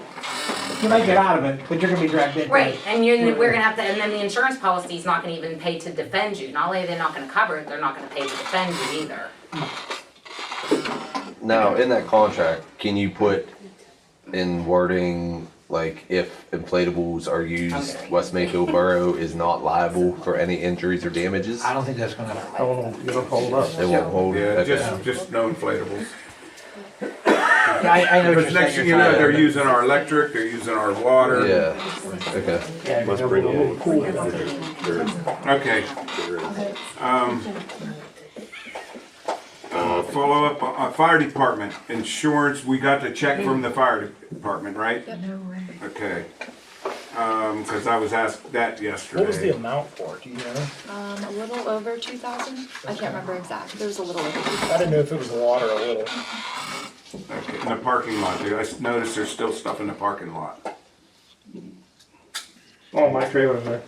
You might get out of it, but you're gonna be dragged in. Right, and we're gonna have to, and then the insurance policy's not gonna even pay to defend you. Not only are they not gonna cover it, they're not gonna pay to defend you either. Now, in that contract, can you put in wording, like, if inflatables are used, West Mayfield Borough is not liable for any injuries or damages? I don't think that's gonna. Oh, it'll hold up. It won't hold? Yeah, Okay. just no inflatables. Yeah, I know what you're Because next saying. thing you know, they're using our electric, they're using our water. Yeah, okay. Must bring in. Okay. Follow up on fire department, insurance, we got the check from the fire department, right? No way. Okay. Cause I was asked that yesterday. What was the amount for it, do you know? A little over 2,000. I can't remember exactly. There was a little over 2,000. I didn't know if it was a lot or a little. Okay, in the parking lot, I noticed there's still stuff in the parking lot. Oh, my trailer's there.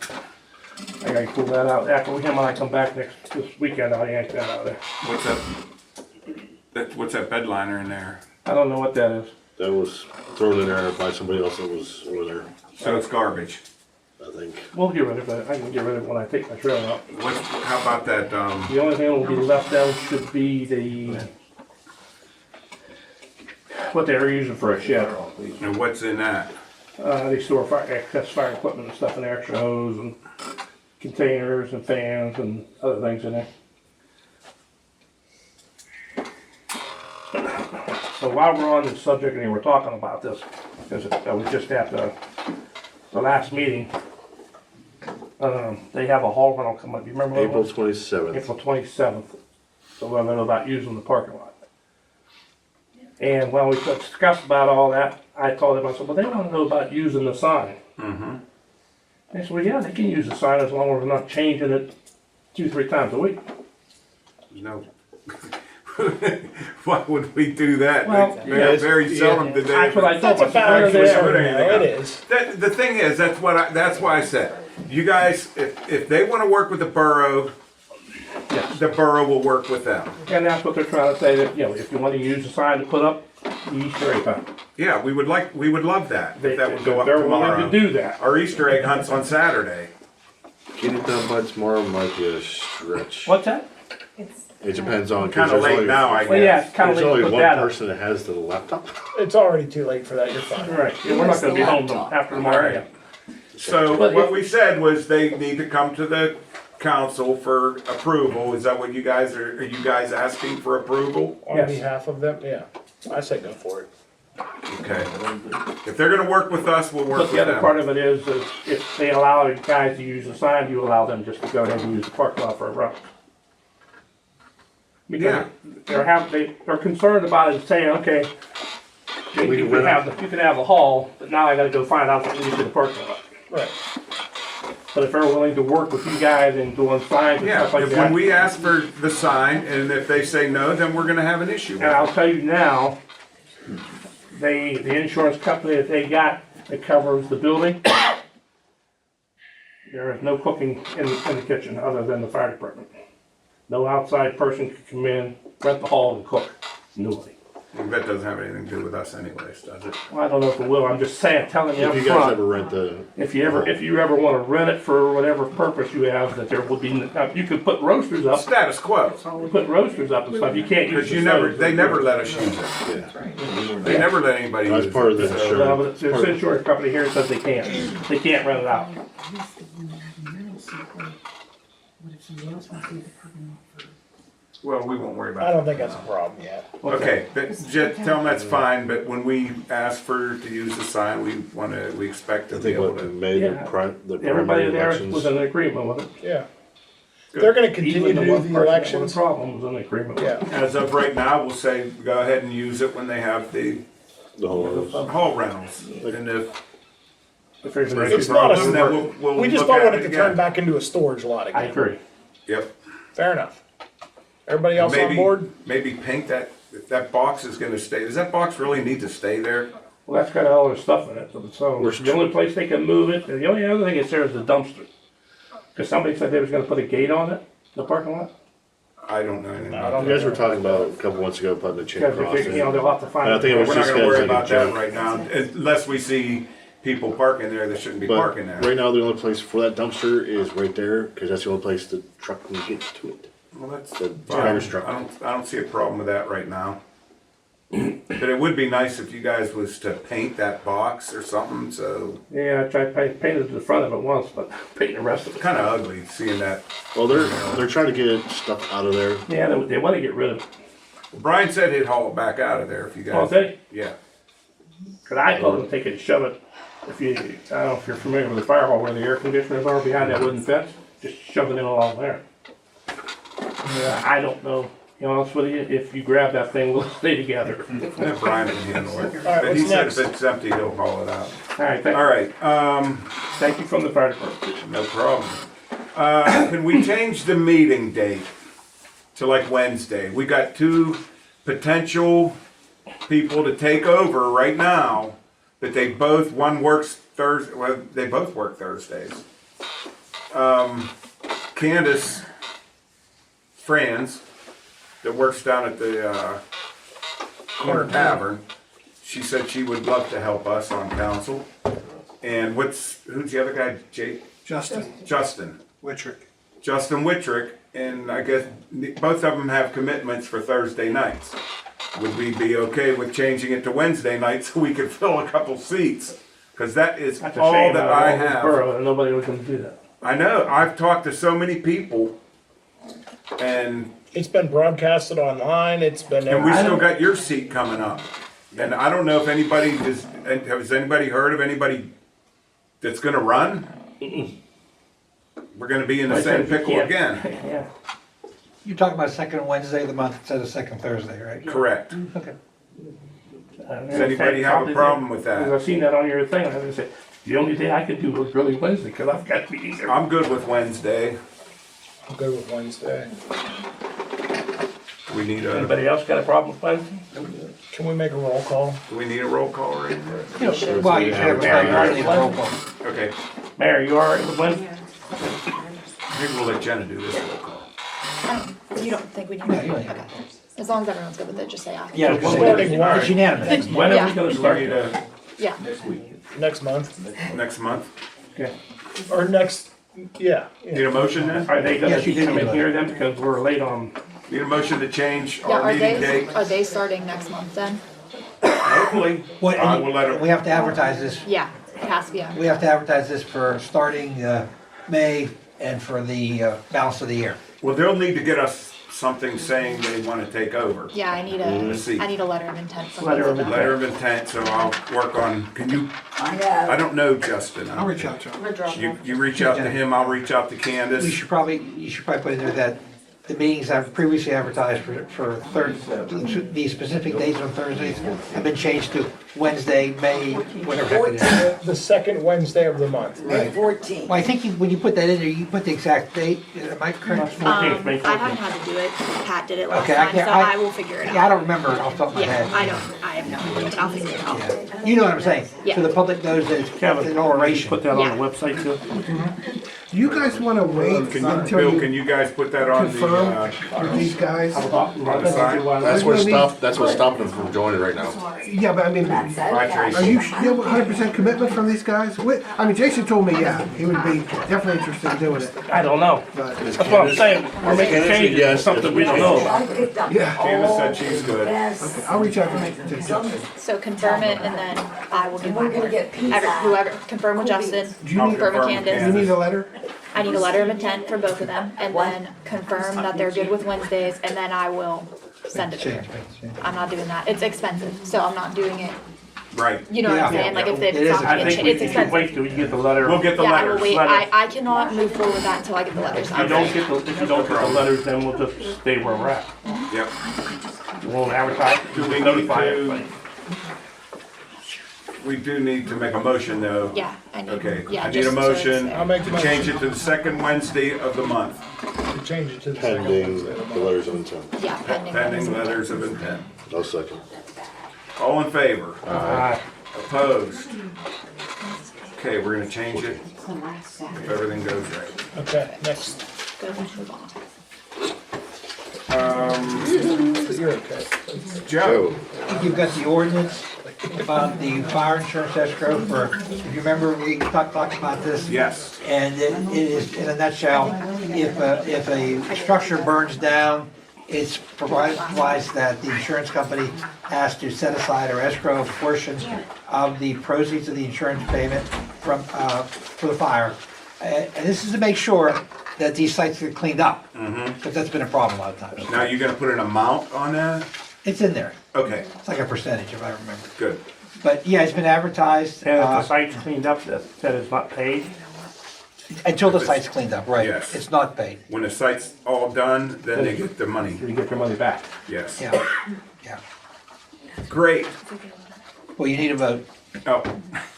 I gotta pull that out. After him and I come back this weekend, I'll yank that out of there. What's what's that bed liner in there? I don't know what that is. That was thrown in there by somebody else that was over there, So it's garbage. I think. We'll get rid of it. I can get rid of it when I take my trailer out. How about that, The only thing that will be left out should be the, what they were using for a shed. and what's in that? They store excess fire equipment and stuff in there, extra hose and containers and fans and other things in there. So while we're on this subject and we're talking about this, because I was just at the last meeting, they have a hall rental come up. You remember what it April was? 27th. April 27th. So we're gonna about using the parking lot. And when we discussed about all that, I told them, I said, well, they want to know about using the sign. Mm-hmm. They said, well, yeah, they can use the sign as long as we're not changing it 2-3 times a week. No. why would we do that? Well, Very seldom do they. That's what I thought. That's a fact, But sure, anything it up. is. The thing is, that's why I said, you guys, if they wanna work with the borough, the borough will work with them. And that's what they're trying to say, that, if you want to use the sign to put up, the Easter egg hunt. Yeah, we would love that, if that would go up They're tomorrow. willing to do that. Our Easter egg hunt's on Saturday. Get it done by tomorrow might be a stretch. What's that? It depends on. 'cause Kinda there's late only- now, I guess. Well, yeah, it's kind of There's late only to put one that up. person that has the laptop. It's already too late for that, you're fine. Right, yeah, we're not gonna be home till after tomorrow. Right. So But what if- we said was they need to come to the council for approval. Is that what you guys are you guys asking for approval? On Yes. behalf of them, yeah. I say go for it. Okay. If they're gonna work with us, we'll work But with the other them. part of it is if they allow the guys to use the sign, you allow them just to go ahead and use the parking lot for a route. Because they're concerned about it, saying, okay, you can have the hall, but now I gotta go find out what you do to the parking lot. Right. But if they're willing to work with you guys and doing signs and Yeah, stuff like if that. when we ask for the sign and if they say no, then we're gonna have an issue with And I'll it. tell you now, the insurance company that they got that covers the building, there is no cooking in the kitchen other than the fire department. No outside person can come in, rent the hall and cook. Nobody. That doesn't have anything to do with us anyways, does it? Well, I don't know if it will, I'm just saying, telling you If up you guys ever front. rent the. If you ever wanna rent it for whatever purpose you have, that there will be, you could put roasters up. Status quo. Put roasters up and stuff, you can't use. Because they never let us use it. Yeah. They never let anybody use it. That's part of the so- insurance. No, but this insurance company here says they can't rent it out. Well, we won't worry about it. I don't think that's a problem yet. Okay, but tell them that's fine, but when we ask to use the sign, we expect to I be think able what to. made Yeah. the Everybody primary there elections. was in agreement with it. Yeah. They're gonna continue Even to the do one the person that was elections. a problem was in agreement with it. Yeah. As of right now, we'll say, go ahead and use it when they have the The whole. hall rentals. And If there's an It's issue, not a problem, then we'll we just look don't at want it it to again. turn back into a storage lot I again. agree. Yep. Fair enough. Everybody else on board? Maybe paint that box is gonna stay. Does that box really need to stay there? Well, that's got all their stuff in it, so We're the only place they can move it, and the only other thing is there is the dumpster. Cause somebody said they was gonna put a gate on it, the parking lot. I don't know anything I about don't You guys were talking about a couple months ago putting a chain Cause across if, it. they'll have to find. And I think it was We're not just gonna guys worry like a about that joke. right now, unless we see people parking there that shouldn't be But parking there. right now, the only place for that dumpster is right there, because that's the only place the truck can get to it. Well, that's The fine. garbage truck. I don't see a problem with that right now. But it would be nice if you guys was to paint that box or something, so, Yeah, I tried painted the front of it once, but painting the rest of it. kinda ugly seeing that. Well, they're trying to get stuff out of there. Yeah, they wanna get rid of it. Brian said he'd haul it back out of there if you Oh, guys. they? Yeah. Cause I told them to take it and shove it, I don't know if you're familiar with the fire hall where the air conditioners are behind that wooden fence, just shove it in along there. Yeah, I don't know, to be honest with you, if you grab that thing, we'll stay together. Yeah, Brian can handle it. right, But he what's said next? if it's empty, he'll haul it out. Alright, All right, thank you from the fire department. no problem. Can we change the meeting date to like Wednesday? We got two potential people to take over right now, but one works Thursday, well, they both work Thursdays. Candace Franz, that works down at the Corner Tavern, she said she would love to help us on council. And who's the other guy, Jake? Justin Justin. Wittrick. Justin Wittrick, and I guess both of them have commitments for Thursday nights. Would we be okay with changing it to Wednesday night so we could fill a couple seats? Because that is That's a all shame, that out of I all this have. borough, and nobody was gonna do that. I know, I've talked to so many people, and It's been broadcasted online, it's been. we still got your seat coming up. And I don't know if has anybody heard of anybody that's gonna run? We're gonna be in the I same said you pickle can't. again. Yeah. You're talking about second Wednesday of the month instead of second Thursday, right? Correct. Okay. Does anybody have a problem with that? Because I've seen that on your thing, I was say, the only day I could do was really Wednesday, because I've got meetings every. I'm good with Wednesday. I'm good with Wednesday. We need a, Anybody else got a problem with Wednesday? Can we make a roll call? do we need a roll call or anything? Well, you have a roll call. Okay, Mayor, you all right with Wednesday? maybe we'll let Jenna do this roll call. You don't think we need? No, you don't. Okay. As long as everyone's good with it, just say aye. Yeah. It's unanimous. When are we gonna We start? need a, Yeah. Next month, next month. Okay. or next, yeah. Need a motion then? Are they gonna Yes, you did come in do here then, because we're late on? Need a motion to change Yeah, our are meeting they, date? are they starting next month then? Hopefully. What, We'll let them. we have to advertise this, Yeah, it has to be on. we have to advertise this for starting May and for the balance of the year. Well, they'll need to get us something saying they want to take over. Yeah, I need Let's see. a letter of intent from Letter both of of them. Letter of intent, so I'll work on, can you, I have. I don't know Justin. I'll reach out to him. You reach out to him, I'll reach out to You Candace. should probably put in there that the meetings I've previously advertised for the specific days on Thursdays have been changed to Wednesday, May, whatever heck it is. The second Wednesday of the month. May 14th. Well, I think when you put that in there, you put the exact date, am I correct? 14th, May I haven't 14th. had to do it. Pat did it last Okay, time, so I will figure it out. Yeah, I don't remember off the top of my Yeah, head. I have no idea, but I'll figure it out. Yeah. You know what I'm saying? Yeah. So the public knows that it's Kevin, an oration. put that on Yeah. the website too? Do you guys wanna wait Can until Bill, you can you guys put that on confirm the, with these guys? on the sign? That's what's stopping them from joining right now. Yeah, but I mean, Bye, are Tracy. you 100% commitment from these guys? I mean, Jason told me, yeah, he would be definitely interested in doing it. I don't know. But, That's what I'm saying. We're making Candace, changes to yes, something we don't know about. I picked up Yeah. Candace all said she's good. the best. okay, I'll reach out to Justin. So confirm it and then I will give And my we're gonna word. get pizza. Whoever, confirm with Justin, Do you I'll need, confirm with confirm with Candace. you need a letter? I need a letter of intent from both of them and then confirm that they're good with Wednesdays and then I will send it through. I'm not doing that. It's expensive, so I'm not doing it. Right. You know what I'm Yeah. saying? Like if It it's is not, I think we it's should expensive. wait till you get the letter. We'll get the Yeah, I letters. will wait. Letter. I cannot move forward with that until I get the letters. If you don't get the letters, then we'll just stay where we're at. Yep. We won't advertise, Do we we'll need notify to- everybody. We do need to make a motion though. Yeah, I need. Okay, Yeah, I need just a so it's motion there. I'll make the to change motion it to the second Wednesday of the month, to change it to the second Pending Wednesday of the the month. letters of intent. Yeah, pending. pending letters of intent. No second. All in favor? Aye. Opposed? Okay, we're gonna change it if everything goes right. Okay, next. Go ahead and move on. You're okay. Joe, You've got the ordinance about the fire insurance escrow for, if you remember, we talked about this. yes, And it is, in a nutshell, if a structure burns down, it's provides that the insurance company has to set aside or escrow a portion of the proceeds of the insurance payment from, for the fire. And this is to make sure that these sites get cleaned up, because that's been a problem a lot of times. now you're gonna put an amount on that? It's in there. Okay, It's like a percentage, if I remember. good. But yeah, it's been advertised, And if the site's cleaned up, that it's not paid, until the site's cleaned up, right? Yes. It's not paid. When the site's all done, then they get their money, you get your money back. yes. Yeah, yeah. Great. Well, you need a vote. Oh,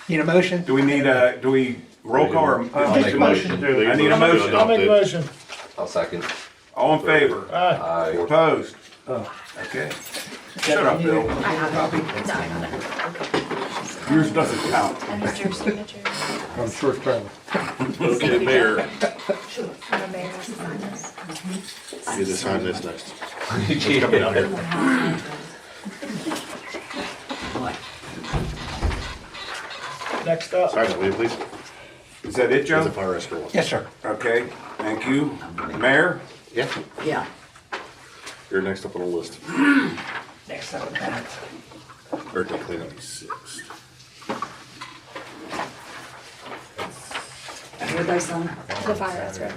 Need a motion? do we need a, do we roll call or? I'll make a motion to. I need a motion. I'll make a motion. I'll second. All in favor? Aye. Opposed? Oh. Okay. Shut up, Bill. I have it. No, I have it. Yours doesn't count. And is your signature? I'm sure it's travel. Okay, Mayor, I'm a mayor to sign this. you need to sign this next. Next up. Sign it, will you please? Is that it, There's a Joe? fire escrow. Yes, sir. Okay, thank you. Mayor? Yeah, Yeah. you're next up on the list. Next up, Matt. Birthday cleanup. What did I sign? The fire escrow.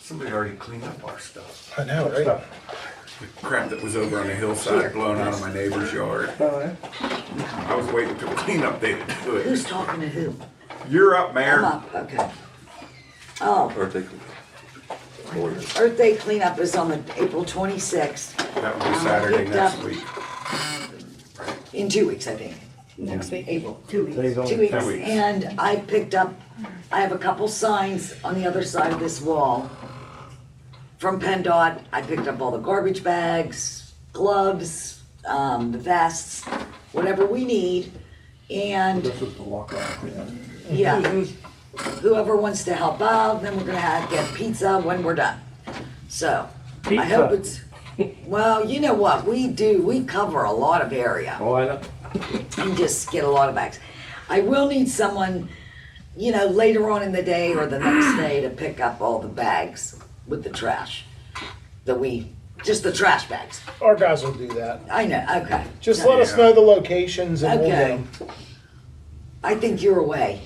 Somebody already cleaned up our stuff. I know, right? The crap that was over on the hillside blown out of my neighbor's yard. I was waiting till cleanup day to do Who's it. talking to who? You're up, I'm Mayor. up, okay. Oh, Birthday cleanup. Earth Day cleanup is on the April 26th, That will be Saturday Picked next up. week. in 2 weeks, I think. Next week. April. 2 weeks. 2 weeks, and I picked up, I have a couple signs on the other side of this wall. From PennDOT, I picked up all the garbage bags, gloves, the vests, whatever we need, and This is the walkout. yeah, whoever wants to help out, then we're gonna get pizza when we're done. So, I hope it's, well, you know what, we cover a lot of area. Oh, I know. And just get a lot of bags. I will need someone, you know, later on in the day or the next day to pick up all the bags with the trash. Just the trash bags. Our guys will do that. I know, okay. Just let us know the locations and we'll get Okay. them. I think you're away,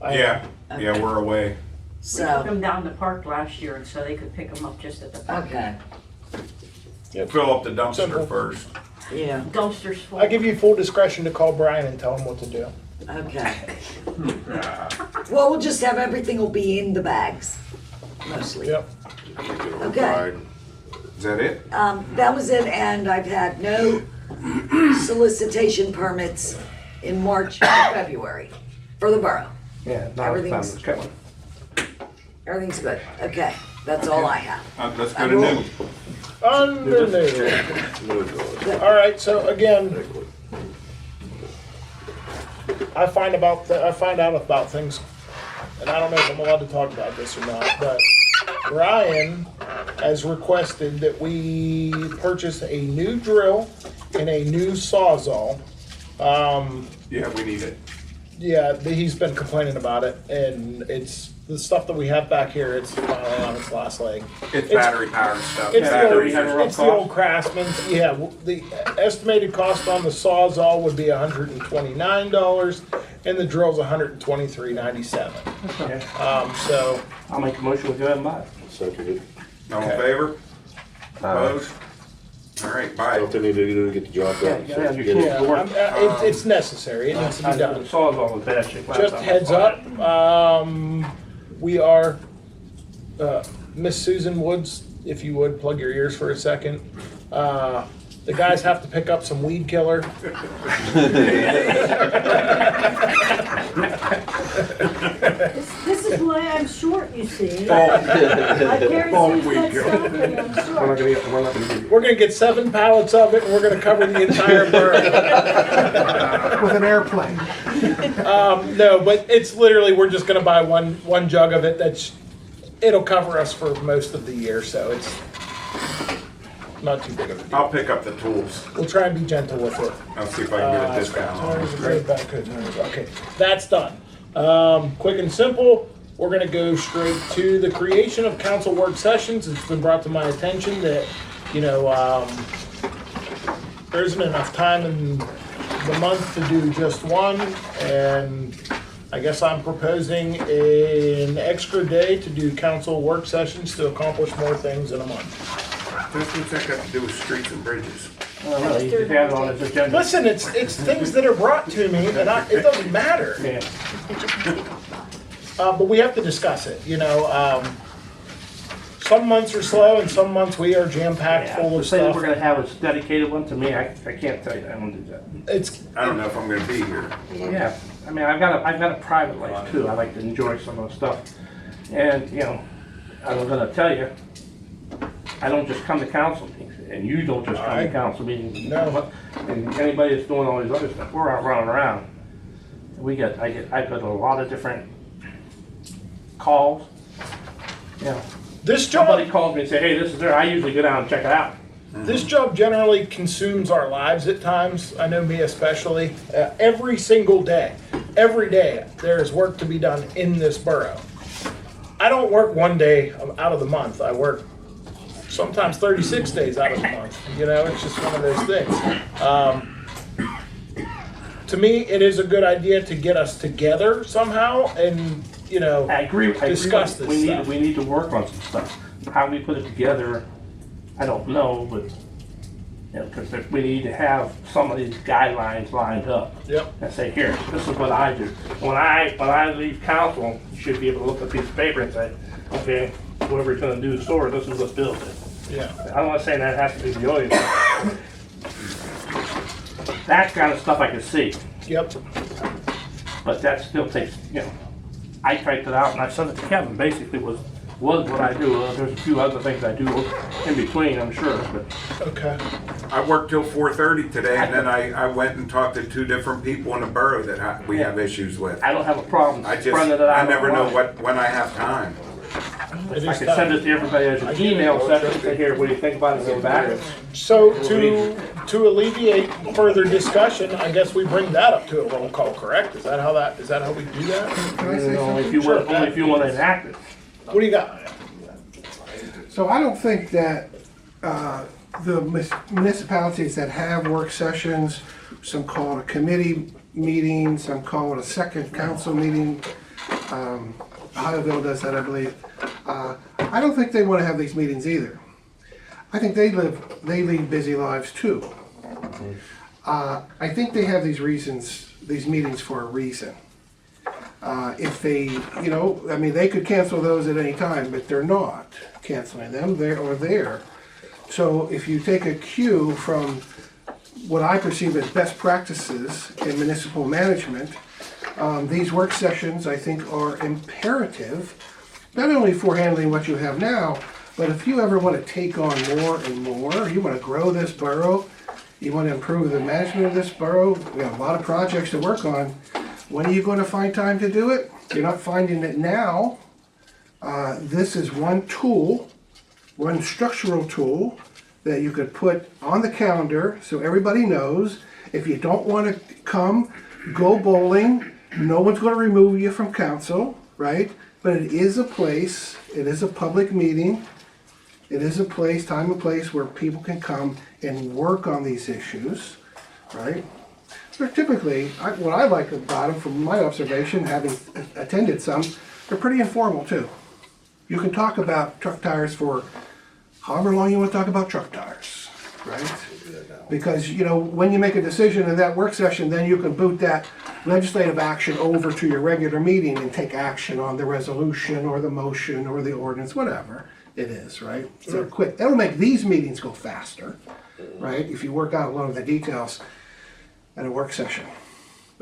Yeah, yeah, we're away. We so, took them down the park last year and so they could pick them up just at the park. okay, Fill up the dumpster Simple. first. yeah, Dumpsters full. I give you full discretion to call Brian and tell him what to do. okay. Well, we'll just have, everything will be in the bags, mostly. Yep. Okay. Is that it? That was it, and I've had no solicitation permits in March and February for the borough. Yeah, now it's time Everything's- to coming. Everything's good. Okay, that's all I have. Let's go to new. Under new. All right, so again, I find out about things, and I don't know if I'm allowed to talk about this or not, but Brian has requested that we purchase a new drill and a new Sawzall. Yeah, we need it. Yeah, he's been complaining about it, and it's the stuff that we have back here. It's finally on its last leg. It's battery powered stuff. It's Batteries the are old, it's the old Craftsman's. Yeah, the estimated cost on the Sawzall would be $129, and the drill's $123.97. Okay. So I'll make a motion, we go ahead and buy it. Seconded. All in Okay. favor? Opposed? All right, bye. Something they need to do to get the job Yeah, done. you gotta have your Get it. tools to work. it's necessary. It needs to be done. The saw's all in bad shape. last Just time I heads saw up, it. we are, Miss Susan Woods, if you would, plug your ears for a second. The guys have to pick up some weed killer. This is why I'm short, you see. Bulk. I carry Bulk things weed that killer. stuff and I'm short. We're not gonna give you. We're gonna get 7 pallets of it, and we're gonna cover the entire borough. With an airplane. No, but it's literally, we're just gonna buy one jug of it. It'll cover us for most of the year, so it's not too big of a deal. I'll pick up the tools. We'll try and be gentle with it. I'll see if I can get a discount on it. Okay, that's done. Quick and simple, we're gonna go straight to the creation of council work sessions. It's been brought to my attention that, there isn't enough time in the month to do just one, and I guess I'm proposing an extra day to do council work sessions to accomplish more things in a month. What's that got to do with streets and bridges? Oh, no, he just had it on his agenda. Listen, it's things that are brought to me, and it doesn't matter. Yeah. It just needs to be talked about. But we have to discuss it, some months are slow and some months we are jam-packed Yeah, full to of say that stuff. we're gonna have a dedicated one, to me, I can't tell you, I won't do that. I don't know if I'm gonna be here. Yeah, I mean, I've got a private life too, I like to enjoy some of the stuff. And, I'm gonna tell you, I don't just come to council meetings, and you don't just come to council meetings. No. And anybody that's doing all these other stuff, we're out running around. I get a lot of different calls, This job, Somebody calls me and say, hey, this is there, I usually go down and check it out. this job generally consumes our lives at times. I know me especially. Every single day, every day, there is work to be done in this borough. I don't work one day out of the month. I work sometimes 36 days out of the month. It's just one of those things. To me, it is a good idea to get us together somehow and, I agree. discuss this stuff. We need to work on some stuff. How we put it together, I don't know, but, because we need to have some of these guidelines lined up. Yep. And say, here, this is what I do. When I leave council, you should be able to look at a piece of paper and say, okay, whoever's gonna do the store, this is what Bill did. Yeah. I'm not saying that has to be the only thing. That kind of stuff I can see. Yep. But that still takes, I typed it out and I sent it to Kevin, basically was what I do. There's a few other things I do in between, I'm sure, but. Okay. I worked till 4:30 today, and then I went and talked to 2 different people in the borough that we have issues with. I don't have a problem I spreading it out. I never know online. when I have time. If I could send it to everybody as an email, send it to here, what do you think about it, get back? So to alleviate further discussion, I guess we bring that up to a roll call, correct? Is that how we do that? Can I say Only something? only if you want to enact it. What do you got? So I don't think that the municipalities that have work sessions, some call it a committee meeting, some call it a second council meeting, Ohioville does that, I believe. I don't think they want to have these meetings either. I think they lead busy lives too. I think they have these meetings for a reason. If they, they could cancel those at any time, but they're not canceling them, they're there. So if you take a cue from what I perceive as best practices in municipal management, these work sessions, I think, are imperative, not only for handling what you have now, but if you ever want to take on more and more, you want to grow this borough, you want to improve the management of this borough, we have a lot of projects to work on. When are you going to find time to do it? You're not finding it now. This is one tool, one structural tool that you could put on the calendar so everybody knows. If you don't want to come, go bowling. No one's going to remove you from council, right? But it is a place, it is a public meeting. It is a place, time and place where people can come and work on these issues, right? They're typically, what I like about them from my observation, having attended some, they're pretty informal too. You can talk about truck tires for however long you want to talk about truck tires, right? Because, when you make a decision in that work session, then you can boot that legislative action over to your regular meeting and take action on the resolution or the motion or the ordinance, whatever it is, right? So quick, it'll make these meetings go faster, right? If you work out a lot of the details at a work session.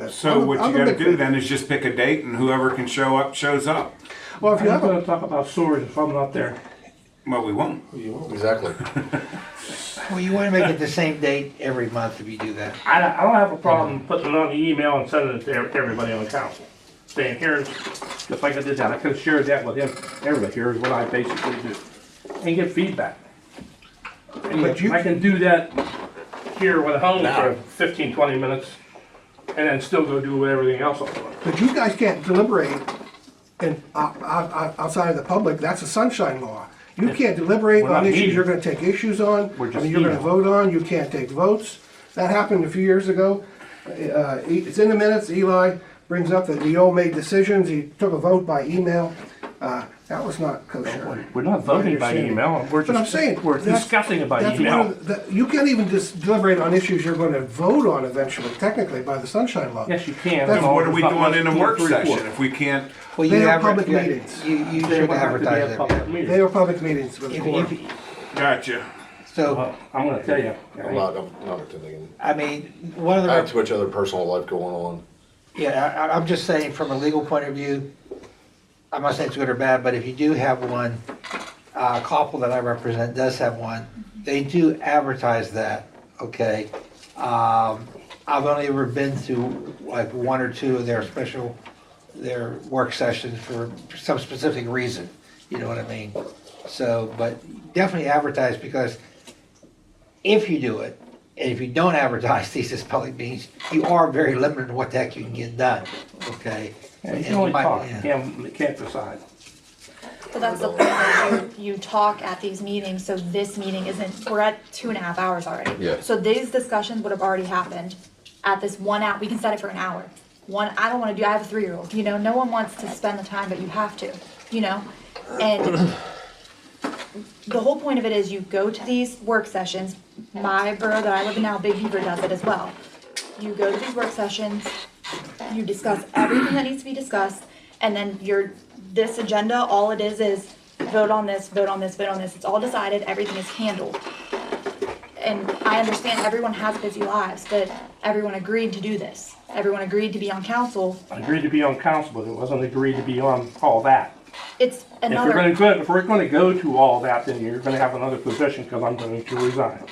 So what you gotta do then is just pick a date and whoever can show up, shows up. Well, if you I'm have going to talk about sewers if I'm not there. Well, we won't. Exactly. Well, you wanna make it the same date every month if you do that. I don't have a problem putting it on the email and sending it to everybody on the council. Saying, here's, just like I did that, I could have shared that with him. Everybody, here's what I basically do. And get feedback. And I can do that here at home for 15, 20 minutes and then still go do everything else I'm doing. But you guys can't deliberate outside of the public, that's a sunshine law. You can't deliberate on issues you're gonna take issues on, you're gonna vote on, you can't take votes. That happened a few years ago. It's in the minutes, Eli brings up that the old made decisions, he took a vote by email. That was not kosher. We're not voting by email, we're But I'm saying, we're discussing it by email. You can't even just deliberate on issues you're gonna vote on eventually, technically, by the sunshine law. Yes, you can. Then what are we doing in a work session if we can't? Well, They you are have public meetings. You should advertise them. They are public meetings with If- quorum. if- Gotcha. So, I'm gonna tell you. I'm not attending. I mean, one of I have the, too much other personal life going on. yeah, I'm just saying from a legal point of view, I'm not saying it's good or bad, but if you do have one, Koppel that I represent does have one, they do advertise that, okay? I've only ever been to like one or two of their work sessions for some specific reason, you know what I mean? So, but definitely advertise, because if you do it, and if you don't advertise these as public meetings, you are very limited in what the heck you can get done, okay? Yeah, you And can only might- talk, yeah. you can't decide. But that's the point, that you talk at these meetings, so this meeting isn't, we're at 2.5 hours already. Yeah. So these discussions would have already happened at this 1 hour, we can set it for an hour. I don't wanna I have a 3-year-old, no one wants to spend the time, but you have to, And the whole point of it is you go to these work sessions, my borough that I live in now, Big Beaver does it as well. You go to these work sessions, you discuss everything that needs to be discussed, and then this agenda, all it is vote on this, vote on this, vote on this. It's all decided, everything is handled. And I understand everyone has busy lives, but everyone agreed to do this. Everyone agreed to be on council. I agreed to be on council, but it wasn't agreed to be on all that. It's If another. if we're gonna go to all that, then you're gonna have another position, because I'm going to resign.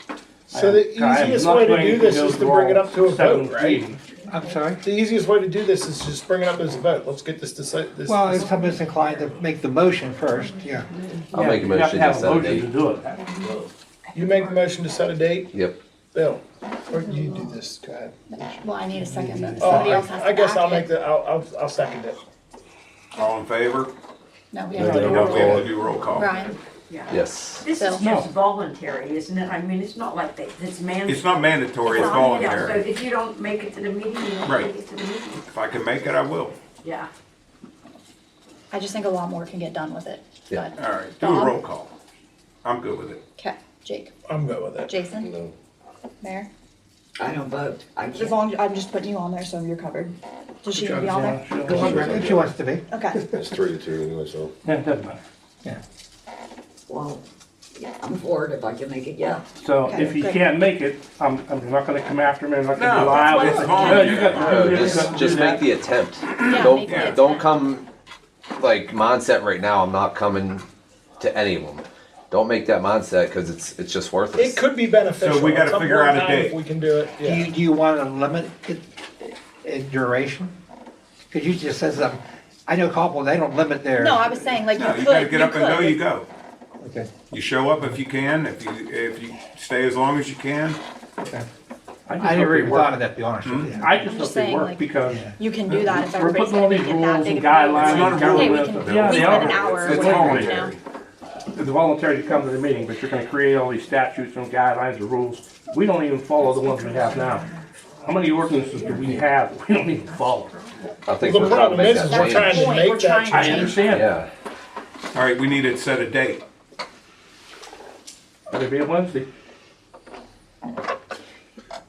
So the easiest way to do this is to bring it up to a vote, right? I'm sorry? The easiest way to do this is just bring it up as a vote. Let's get this decided. Well, if somebody's inclined to make the motion first, yeah. I'll make a You have to motion have to a set a motion to date. do it. You make the motion to set a date, Yep. Bill, or you do this, go ahead. Well, I need a second, but Oh, somebody else has to I guess back I'll it. make the, I'll second it. All in favor? No, we No, have to you do a don't roll have call. to do roll call. Ryan, Yes. This is just voluntary, isn't it? I mean, it's not like it's mandatory. It's not mandatory, it's So voluntary. if you don't make it to the meeting, you don't Right. make it to the meeting. If I can make it, I will. Yeah. I just think a lot more can get done with it. Yeah. But- All right, do a Bob? roll call. I'm good with it. Okay, Jake, I'm good with it. Jason, Mayor. I don't vote. I As can't. long, I'm just putting you on there, so you're covered. Does she need to be on there? Go on, if she wants to be. Okay. It's 3-2 anyway, so. Yeah, it doesn't matter. Well, yeah, I'm for it if I can make it, yeah. So Okay, if you great. can't make it, I'm not gonna come after him, I'm not gonna No, be liable. that's No, voluntary. you got to No, do this, you got to just do make that. the attempt. Yeah, Don't, make the don't attempt. come, like, mindset right now, I'm not coming to any of them. Don't make that mindset, cause it's just worthless. It could be beneficial. So we gotta at some figure point out a in time date. If we can do it, Do yeah. you want to limit it in duration? Cause you just said something, I know a couple, they don't limit their. No, I was saying like you No, could. you gotta get up and go, could. you go. Okay. You show up if you can, if you stay as long as you can. I never even thought of that, to be honest with you. I just I'm hope just they saying, work, like, because You can do that if we're everybody's putting all gonna these make it that rules big and of a deal. guidelines. It's not a and rule. Hey, we government. can, Yeah, we they spend an are. hour or It's whatever, you voluntary. know? It's voluntary to come to the meeting, but you're gonna create all these statutes and guidelines and rules. We don't even follow the ones we have now. How many ordinances do we have that we don't even follow? I think The we're trying to problem make is, that we're trying change. to make We're that trying to I change. understand. Yeah. All right, we need to set a date. Better be a Wednesday.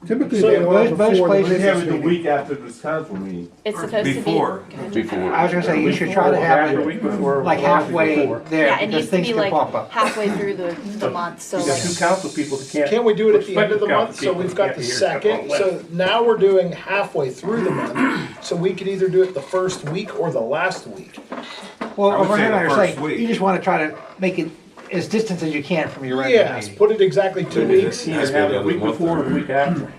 Typically, So they allow most before the places business Have it the meeting. week after this council meeting. It's supposed to be. Before. Before. I was gonna say, you should try to have The it week before. like or the week halfway before. there, Yeah, it because needs to things be can like pop up. halfway through the month, so You got like, two council people that can't. Can't we do it at the end of the Respect month? So council we've people got the that can't second, hear so now we're doing halfway through the month. So we could either do it the first week or the last week. Well, I would over say here, the you're first saying, week. you just wanna try to make it as distant as you can from your regular Yes, meeting. put it exactly 2 weeks. Either have it the week before or the week after.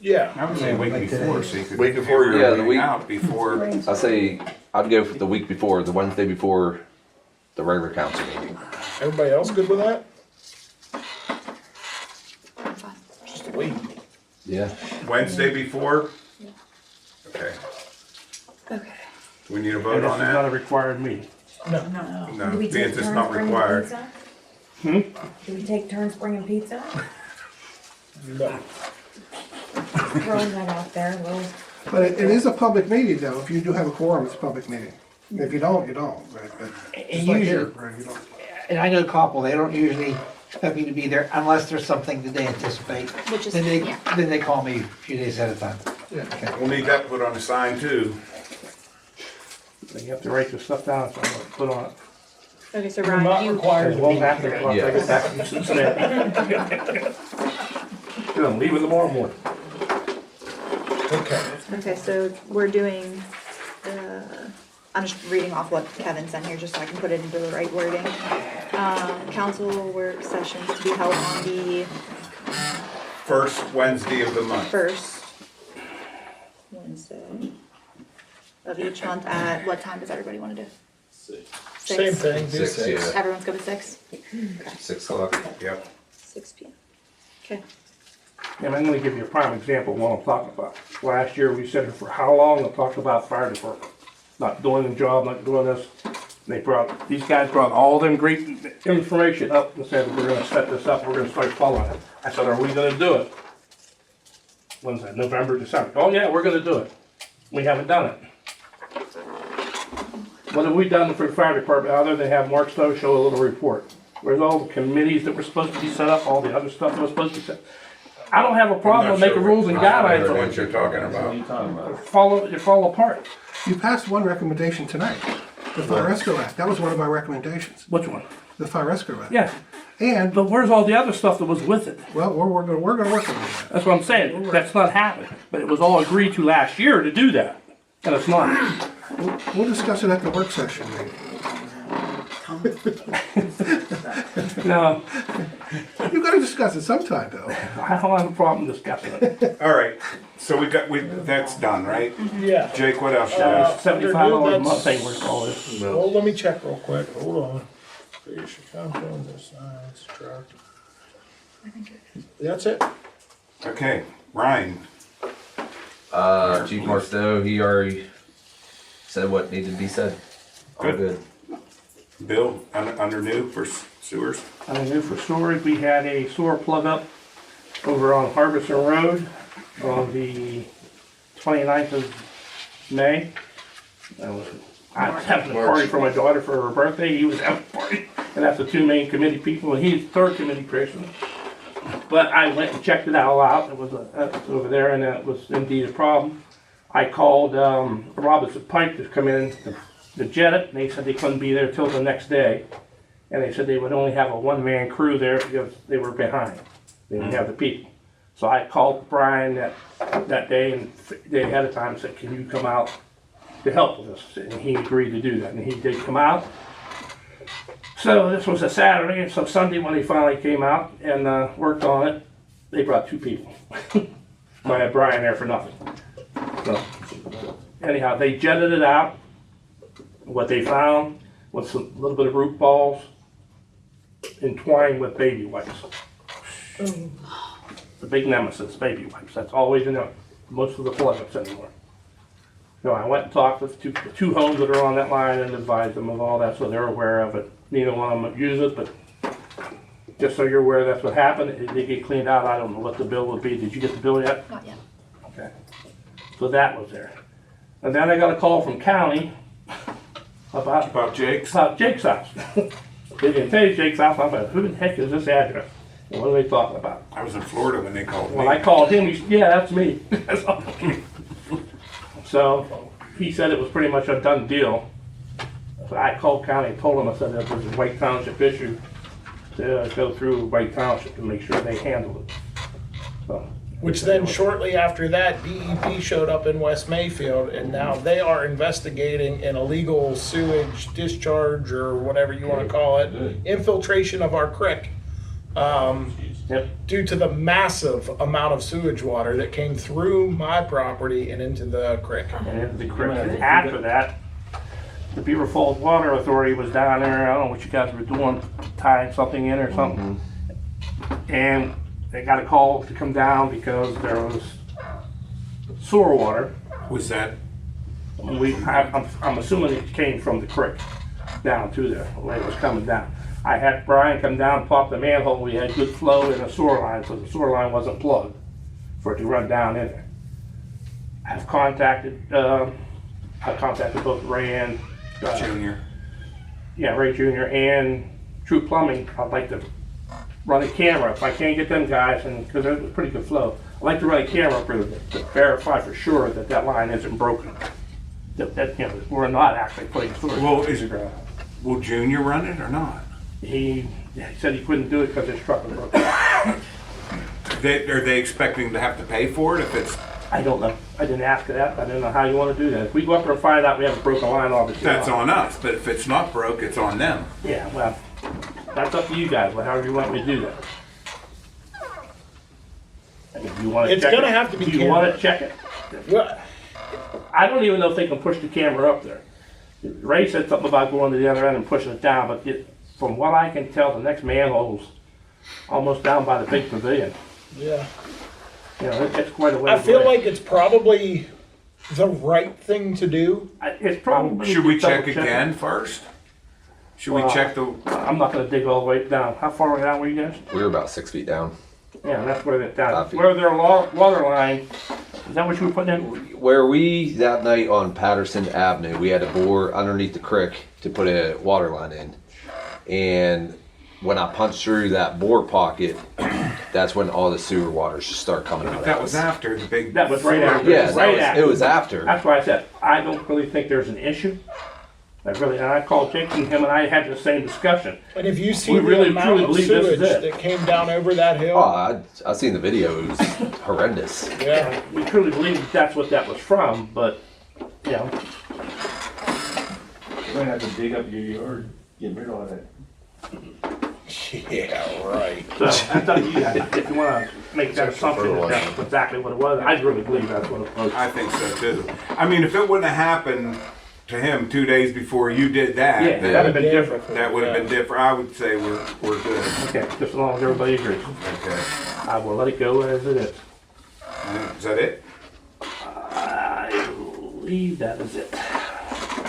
Yeah. I would say week before, so you could. Week before figure Yeah, the everything week- out before. I say, I'd go for the week before, the Wednesday before the regular council meeting. Everybody else good with that? Just a week. Yeah. Wednesday before? Okay. okay. Do we need a And vote this on is not a that? required meeting. No. No, Do we take since it's turns not bringing required. pizza? Hmm? Do we take turns bringing pizza? No. Throwing that out there, well, But it is a public meeting though, if you do have a quorum, it's a public meeting. If you don't, you don't, but And just like here, usually, right, you don't. and I know a couple, they don't usually expect me to be there unless there's something that they anticipate. Which is, Then they, yeah. then they call me a few days at a time. We'll need that put on the sign too. You have to write this stuff down, so I'm gonna put on it. Okay, so We're not Ryan, you, required to Well, be after, here. I'll take it back from Cincinnati. Good, I'm leaving tomorrow morning. Okay. okay, so we're doing, I'm just reading off what Kevin sent here, just so I can put it into the right wording. Council work sessions to be held on the First Wednesday of the month. first Wednesday of each month at, what time does everybody wanna do? Same thing, do 6, 6. yeah. Everyone's good with 6? 6 o'clock. Yep. 6 p.m. Okay. And I'm gonna give you a prime example of what I'm talking about. Last year, we said it for how long, I talked about fire department, not doing the job, not doing this. These guys brought all them great information up and said, we're gonna set this up, we're gonna start following it. I said, are we gonna do it? When's that, November, December? Oh yeah, we're gonna do it. We haven't done it. What have we done for the fire department other than have Mark Stowe show a little report? Where's all the committees that were supposed to be set up, all the other stuff that was supposed to be set? I don't have a problem with making rules and guidelines What on you're it. talking about. They fall apart. You passed one recommendation tonight, the fire escrow act, that was one of our recommendations, Which one? the fire escrow act. Yeah, And, But where's all the other stuff that was with it? well, we're gonna work on that. That's what I'm saying. That's not happening. But it was all agreed to last year to do that. And it's not. We'll discuss it at the work session, maybe. No, You gotta discuss it sometime, though. I don't have a problem discussing it. All right, so that's done, right? Yeah. Jake, what else you got? $75 a month, they were calling it. Oh, let me check real quick, hold on. Fish, compound, signs, truck. That's it? Okay, Ryan, Chief Marstow, he already said what needed to be said. All good. Bill, under new for sewers? I knew for storage, we had a sewer plug up over on Harbison Road on the 29th of May. I was having a party for my daughter for her birthday, he was having a party, and that's the two main committee people, and he's the third committee person. But I went and checked it all out, it was over there, and it was indeed a problem. I called Robinson Pike to come in to jet it, and they said they couldn't be there till the next day. And they said they would only have a one-man crew there because they were behind. They didn't have the people. So I called Brian that day and day ahead of time and said, can you come out to help with us? And he agreed to do that, and he did come out. So this was a Saturday, and so Sunday when he finally came out and worked on it, they brought 2 people. So I had Brian there for nothing. So anyhow, they jetted it out. What they found was a little bit of root balls entwined with baby wipes. The big nemesis, baby wipes. That's always in most of the plug-ups anymore. So I went and talked with two homes that are on that line and advised them of all that, so they're aware of it. Neither one of them use it, but just so you're aware, that's what happened. It did get cleaned out. I don't know what the bill would be. Did you get the bill yet? Not yet. Okay. So that was there. And then I got a call from county about Jake's? About Jake's house. They didn't tell you Jake's house. I'm like, who the heck is this address? And what are they talking about? I was in Florida when they called me. When I called him, yeah, that's me. So he said it was pretty much a done deal. So I called county and told him, I said that was a White Township issue to go through White Township to make sure they handled it. So, Which then shortly after that, DEP showed up in West Mayfield, and now they are investigating an illegal sewage discharge, or whatever you want to call it, infiltration of our creek. Due to the massive amount of sewage water that came through my property and into the creek. And the creek. After that, the Beaver Falls Water Authority was down there. I don't know what you guys were doing, tying something in or something. And they got a call to come down because there was sewer water. Was that? I'm assuming it came from the creek down to there, the way it was coming down. I had Brian come down, pop the manhole. We had good flow in the sewer line, so the sewer line wasn't plugged for it to run down in there. I contacted both Ray and Junior. Yeah, Ray Jr. and True Plumbing. I'd like to run a camera if I can't get them guys, and because it was pretty good flow. I'd like to run a camera to verify for sure that that line isn't broken. That you know, we're not actually putting storage. Well, will Junior run it or not? He said he couldn't do it because his truck was broken. Are they expecting to have to pay for it if it's? I don't know. I didn't ask that. I don't know how you want to do that. If we go up there and find out we have a broken line, obviously. That's on us, but if it's not broke, it's on them. Yeah, well, that's up to you guys, however you want me to do that. If you want to It's check gonna it, have to be do you want camera. to check it? Well, I don't even know if they can push the camera up there. Ray said something about going to the other end and pushing it down, but from what I can tell, the next manhole's almost down by the big pavilion. yeah. You know, it's quite a way. I feel like it's probably the right thing to do. It's probably. Should we check double again it. first? Should we check the? I'm not going to dig all the way down. How far down were you guys? We were about 6 feet down. Yeah, that's where that down. 5 feet. Where their water line. Is that what you were putting in? Where we, that night on Patterson Avenue, we had to bore underneath the creek to put a water line in. And when I punched through that bore pocket, that's when all the sewer water should start coming out. That was after the big. That was right after. Yes, right it was after. That's why I said I don't really think there's an issue. And I called Jake and him and I had the same discussion. And if you see We the really, amount truly of believe this is sewage it. that came down over that hill, Oh, I seen the video. It was horrendous. yeah. We truly believe that's what that was from, but, you know, You're gonna have to dig up your yard, get rid of all that. Yeah, right. so that's up to you guys. If you wanna make that assumption that that's exactly what it was, I really believe that's what it was. I think so too. I mean, if it wouldn't have happened to him 2 days before you did that, Yeah, that'd have been different. that would have been different. I would say we're good. Okay, just as long as everybody agrees. Okay. I will let it go as it is. Is that it? I believe that is it.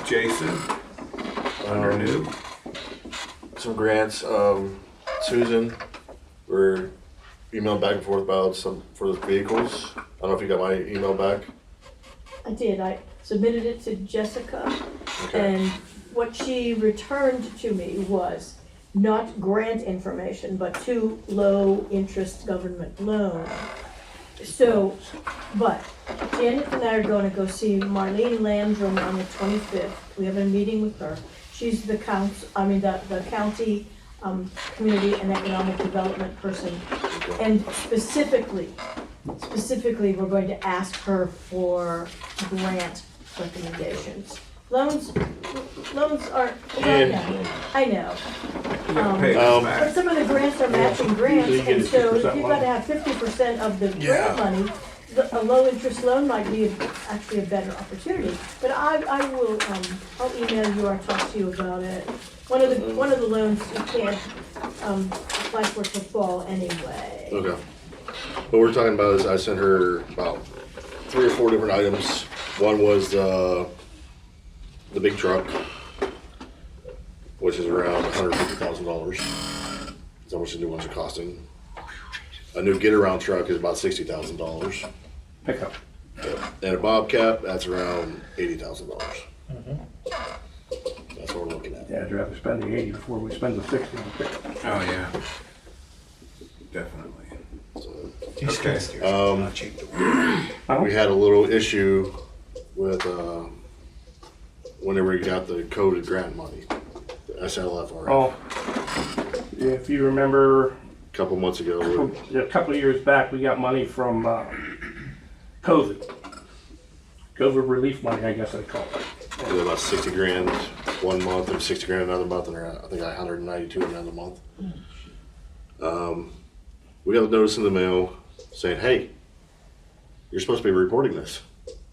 Jason? Under new? Some grants, Susan, we're emailing back and forth about some for the vehicles. I don't know if you got my email back. I did, I submitted it to Jessica, Okay. and what she returned to me was not grant information, but 2 low-interest government loans. So, but Janet and I are gonna go see Marlene Landrum on the 25th. We have a meeting with her. She's the the county, community and economic development person. And specifically, we're going to ask her for grant recommendations. Loans are, I know. But some of the grants are matching grants, and so if you've got to have 50% of the grant money, a low interest loan might be actually a better opportunity. But I will, I'll email you or talk to you about it. One of the loans you can't, apply for till fall anyway. Okay. What we're talking about is I sent her about 3 or 4 different items. One was the big truck, which is around $150,000. That's how much the new ones are costing. A new get-around truck is about $60,000. Pickup. And a Bobcat, that's around $80,000. That's what we're looking at. Yeah, I'd rather spend the 80 before we spend the 60 on pickup. Oh, yeah. Definitely. We had a little issue with whenever we got the COVID grant money, the SLFR. Oh, if you remember, A couple months ago, a couple of years back, we got money from COVID relief money, I guess I'd call it. we had about 60 grand one month and 60 grand another month, and I think 192 another month. We got a notice in the mail saying, hey, you're supposed to be reporting this.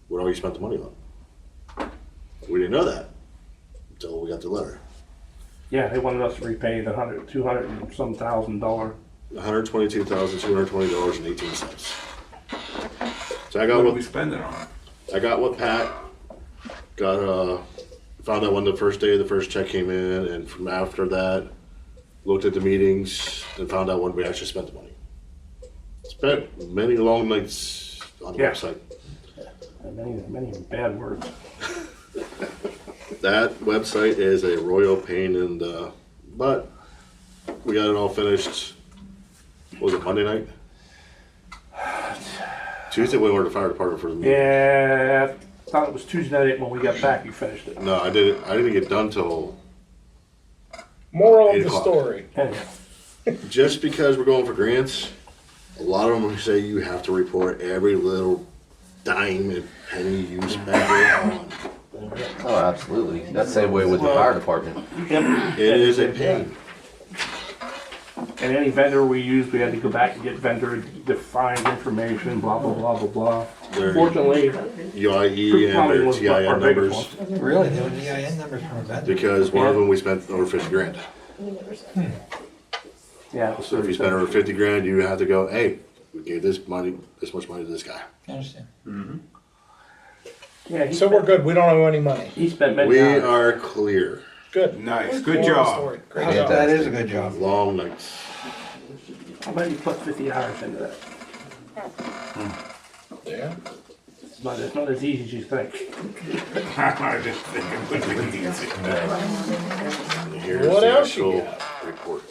What all you spent the money on? We didn't know that until we got the letter. Yeah, they wanted us to repay the $200 and some $1,000. $122,220.18. So I got What what we spend it on? I got what Pat got. Found out when the first day of the first check came in, and from after that, looked at the meetings and found out when we actually spent the money. Spent many long nights on the website. Many bad words. That website is a royal pain in the butt. We got it all finished. What was it, Monday night? Tuesday we went to the fire department for the meeting. Yeah, I thought it was Tuesday night when we got back, you finished it. No, I didn't get done till Moral 8 of the o'clock. story. Just because we're going for grants, a lot of them say you have to report every little dime and penny you spend on. Oh, absolutely. That's the same way with the fire department. Yep. It is a pain. And any vendor we used, we had to go back and get vendor defined information, blah, blah, blah, blah, blah. Their Fortunately, UIE and plumbing their was our TIN biggest numbers. one. Really, there were EIN numbers from a vendor? Because one of them we spent over 50 grand. Yeah. it was So if you spend over 50 grand, you have to go, hey, we gave this much money to this guy. I understand. Yeah, he So we're good, we don't owe any money. He spent many We hours. are clear. Good. Nice. Good Moral of the job. story. Great That job. that is a good job. Long nights. I bet you put 50 hours into that. Yeah. It's not as easy as you think. I just think it would be easy. Here's What the else you actual got? report.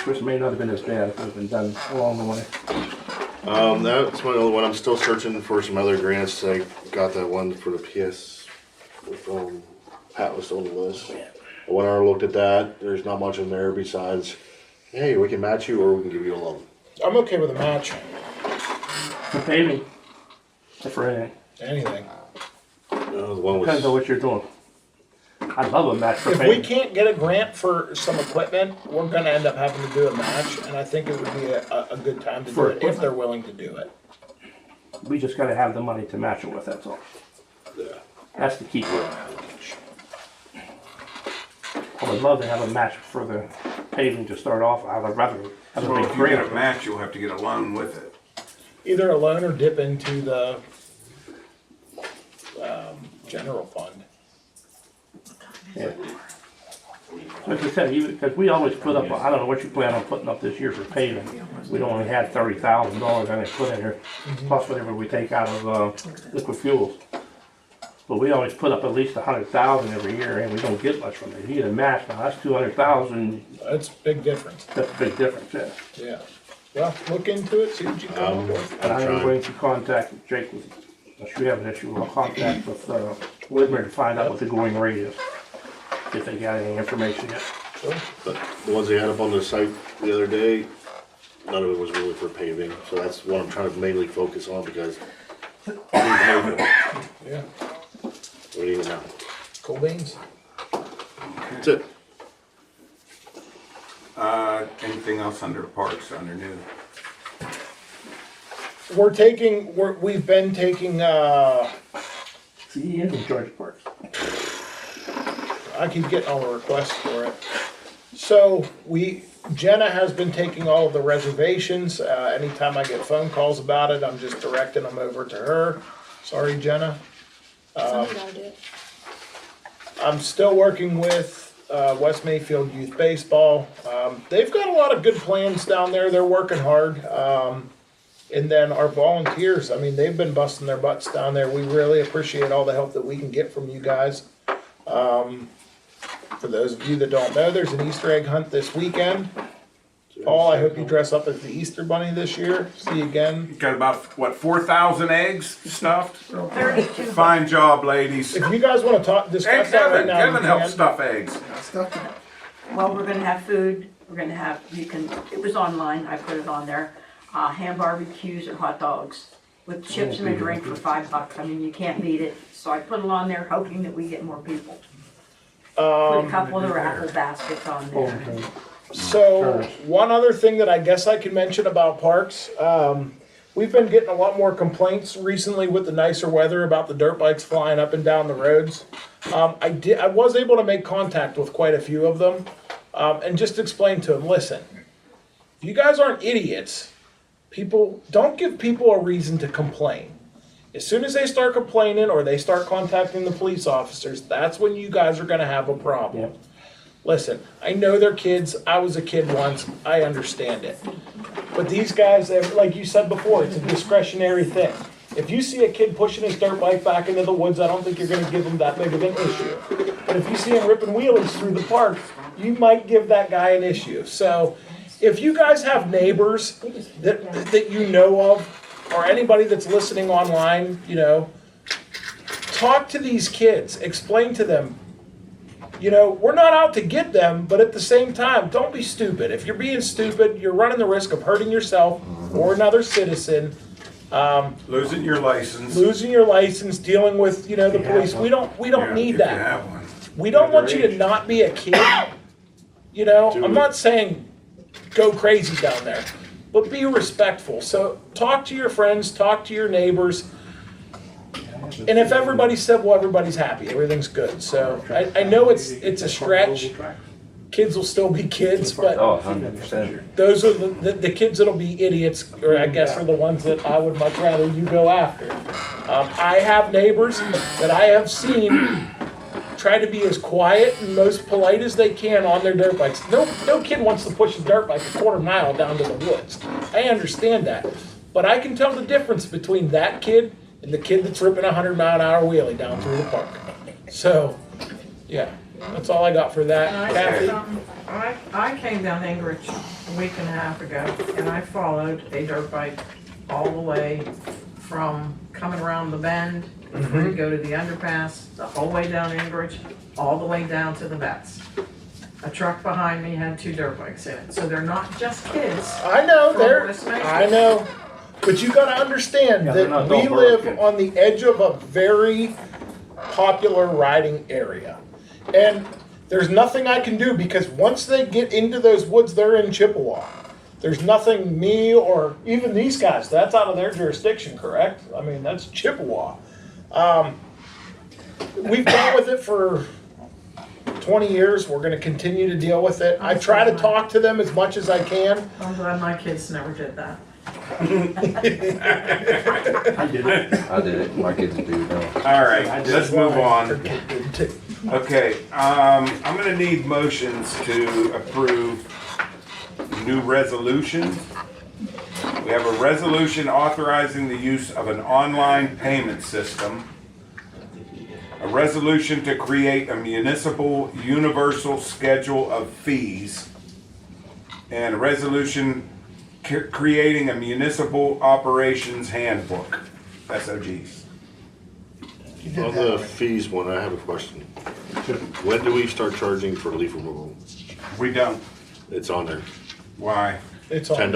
Which may not have been as bad if it had been done along the way. That's my only one. I'm still searching for some other grants. I got that one for the PS from Pat was still on the list. I went over and looked at that, there's not much in there besides, hey, we can match you or we can give you a loan. I'm okay with a match, For paving, or for anything, anything. The one depends on was, what you're doing. I'd love a match for If we paving. can't get a grant for some equipment, we're gonna end up having to do a match, and I think it would be a good time to do For it if they're willing to do it. We just gotta have the money to match it with, that's all. yeah. That's the key word. I would love to have a match for the paving to start off. I would rather have a So big if you get a grant. match, you'll have to get a loan with it. Either a loan or dip into the, general fund. Yeah. Like I said, because we always put up, I don't know what you plan on putting up this year for paving. We only had $30,000 I think put in here, plus whatever we take out of liquid fuels. But we always put up at least 100,000 every year, and we don't get much from it. If you get a match, now that's 200,000. That's a big difference. That's a big difference, yeah. Yeah. Well, look into it, see what you come up with. And I am going to contact Jake with, if you have an issue, I'll contact with Whitmer to find out what the going rate is. If they got any information yet. But the ones they had up on the site the other day, none of it was really for paving, so that's what I'm trying to mainly focus on because we need paving. Yeah, We need it now. cool beans. That's it. Anything else under parks, under new? We've been taking, See, he is in George Parks. I keep getting all the requests for it. So Jenna has been taking all of the reservations. Anytime I get phone calls about it, I'm just directing them over to her. Sorry, Jenna. Somebody gotta do it. I'm still working with West Mayfield Youth Baseball. They've got a lot of good plans down there. They're working hard. And then our volunteers, I mean, they've been busting their butts down there. We really appreciate all the help that we can get from you guys. For those of you that don't know, there's an Easter egg hunt this weekend. Paul, I hope you dress up as the Easter Bunny this year. See you again. You got about, what, 4,000 eggs stuffed? 32. Fine job, ladies. If you guys wanna discuss Hey, that right Kevin, now, you Kevin helped can. stuff eggs. Well, we're gonna have food, we're gonna have, it was online, I put it on there, ham barbecues and hot dogs with chips and a drink for $5. I mean, you can't beat it. So I put it on there hoping that we get more people. Put a couple of the raffle baskets on there. So, one other thing that I guess I can mention about parks, we've been getting a lot more complaints recently with the nicer weather about the dirt bikes flying up and down the roads. I was able to make contact with quite a few of them, and just explain to them, listen, if you guys aren't idiots, don't give people a reason to complain. As soon as they start complaining or they start contacting the police officers, that's when you guys are gonna have a problem. Yep. Listen, I know they're kids. I was a kid once. I understand it. But these guys, like you said before, it's a discretionary thing. If you see a kid pushing his dirt bike back into the woods, I don't think you're gonna give him that big of an issue. But if you see him ripping wheelies through the park, you might give that guy an issue. So if you guys have neighbors that you know of, or anybody that's listening online, talk to these kids, explain to them, we're not out to get them, but at the same time, don't be stupid. If you're being stupid, you're running the risk of hurting yourself or another citizen. Losing your license. Dealing with, the police. We don't need that. We don't want you to not be a kid. I'm not saying go crazy down there, but be respectful. So talk to your friends, talk to your neighbors. And if everybody's civil, everybody's happy, everything's good. So I know it's a stretch. Kids will still be kids, but 100%. those are the kids that'll be idiots, or I guess are the ones that I would much rather you go after. I have neighbors that I have seen try to be as quiet and most polite as they can on their dirt bikes. No kid wants to push a dirt bike a quarter mile down to the woods. I understand that. But I can tell the difference between that kid and the kid that's ripping 100-mile-an-hour wheelie down through the park. So, yeah, that's all I got for that. Kathy? I came down Anchorage a week and a half ago, and I followed a dirt bike all the way from coming around the bend before you go to the underpass, the whole way down Inbridge, all the way down to the vets. A truck behind me had 2 dirt bikes in it, so they're not just kids. I know, from they're, West Mason. I know, but you gotta understand Yeah, they're that not we adult live kids. on the edge of a very popular riding area. And there's nothing I can do because once they get into those woods, they're in Chippewa. There's nothing me or even these guys, that's out of their jurisdiction, correct? I mean, that's Chippewa. We've dealt with it for 20 years. We're gonna continue to deal with it. I try to talk to them as much as I can. I'm glad my kids never did that. I did it. I did it. My kids do now. All right, let's move on. Okay, I'm gonna need motions to approve new resolutions. We have a resolution authorizing the use of an online payment system. A resolution to create a municipal universal schedule of fees. And a resolution creating a municipal operations handbook, SOGs. On the fees one, I have a question. When do we start charging for leaf removal? We don't. It's on there. Why? It's on. $10.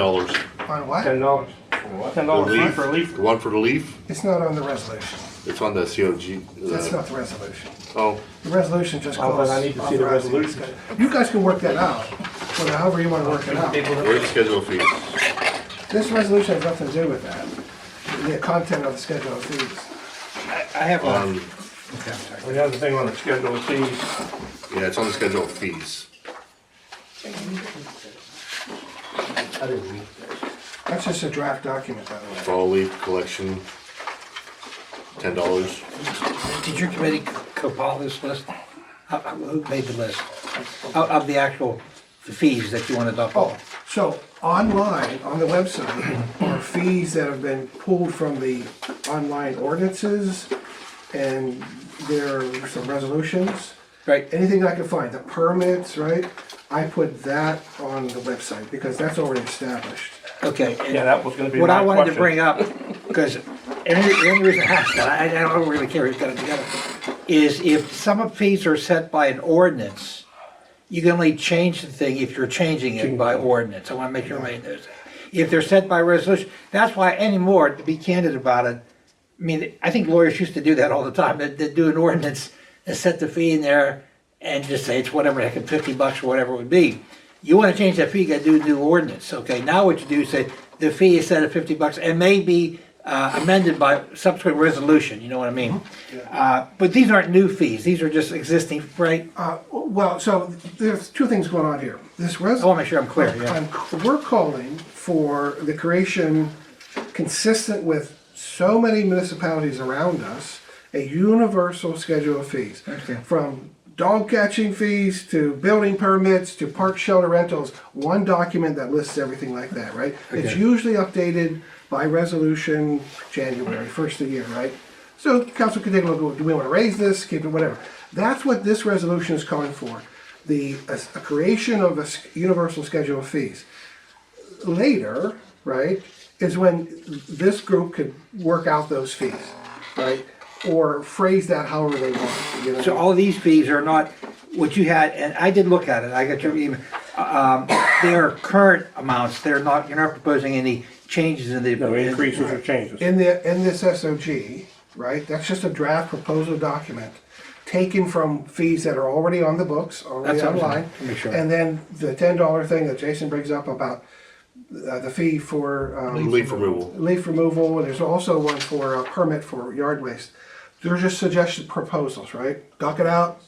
On what? $10. The $10 leaf, for a leaf. the one for the leaf, It's not on the resolution. it's on the COG. That's not the resolution. Oh, The resolution just Oh, calls. then I need to see the authorizing resolution. schedule. You guys can work that out, whatever, however you wanna work it out. where's the schedule of fees? This resolution has nothing to do with that. The content of the schedule of fees. I have a, On, We have the thing on the schedule of fees. yeah, it's on the schedule of fees. That's just a draft document, by the way. Fall leaf collection, $10. did your committee compile this list? Who made the list? Of the actual, the fees that you want to adopt? Oh, so online, on the website, are fees that have been pulled from the online ordinances, and there are some resolutions. Right. Anything I can find, the permits, right? I put that on the website, because that's already established. Okay. Yeah, that was gonna be What my I wanted to question. bring up, because the only reason I asked that, I don't really care who's got it together, is if some of fees are set by an ordinance, you can only change the thing if you're changing it by ordinance. I want to make sure everybody knows that. If they're set by resolution, that's why anymore, to be candid about it, I mean, I think lawyers used to do that all the time. They'd do an ordinance and set the fee in there and just say it's whatever, heck, $50 or whatever it would be. You want to change that fee, you got to do a new ordinance. Okay, now what you do is say the fee is set at $50 and may be amended by subsequent resolution. You know what I mean? But these aren't new fees. These are just existing, right? Well, so there's two things going on here. This I want to make sure I'm clear. Yeah. We're calling for the creation, consistent with so many municipalities around us, a universal schedule of fees. Okay. From dog catching fees to building permits to park shelter rentals, one document that lists everything like that, right? It's Okay. usually updated by resolution January, first of the year, right? So council can take a look, do we want to raise this, keep it, whatever. That's what this resolution is calling for, a creation of a universal schedule of fees. Later, right, is when this group could work out those fees, right? Or phrase that however they want, you know? So all of these fees are not what you had, and I did look at it. I got your email. They are current amounts. They're not. You're not proposing any changes in the No increases or changes. In this SOG, right, that's just a draft proposal document taken from fees that are already on the books, already That's what I'm online. saying. Make sure. And then the $10 thing that Jason brings up about the fee for Leaf removal. leaf removal, and there's also one for a permit for yard waste. They're just suggested proposals, right? Dock it out,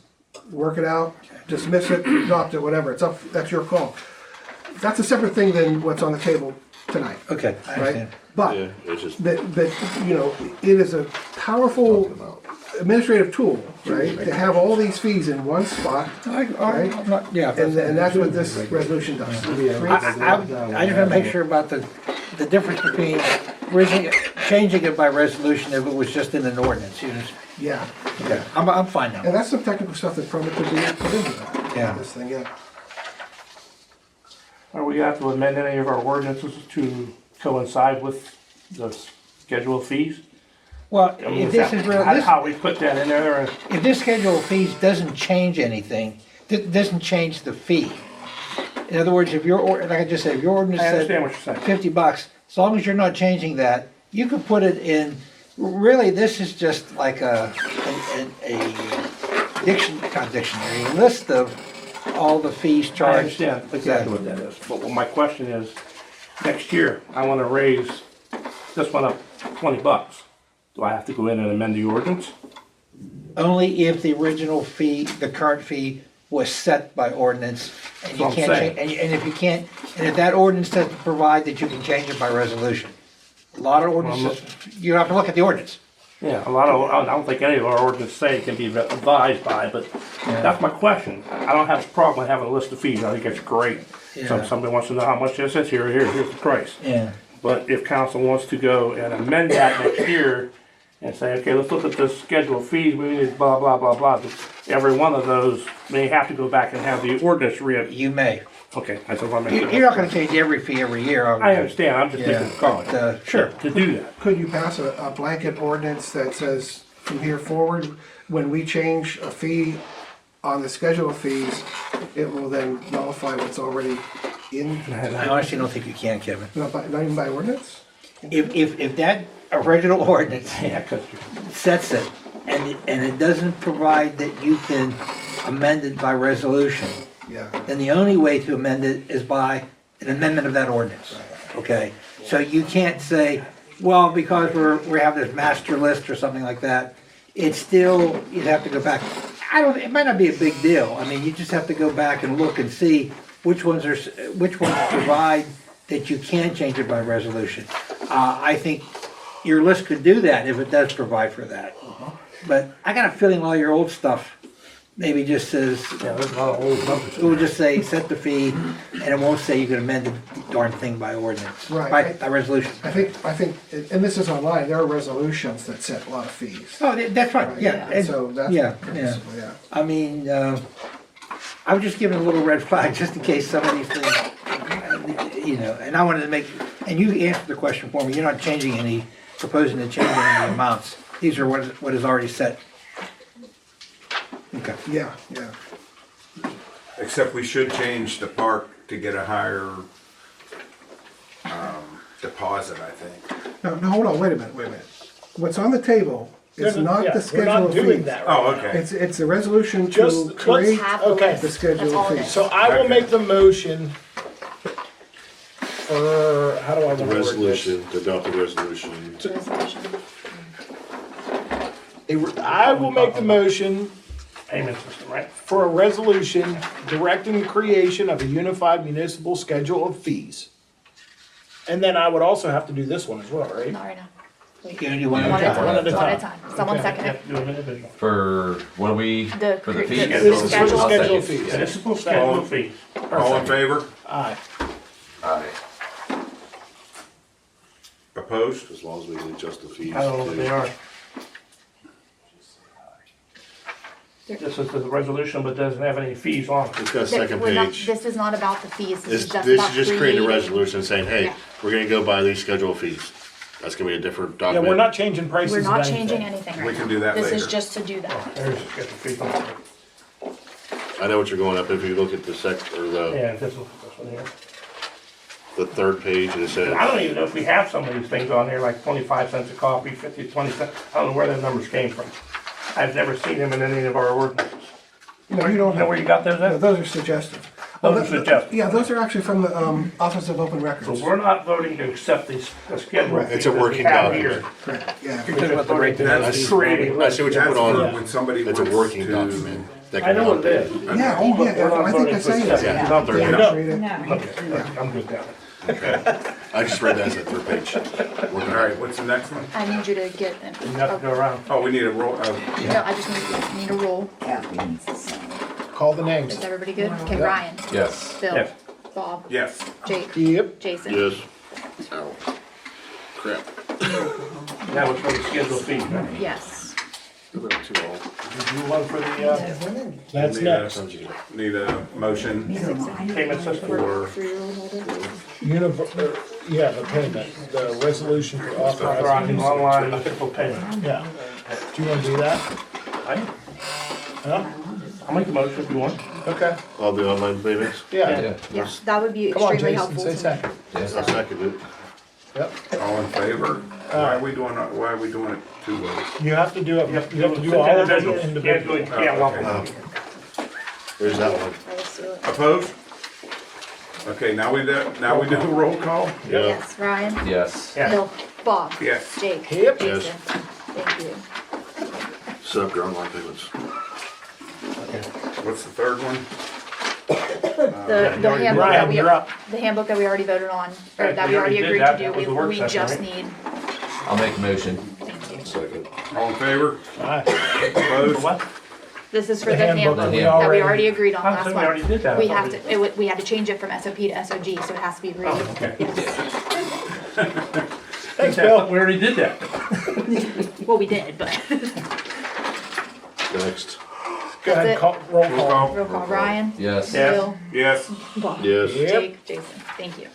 work it out, dismiss it, adopt it, whatever. It's up, that's your call. That's a separate thing than what's on the table tonight. Okay, I Right? understand. But, Yeah, it's just but, you know, it is a powerful administrative tool, right? To have all these fees in one spot, right? I'm not, yeah. And that's what this resolution does. I just want to make sure about the difference between changing it by resolution if it was just in an ordinance. You know? Yeah. Okay, I'm fine now. And that's some technical stuff that probably could be put into that. Yeah. This thing, yeah. Are we have to amend any of our ordinances to coincide with the schedule of fees? Well, I mean, if this is real, this, how we put that in there, or if this schedule of fees doesn't change anything, doesn't change the fee. In other words, if your, like I just said, if your ordinance I understand said what you're saying. $50, as long as you're not changing that, you could put it in, really, this is just like a dictionary, a list of all the fees I charged. understand exactly what that is, but my question is, next year, I wanna raise this one up $20. Do I have to go in and amend the ordinance? Only if the original fee, the current fee was set by ordinance, and you That's what I'm can't change, and if you can't, and if that ordinance doesn't provide that you can change it by resolution. A lot of ordinances, you have to look at the ordinance. Yeah, a lot of, I don't think any of our ordinances say it can be advised by, but that's my question. I don't have a problem with having a list of fees, I think it's great. Yeah. Somebody wants to know how much this is, here's the price. Yeah. But if council wants to go and amend that next year and say, okay, let's look at this schedule of fees, we need blah, blah, blah, blah. Every one of those may have to go back and have the ordinance You may. Okay, that's what I'm making. You're not gonna change every fee every year. I understand, I'm just making a comment. Sure. To do that. Could you pass a blanket ordinance that says from here forward, when we change a fee on the schedule of fees, it will then nullify what's already in? I honestly don't think you can, Kevin. Not even by ordinance? If that original ordinance Yeah, 'cause sets it, and it doesn't provide that you can amend it by resolution, Yeah. then the only way to amend it is by an amendment of that ordinance, okay? So you can't say, well, because we have this master list or something like that, it's still, you'd have to go back. It might not be a big deal, I mean, you just have to go back and look and see which ones provide that you can change it by resolution. I think your list could do that if it does provide for that. But I got a feeling all your old stuff maybe just says, Yeah, there's a lot of old numbers. it will just say set the fee, and it won't say you can amend the darn thing by ordinance, Right. by resolution. I think, and this is online, there are resolutions that set a lot of fees. Oh, that's right, yeah. And so that's. Yeah. Yeah. I mean, I was just giving a little red flag just in case some of these things, and I wanted to make, and you answered the question for me, you're not proposing to change any amounts. These are what is already set. Okay. Yeah. Except we should change the park to get a higher deposit, I think. No, hold on, wait a minute. What's on the table is not the We're schedule not of doing fees. that Oh, right now. okay. It's a resolution Just to let's create have the okay. list. the schedule That's all of it fees. is. So I will Okay. make the motion for, how do I want The to word this? resolution, to adopt the resolution. I will make the motion Payment system, right? for a resolution directing the creation of a unified municipal schedule of fees. And then I would also have to do this one as well, right? Not right now. Wait. You only do one One at a at a time. time, One at a one at a time. time. Someone second it. Yep, do them individually. For, what are we, The for the cre- fees? the This is for schedule. the I'll schedule second. of fees. Municipal schedule of fees. All in favor? Aye. Aye. Opposed? As long as we can adjust the fees. I don't know what to- they are. This is the resolution, but doesn't have any fees on it. It's got a second We're not- page. This is not about the fees, this This, is just this about is just creating a creating- resolution saying, hey, Yeah. we're gonna go by these schedule of fees. That's gonna be a different Yeah, document. we're not changing prices We're of not anything. changing anything right now. We can do that This is later. just to do that. There's the schedule of fees. I know what you're going up, if you look at the Yeah, this one here. the third page, and it says, I don't even know if we have some of these things on here, like 25 cents a coffee, 50, 20 cents. I don't know where those numbers came from. I've never seen them in any of our ordinances. No, you don't You know have. where you got those No, at? those are suggestive. Those are that- suggestive. Yeah, those are actually from the Office of Open Records. So we're not voting to accept the schedule. It's a that we working have document. here. Correct, yeah. You're just voting to That's creating. I see what you That's put on, for when somebody it's wants a working to. document. that I can know help what it is. Yeah, oh, But yeah, we're not I think voting I to say accept that. it. It's not there yet. No. Read it. Okay, I'm good down I just read that as a third page. All right, what's the next one? I need you to get, You have to go around. Oh, we need a roll, no, I just need a roll. Call the names. Is everybody good? Okay, Ryan, Yes. Bill, Yes. Bob, yes. Jake, Yep. Jason. Yes. Ow. Crap. That was for the schedule fee, right? Yes. Too old. Did you want for the, That's Need next. Need a motion payment system? for, Univ- Yeah, the payment, the resolution for Authorizing authorizing. online municipal payment. Yeah. Do you wanna do that? Huh? I'll make the motion if you want. Okay. All the online payments? Yeah. Yeah, that would be Come on, extremely Jason, helpful. say to me. second. I'll second it. Yep. All in favor? Why are we doing it two ways? You have to do it, you have to do It's all of them individual. individually. You can't lump them. There's that one. Opposed? Okay, now we do a roll call? Yes, Ryan, Yes. Bill, Bob, Yes. Jake, Yep. Yes. Jason, thank you. Set up your online payments. What's the third one? The handbook that Ryan, we, you're up. the handbook that we already voted on, or Right, that we we already already did agreed that. to That was the do, work we session, just right? need, I'll make a motion. Second. All in favor? Alright. Opposed? What? this is for The the handbook handbook that we that we already- already agreed on I last said we already month. did that. We have to, we had to change it from SOP to SOG, so it has to be read. Oh, okay. Yes. Thanks, Bill. We already did that. Well, we did, but. Next. Go ahead, it. call, roll Roll call. call. Roll call, Ryan, Yes. Yes. Bill, Yes. Bob, Yes. Yep. Jake, Jason, thank you.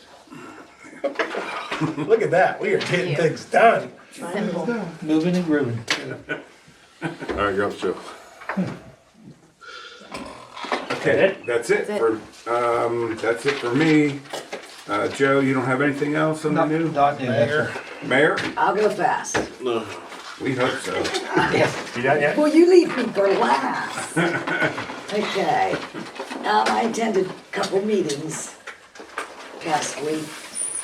Look at that, we are getting Yeah. things done. Simple. Moving and grooving. All right, you're up, Joe. Okay, that's it that's it for me. Joe, you don't have anything else on the new? Not new. Mayor. Mayor? I'll go fast. No. We hope so. You done yet? Well, you leave me for last. Okay. I attended a couple meetings past week.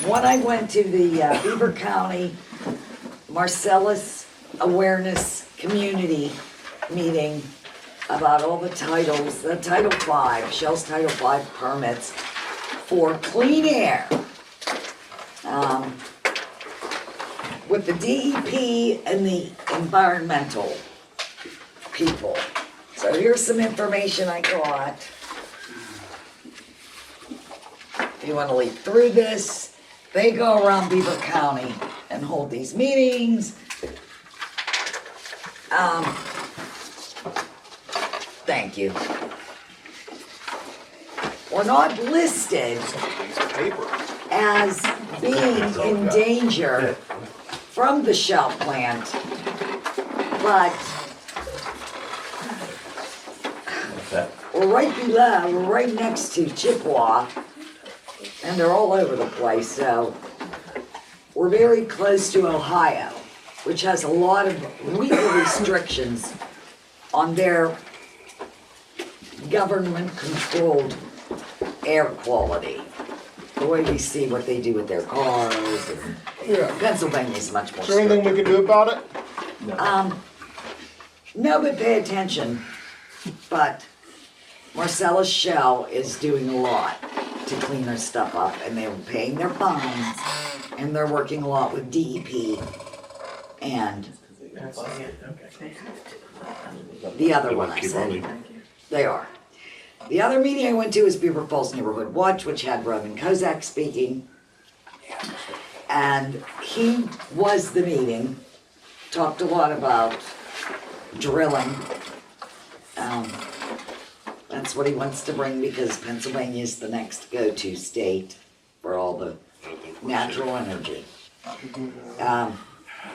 One, I went to the Beaver County Marcellus Awareness Community meeting about all the titles, the Title V, Shell's Title V permits for clean air. With the DEP and the environmental people. So here's some information I got. If you wanna leaf through this, they go around Beaver County and hold these meetings. Thank you. We're not listed as being in danger from the Shell plant, but we're right below, we're right next to Chippewa, and they're all over the place, so we're very close to Ohio, which has a lot of legal restrictions on their government-controlled air quality. The way we see what they do with their cars, and Yeah. Pennsylvania's much more Is there anything strict. we can do about it? No, but pay attention. But Marcellus Shell is doing a lot to clean their stuff up, and they're paying their fines, and they're working a lot with DEP and the other one I Keep said. running. They are. The other meeting I went to was Beaver Falls Neighborhood Watch, which had Roman Kozak speaking. And he was the meeting, talked a lot about drilling. That's what he wants to bring because Pennsylvania is the next go-to state for all the natural energy.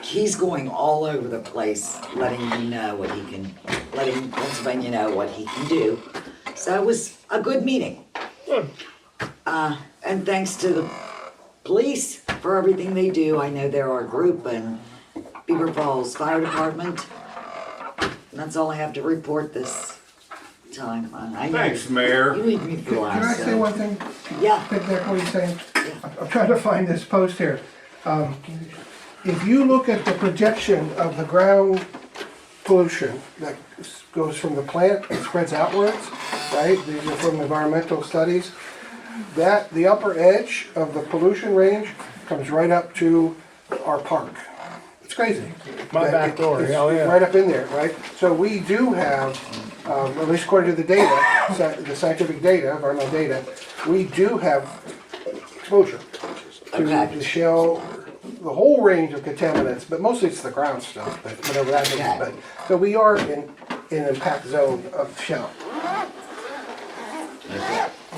He's going all over the place, letting Pennsylvania know what he can do. So it was a good meeting. Good. And thanks to the police for everything they do. I know they're our group and Beaver Falls Fire Department. And that's all I have to report this time. I know Thanks, Mayor. you leave me for Can I last. say so- one thing? Yeah. Pick back what you're saying. I'm trying to find this post here. If you look at the projection of the ground pollution that goes from the plant and spreads outwards, right? These are from environmental studies. That, the upper edge of the pollution range comes right up to our park. It's crazy. My That back door, it's hell yeah. right up in there, right? So we do have, at least according to the data, the scientific data, environmental data, we do have exposure to the shell, the whole range of contaminants, but mostly it's the ground stuff, but whatever that means. But so we are in an impact zone of shell.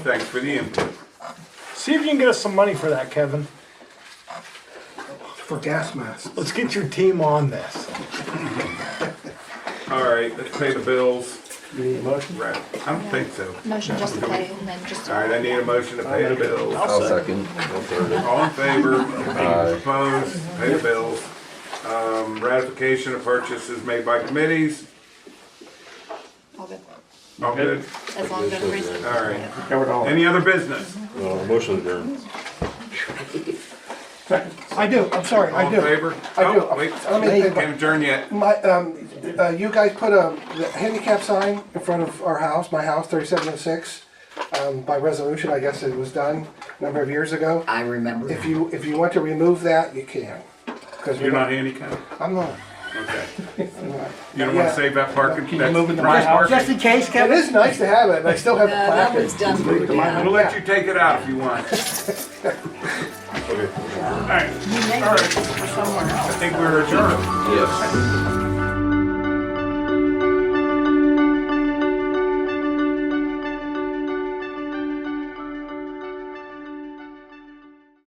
Thanks for the input. See if you can get us some money for that, Kevin. for gas masks. Let's get your team on this. All right, let's pay the bills. You need a motion? Right, I don't think so. Motion just to pay and then just. All right, I need a motion to pay the bills. I'll second. All in favor? Opposed? Pay the bills. Ratification of purchases made by committees. All good. All good? As long as everybody's. All right. Covered all. Any other business? Motion adjourned. I do, I'm sorry, I All in do. favor? I do. Oh, wait, Let me- can't adjourn yet. You guys put the handicap sign in front of our house, my house, 3706. By resolution, I guess it was done a number of years ago. I remember. If you want to remove that, you can. 'Cause You're not handicapped? I'm not. Okay. You don't wanna save that parking? Can you That's move in the private house? parking. in case, It is nice to have it, and I still have the That placard. was done through Dan. We'll let you take it out if you want. All right, all right, somewhere else. I think we're adjourned. Yes.